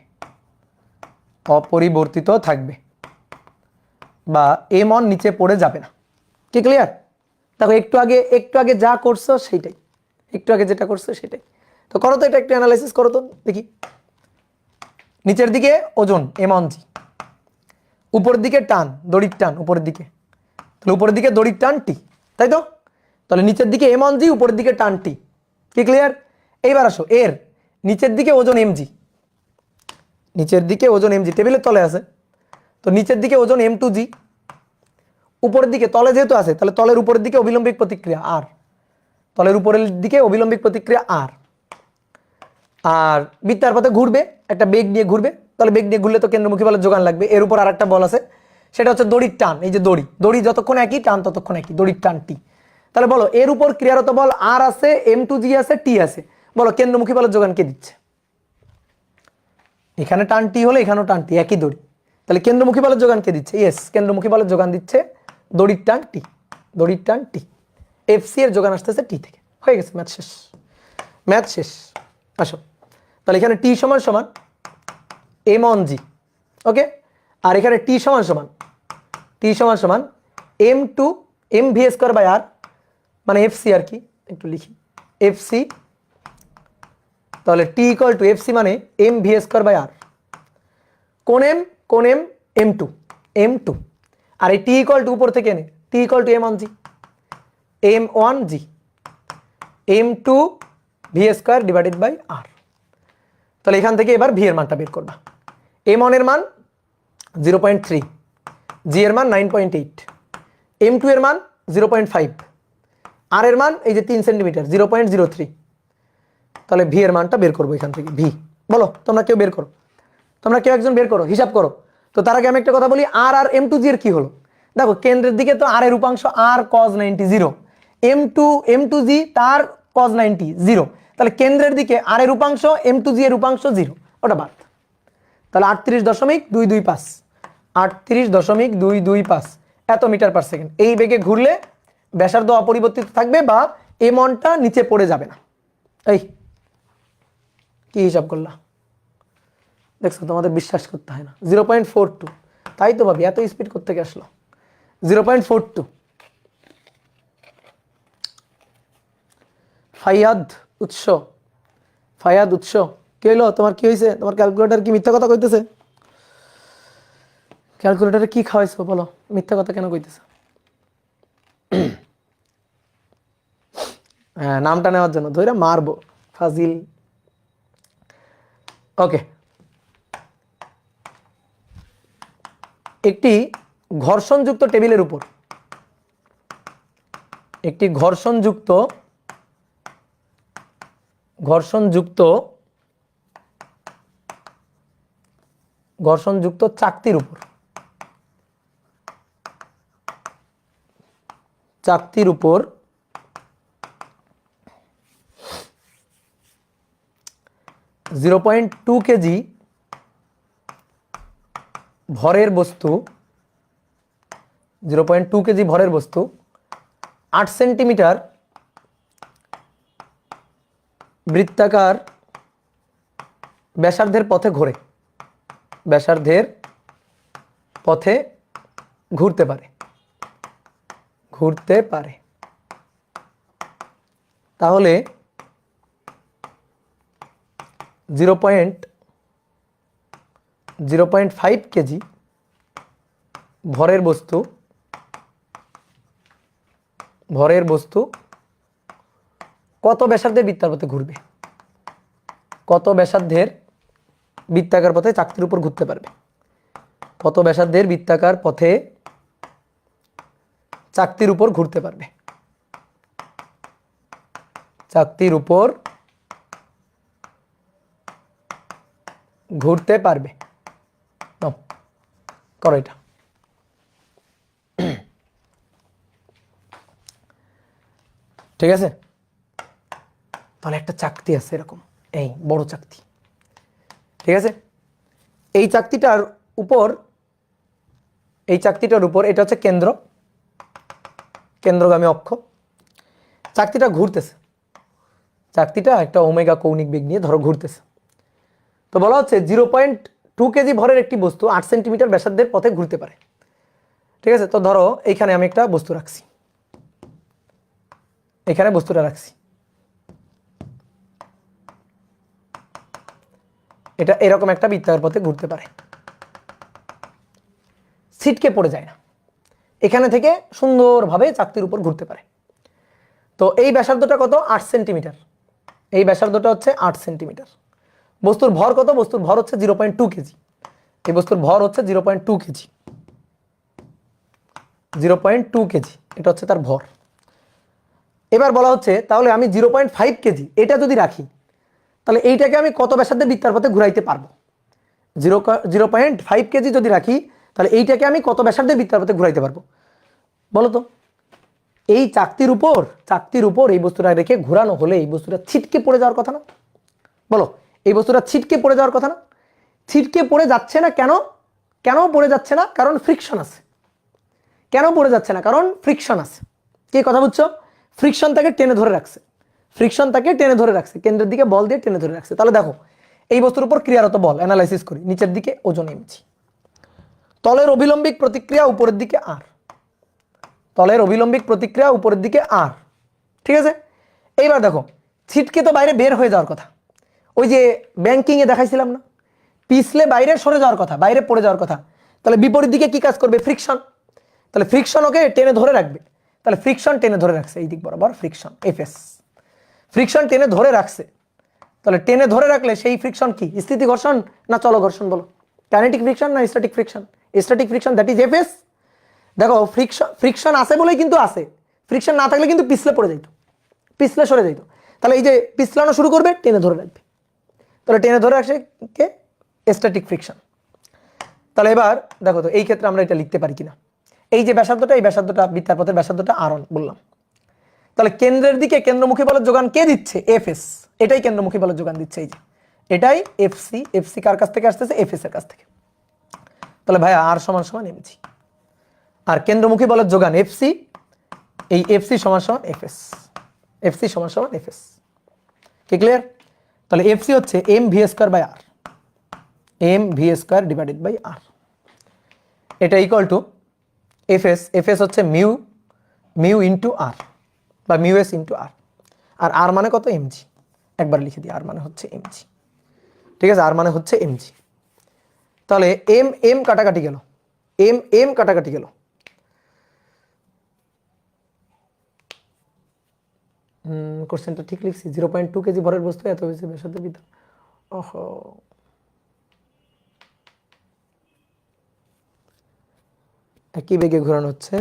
Speaker 1: অপরিবর্তিত থাকবে, বা m1 নিচে পড়ে যাবে না। কি ক্লিয়ার? দেখো একটু আগে যা করছো সেইটাই, একটু আগে যেটা করছো সেটাই। তো করো তো, এটা একটু অ্যানালাইসিস করো তো দেখি। নিচের দিকে ওজন m1g, উপরের দিকে টান, দড়ির টান উপরের দিকে, তাহলে উপরের দিকে দড়ির টান t, তাই তো? তাহলে নিচের দিকে এম অন জি, উপরের দিকে টান টি। কি ক্লিয়ার? এইবার আসো এর নিচের দিকে ওজন এম জি, নিচের দিকে ওজন এম জি টেবিলের তলে আছে, তো নিচের দিকে ওজন এম টু জি, উপরের দিকে তলে যেহেতু আছে তাহলে তলের উপরের দিকে অবিলম্বিক প্রতিক্রিয়া আর, তলের উপরের দিকে অবিলম্বিক প্রতিক্রিয়া আর, আর বৃত্তার পথে ঘুরবে, একটা বেগ নিয়ে ঘুরবে, তাহলে বেগ নিয়ে ঘুরলে তো কেন্দ্রমুখী বলের যোগান লাগবে। এর উপর আরেকটা বল আছে, সেটা হচ্ছে দড়ির টান। এই যে দড়ি, দড়ি যতক্ষণ একই, টান ততক্ষণ একই, দড়ির টান টি। তাহলে বলো এর উপর ক্রিয়ারত বল আর আছে, এম টু জি আছে, টি আছে, বলো কেন্দ্রমুখী বলের যোগান কে দিচ্ছে? এখানে টান টি হলে এখানেও টান টি, একই দড়ি, তাহলে কেন্দ্রমুখী বলের যোগান কে দিচ্ছে? ইয়েস, কেন্দ্রমুখী বলের যোগান দিচ্ছে দড়ির টান টি, দড়ির টান টি। এফসি এর যোগান আসতেছে টি থেকে। হয়ে গেছে, ম্যাথ শেষ, ম্যাথ শেষ। আসো তাহলে এখানে টি সমান সমান এম অন জি, ওকে, আর এখানে টি সমান সমান, টি সমান সমান m two M V square by r, মানে এফসি আর কি, একটু লিখি এফসি। তাহলে টি ইকুয়াল টু এফসি মানে m V square by r, কোন এম, কোন m, m two, m two, আর এই টি ইকুয়াল টু উপর থেকে এনে T equal to M on g, m one g, m two v square divided by r. তাহলে এখান থেকে এবার ভি এর মানটা বের করবা। এম ওয়ান এর মান 0.3, জি এর মান 9.8, এম টু এর মান 0.5, আর এর মান এই যে 3 সেন্টিমিটার 0.03। তাহলে ভি এর মানটা বের করবো এখান থেকে। ভি বলো তোমরা কেউ বের করো, তোমরা কেউ একজন বের করো, হিসাব করো। তো তার আগে আমি একটা কথা বলি, আর আর এম টু জি এর কি হলো? দেখো কেন্দ্রের দিকে তো আর এর উপাংশ আর কজ 90 0, এম টু জি তার কজ 90 0, তাহলে কেন্দ্রের দিকে আর এর উপাংশ এম টু জি এর উপাংশ 0, ওটা বাদ। তাহলে 38.225, 38.225 এত মিটার পার সেকেন্ড। এই বেগে ঘুরলে ব্যাসার্ধ অপরিবর্তিত থাকবে বা এম অনটা নিচে পড়ে যাবে না। এই কি হিসাব করলা? দেখছো তোমাদের বিশ্বাস করতে হয় না। 0.42, তাই তো ভাবি এত স্পিড করতে গিয়ে আসলো। 0.42। ফাইয়াদ উৎস, ফাইয়াদ উৎস, কি হইলো তোমার? কি হয়েছে? তোমার ক্যালকুলেটর কি মিথ্যা কথা কইতেছে? ক্যালকুলেটরে কি খাওয়াইছো বলো, মিথ্যা কথা কেন কইতেছে? হ্যাঁ, নামটা নেওয়ার জন্য ধরে মারবো, ফাজিল। ওকে, একটি ঘর্ষণযুক্ত টেবিলের উপর, একটি ঘর্ষণযুক্ত চাকতির উপর, চাকতির উপর 0.2 কেজি ভরের বস্তু, 0.2 কেজি ভরের বস্তু 8 সেন্টিমিটার বৃত্তাকার ব্যাসার্ধের পথে ঘোরে, ব্যাসার্ধের পথে ঘুরতে পারে, ঘুরতে পারে। তাহলে 0.5 কেজি ভরের বস্তু, ভরের বস্তু কত ব্যাসার্ধের বৃত্তার পথে ঘুরবে? কত ব্যাসার্ধের বৃত্তাকার পথে চাকতির উপর ঘুরতে পারবে? কত ব্যাসার্ধের বৃত্তাকার পথে চাকতির উপর ঘুরতে পারবে? চাকতির উপর ঘুরতে পারবে। নাও করো এটা। ঠিক আছে, তাহলে একটা চাকতি আছে এরকম, এই বড় চাকতি। ঠিক আছে, এই চাকতিটার উপর, এই চাকতিটার উপর এটা হচ্ছে কেন্দ্র, কেন্দ্রগামী অক্ষ। চাকতিটা ঘুরতেছে, চাকতিটা একটা ওমেগা কৌণিক বেগ নিয়ে ধরো ঘুরতেছে। তো বলা হচ্ছে 0.2 কেজি ভরের একটি বস্তু 8 সেন্টিমিটার ব্যাসার্ধের পথে ঘুরতে পারে। ঠিক আছে, তো ধরো এইখানে আমি একটা বস্তু রাখছি, এখানে বস্তুটা রাখছি, এটা এরকম একটা বৃত্তাকার পথে ঘুরতে পারে, ছিটকে পড়ে যায় না, এখানে থেকে সুন্দরভাবে চাকতির উপর ঘুরতে পারে। তো এই ব্যাসার্ধটা কত? 8 সেন্টিমিটার। এই ব্যাসার্ধটা হচ্ছে 8 সেন্টিমিটার। বস্তুর ভর কত? বস্তুর ভর হচ্ছে 0.2 কেজি। এই বস্তুর ভর হচ্ছে 0.2 কেজি, 0.2 কেজি, এটা হচ্ছে তার ভর। এবার বলা হচ্ছে তাহলে আমি 0.5 কেজি এটা যদি রাখি, তাহলে এইটাকে আমি কত ব্যাসার্ধে বৃত্তার পথে ঘুরাইতে পারবো? 0.5 কেজি যদি রাখি, তাহলে এইটাকে আমি কত ব্যাসার্ধে বৃত্তার পথে ঘুরাইতে পারবো বলো তো? এই চাকতির উপর এই বস্তুটা রেখে ঘোরানো হলে এই বস্তুটা ছিটকে পড়ে যাওয়ার কথা না? বলো, এই বস্তুটা ছিটকে পড়ে যাওয়ার কথা না? ছিটকে পড়ে যাচ্ছে না কেন? কেন পড়ে যাচ্ছে না? কারণ ফ্রিকশন আছে। কেন পড়ে যাচ্ছে না? কারণ ফ্রিকশন আছে। কি কথা বুঝছো? ফ্রিকশন তাকে টেনে ধরে রাখছে, ফ্রিকশন তাকে টেনে ধরে রাখছে, কেন্দ্রের দিকে বল দিয়ে টেনে ধরে রাখছে। তাহলে দেখো, এই বস্তুর উপর ক্রিয়ারত বল অ্যানালাইসিস করি। নিচের দিকে ওজন এমজি, তলের অভিলম্বিক প্রতিক্রিয়া উপরের দিকে আর, তলের অভিলম্বিক প্রতিক্রিয়া উপরের দিকে আর, ঠিক আছে? এইবার দেখো, ছিটকে তো বাইরে বের হয়ে যাওয়ার কথা। ওই যে ব্যাংকিং এ দেখাইছিলাম না, পিছলে বাইরে সরে যাওয়ার কথা, বাইরে পড়ে যাওয়ার কথা। তাহলে বিপরীত দিকে কি কাজ করবে? ফ্রিকশন। তাহলে ফ্রিকশন ওকে টেনে ধরে রাখবে। তাহলে ফ্রিকশন টেনে ধরে রাখছে এই দিক বরাবর, ফ্রিকশন এফএস, ফ্রিকশন টেনে ধরে রাখছে। তাহলে টেনে ধরে রাখলে সেই ফ্রিকশন কি? স্থিতি ঘর্ষণ না চল ঘর্ষণ? বলো, কাইনেটিক ফ্রিকশন না static friction? Static friction, that is FS. দেখো, ফ্রিকশন আছে বলেই কিন্তু আছে, ফ্রিকশন না থাকলে কিন্তু পিছলে পড়ে যাইতো, পিছলে সরে যাইতো। তাহলে এই যে পিছলানো শুরু করবে, টেনে ধরে রাখবে। তাহলে টেনে ধরে রাখছে কে? Static friction. তাহলে এবার দেখো তো এই ক্ষেত্রে আমরা এটা লিখতে পারি কিনা। এই যে ব্যাসার্ধটা, এই ব্যাসার্ধটা বৃত্তার পথের ব্যাসার্ধটা আর1 বললাম। তাহলে কেন্দ্রের দিকে কেন্দ্রমুখী বলের যোগান কে দিচ্ছে? এফএস। এটাই কেন্দ্রমুখী বলের যোগান দিচ্ছে, এই যে এটাই এফসি। এফসি কার কাছ থেকে আসতেছে? এফএস এর কাছ থেকে। তাহলে ভাইয়া আর সমান সমান এমজি, আর কেন্দ্রমুখী বলের যোগান এফসি, এই এফসি সমান সমান এফএস, এফসি সমান সমান এফএস। কি ক্লিয়ার? তাহলে এফসি হচ্ছে m v square by r, m v square divided by r. এটা ইকুয়াল টু এফএস, এফএস হচ্ছে মিউ, মিউ ইন্টু আর বা মিউ এস ইন্টু আর। আর আর মানে কত? এমজি। একবার লিখে দিই, আর মানে হচ্ছে এমজি, ঠিক আছে? আর মানে হচ্ছে এমজি। তাহলে এম এম কাটাকাটি গেল, এম এম কাটাকাটি গেল। কোশ্চেনটা ঠিক লিখছি? 0.2 কেজি ভরের বস্তু এত বেশি ব্যাসার্ধ বৃত্ত। ওহো, একই বেগে ঘোরানো হচ্ছে,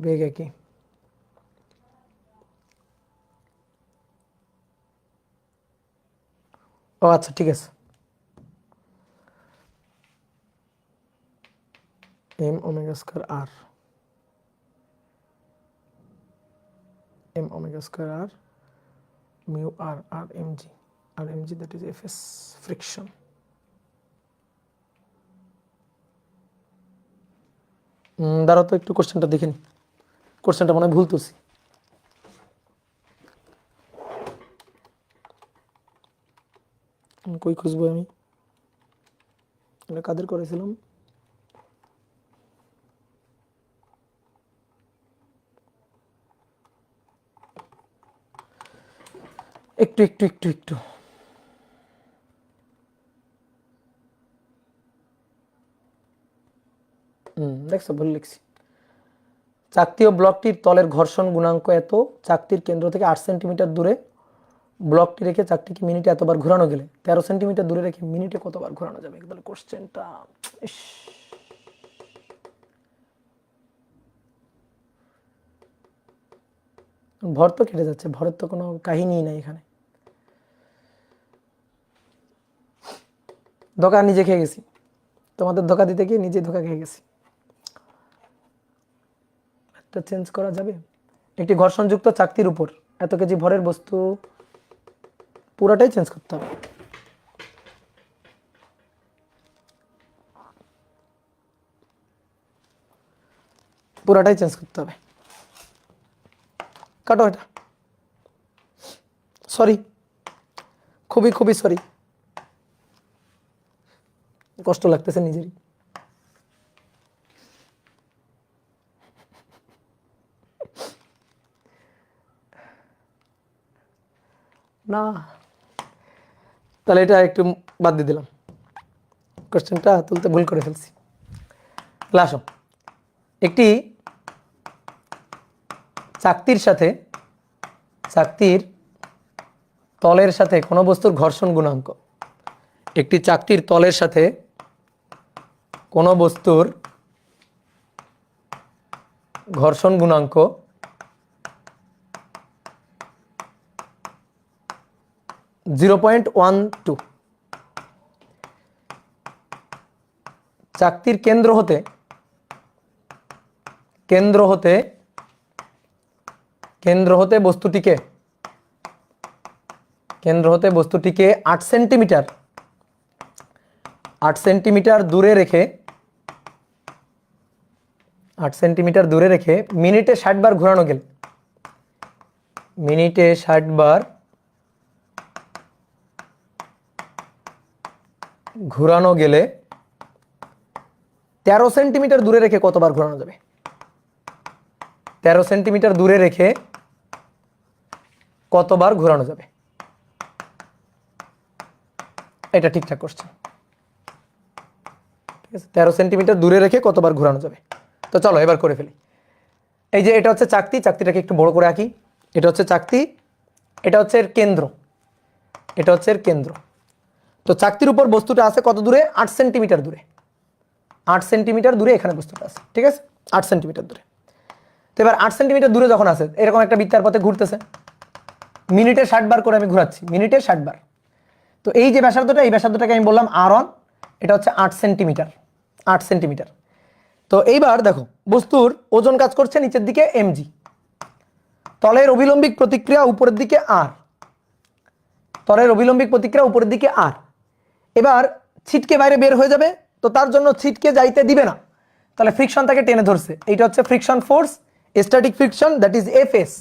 Speaker 1: বেগ একই। ও আচ্ছা, ঠিক আছে। M omega square R, M omega square R mu R, R MG, R MG that is FS friction. দাঁড়াও তো একটু কোশ্চেনটা দেখে নি, কোশ্চেনটা মনে হয় ভুল তুলছি। কই খুঁজবো আমি? এটা কাদের করেছিলাম? একটু একটু একটু একটু দেখছো, ভুল লিখছি। চাকতি ও ব্লকটির তলের ঘর্ষণ গুণাঙ্ক এত, চাকতির কেন্দ্র থেকে 8 সেন্টিমিটার দূরে ব্লকটি রেখে চাকতিকে মিনিটে এতবার ঘোরানো গেলে 13 সেন্টিমিটার দূরে রেখে মিনিটে কতবার ঘোরানো যাবে? তাহলে কোশ্চেনটা ভর তো কেটে যাচ্ছে, ভরের তো কোনো কাহিনী নাই এখানে। ধোকা নিজে খেয়ে গেছি, তোমাদের ধোকা দিতে গিয়ে নিজে ধোকা খেয়ে গেছি। একটা চেঞ্জ করা যাবে? একটি ঘর্ষণযুক্ত চাকতির উপর এত কেজি ভরের বস্তু, পুরাটাই চেঞ্জ করতে হবে। পুরাটাই চেঞ্জ করতে হবে। কাটো এটা, সরি, খুবই খুবই সরি, কষ্ট লাগতেছে নিজেরই। না, তাহলে এটা একটু বাদ দিয়ে দিলাম, কোশ্চেনটা তুলতে ভুল করে ফেলছি। তাহলে আসো, একটি চাকতির তলের সাথে কোনো বস্তুর ঘর্ষণ গুণাঙ্ক, একটি চাকতির তলের সাথে কোনো বস্তুর ঘর্ষণ গুণাঙ্ক 0.12। চাকতির কেন্দ্র হতে বস্তুটিকে 8 সেন্টিমিটার দূরে রেখে মিনিটে 60 বার ঘোরানো গেলে, মিনিটে 60 বার ঘোরানো গেলে 13 সেন্টিমিটার দূরে রেখে কতবার ঘোরানো যাবে? 13 সেন্টিমিটার দূরে রেখে কতবার ঘোরানো যাবে? এটা ঠিকঠাক কোশ্চেন। ঠিক আছে, 13 সেন্টিমিটার দূরে রেখে কতবার ঘোরানো যাবে? তো চলো এবার করে ফেলি। এই যে এটা হচ্ছে চাকতিটাকে একটু বড় করে আঁকি। এটা হচ্ছে চাকতি, এটা হচ্ছে এর কেন্দ্র, তো চাকতির উপর বস্তুটা আছে কত দূরে? 8 সেন্টিমিটার দূরে। 8 সেন্টিমিটার দূরে এখানে বস্তুটা আছে, ঠিক আছে, 8 সেন্টিমিটার দূরে। তো এবার 8 সেন্টিমিটার দূরে যখন আছে, এরকম একটা বৃত্তার পথে ঘুরতেছে, মিনিটে 60 বার করে আমি ঘোরাচ্ছি, মিনিটে 60 বার। তো এই যে ব্যাসার্ধটা, এই ব্যাসার্ধটাকে আমি বললাম r1, এটা হচ্ছে 8 সেন্টিমিটার। তো এইবার দেখো বস্তুর ওজন কাজ করছে নিচের দিকে mg, তলের অভিলম্বিক প্রতিক্রিয়া উপরের দিকে r, এবার ছিটকে বাইরে বের হয়ে যাবে, তো তার জন্য ছিটকে যাইতে দিবে না, তাহলে ফ্রিকশন তাকে টেনে ধরছে, এইটা হচ্ছে friction force, static friction, that is Fs।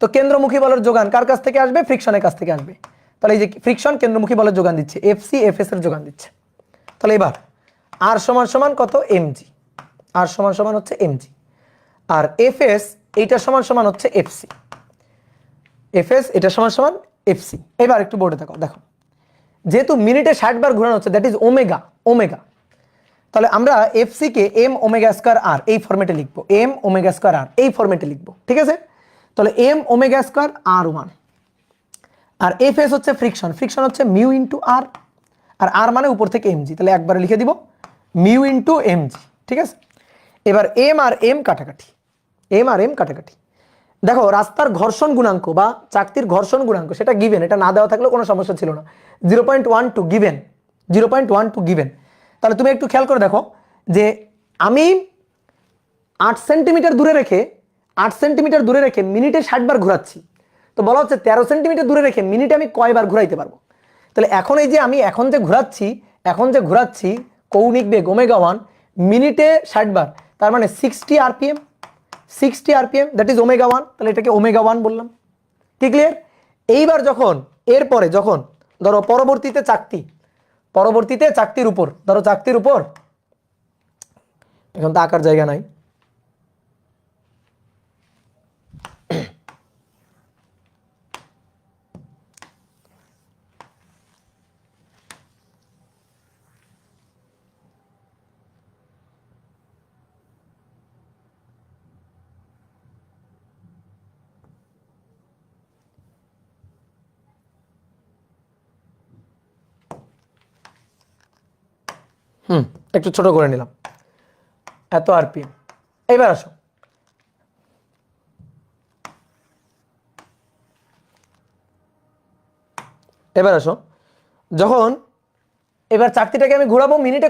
Speaker 1: তো কেন্দ্রমুখী বলের যোগান কার কাছ থেকে আসবে? ফ্রিকশনের কাছ থেকে আসবে। তাহলে এই যে ফ্রিকশন কেন্দ্রমুখী বলের যোগান দিচ্ছে, Fc Fs এর যোগান দিচ্ছে। তাহলে এবার r সমান কত? mg, r সমান হচ্ছে mg, আর Fs এইটা সমান হচ্ছে Fc, Fs এটা সমান Fc। এবার একটু বোর্ডে দেখো, যেহেতু মিনিটে 60 বার ঘোরানো হচ্ছে, দ্যাট ইজ ওমেগা, তাহলে আমরা Fc কে m ওমেগা স্কয়ার r এই ফরম্যাটে লিখবো, m ওমেগা স্কয়ার r এই ফরম্যাটে লিখবো, ঠিক আছে। তাহলে m ওমেগা স্কয়ার r1, আর Fs হচ্ছে ফ্রিকশন হচ্ছে মিউ ইনটু r, আর r মানে উপর থেকে mg, তাহলে একবারে লিখে দিব মিউ ইনটু mg, ঠিক আছে। এবার m আর m কাটাকাটি, দেখো রাস্তার ঘর্ষণ গুণাঙ্ক বা চাকতির ঘর্ষণ গুণাঙ্ক সেটা গিভেন, এটা না দেওয়া থাকলেও কোনো সমস্যা ছিল না, 0.12 গিভেন, 0.12 গিভেন। তাহলে তুমি একটু খেয়াল করে দেখো যে আমি 8 সেন্টিমিটার দূরে রেখে মিনিটে 60 বার ঘোরাচ্ছি, তো বলা হচ্ছে 13 সেন্টিমিটার দূরে রেখে মিনিটে আমি কয়বার ঘোরাইতে পারবো? তাহলে এখন এই যে আমি এখন যে ঘোরাচ্ছি কৌণিক বেগ ওমেগা 1, মিনিটে 60 বার, তার মানে 60 rpm, দ্যাট ইজ ওমেগা 1, তাহলে এটাকে ওমেগা 1 বললাম, কি ক্লিয়ার? এইবার এরপরে যখন ধরো পরবর্তীতে চাকতির উপর, এখন তো আঁকার জায়গা নাই, একটু ছোট করে নিলাম, এত আরপিএম। এবার আসো যখন এবার চাকতিটাকে আমি ঘোরাবো মিনিটে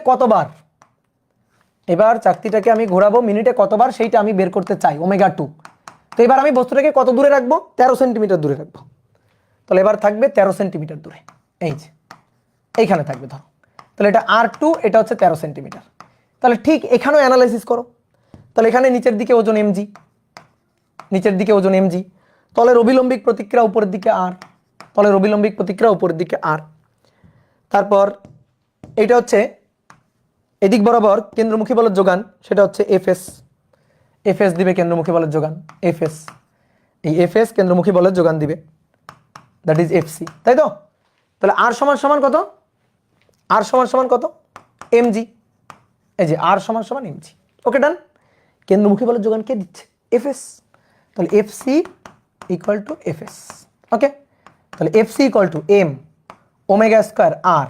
Speaker 1: কতবার, সেইটা আমি বের করতে চাই, ওমেগা 2। তো এবার আমি বস্তুটাকে কত দূরে রাখবো? 13 সেন্টিমিটার দূরে রাখবো। তাহলে এবার থাকবে 13 সেন্টিমিটার দূরে, এই যে এইখানে থাকবে ধরো, তাহলে এটা r2, এটা হচ্ছে 13 সেন্টিমিটার। তাহলে ঠিক এখানেও অ্যানালাইসিস করো, তাহলে এখানে নিচের দিকে ওজন mg, তলের অভিলম্বিক প্রতিক্রিয়া উপরের দিকে r, তারপর এটা হচ্ছে এদিক বরাবর কেন্দ্রমুখী বলের যোগান, সেটা হচ্ছে Fs দিবে কেন্দ্রমুখী বলের যোগান, এই Fs কেন্দ্রমুখী বলের যোগান দিবে, দ্যাট ইজ Fc, তাই তো? তাহলে r সমান কত? mg, এই যে r সমান mg, ওকে ডান। কেন্দ্রমুখী বলের যোগান কে দিচ্ছে? Fs, তাহলে F C equal to F S. Okay, তাহলে F C equal to m omega square r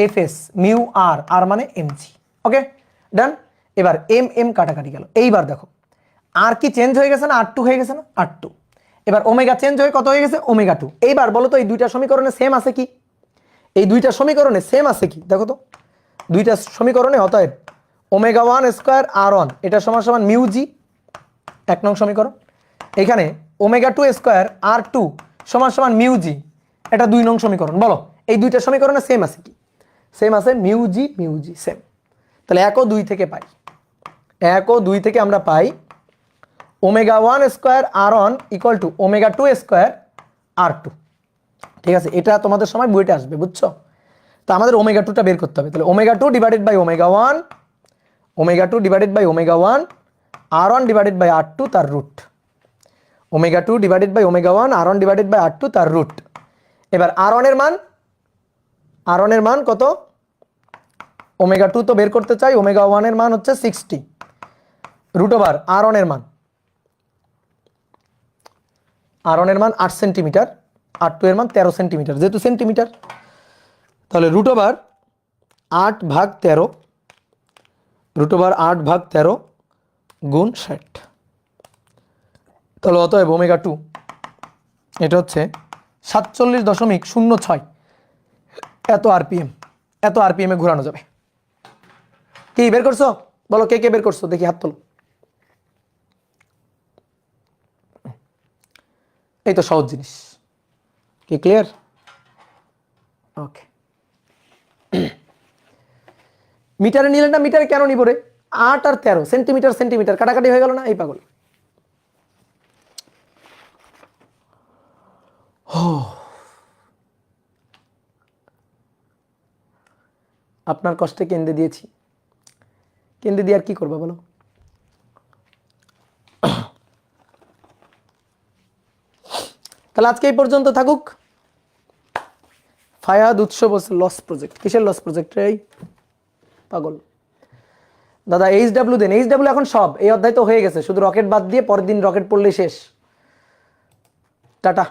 Speaker 1: F S mu R, r মানে এম জি। ওকে ডান। এবার এম এম কাটাকাটি গেল। এইবার দেখো আর কি চেঞ্জ হয়ে গেছে না, আর টু হয়ে গেছে না, আর টু। এবার ওমেগা চেঞ্জ হয়ে কত হয়ে গেছে, ওমেগা টু। এইবার বলো তো এই দুইটা সমীকরণে সেম আছে কি, এই দুইটা সমীকরণে সেম আছে কি, দেখো তো দুইটা সমীকরণে। অতএব omega one square r one এটা সমান সমান মিউ জি, 1 নং সমীকরণ। এখানে omega two square r two সমান সমান মিউ জি, এটা 2 নং সমীকরণ। বলো এই দুইটা সমীকরণে সেম আছে কি, সেম আছে, মিউ জি সেম। তাহলে 1 ও 2 থেকে পাই, 1 ও 2 থেকে আমরা পাই omega one square r one equal to omega two square r two. ঠিক আছে, এটা তোমাদের সময় বইটা আসবে, বুঝছো? তো আমাদের ওমেগা টুটা বের করতে হবে। তাহলে omega two divided by omega one, omega two divided by omega one r one divided by r two তার root. Omega two divided by omega one r one divided by r two তার root. এবার r ওয়ানের মান, আর ওয়ানের মান কত, omega two তো বের করতে চাই, ওমেগা ওয়ানের মান হচ্ছে 60 রুট ওভার আর ওয়ানের মান, আর ওয়ানের মান 8 সেন্টিমিটার, আর টু এর মান 13 সেন্টিমিটার, যেহেতু সেন্টিমিটার তাহলে রুট ওভার 8/13, রুট ওভার 8/13 গুণ 60। তাহলে অতএব ওমেগা টু এটা হচ্ছে 47.06 এত আরপিএম, এত আরপিএম এ ঘোরানো যাবে। কি বের করছো বলো, কে কে বের করছো দেখি হাত তোলো। এই তো সহজ জিনিস, কি ক্লিয়ার? ওকে, মিটারে নিলেন না, মিটারে কেন নিব রে, 8 আর 13 সেন্টিমিটার সেন্টিমিটার কাটাকাটি হয়ে গেল না, এই পাগল। আপনার কষ্টে কেন্দ্রে দিয়েছি, কেন্দ্রে দিয়ে আর কি করবা বলো। তাহলে আজকে এই পর্যন্ত থাকুক। ফায়াদ উৎসব লস প্রজেক্ট, কিসের লস প্রজেক্ট রে পাগল? দাদা এইচডব্লিউ দেন, এইচডব্লিউ এখন সব এই অধ্যায় তো হয়ে গেছে, শুধু রকেট বাদ দিয়ে পরের দিন রকেট পড়লেই শেষ। টাটা।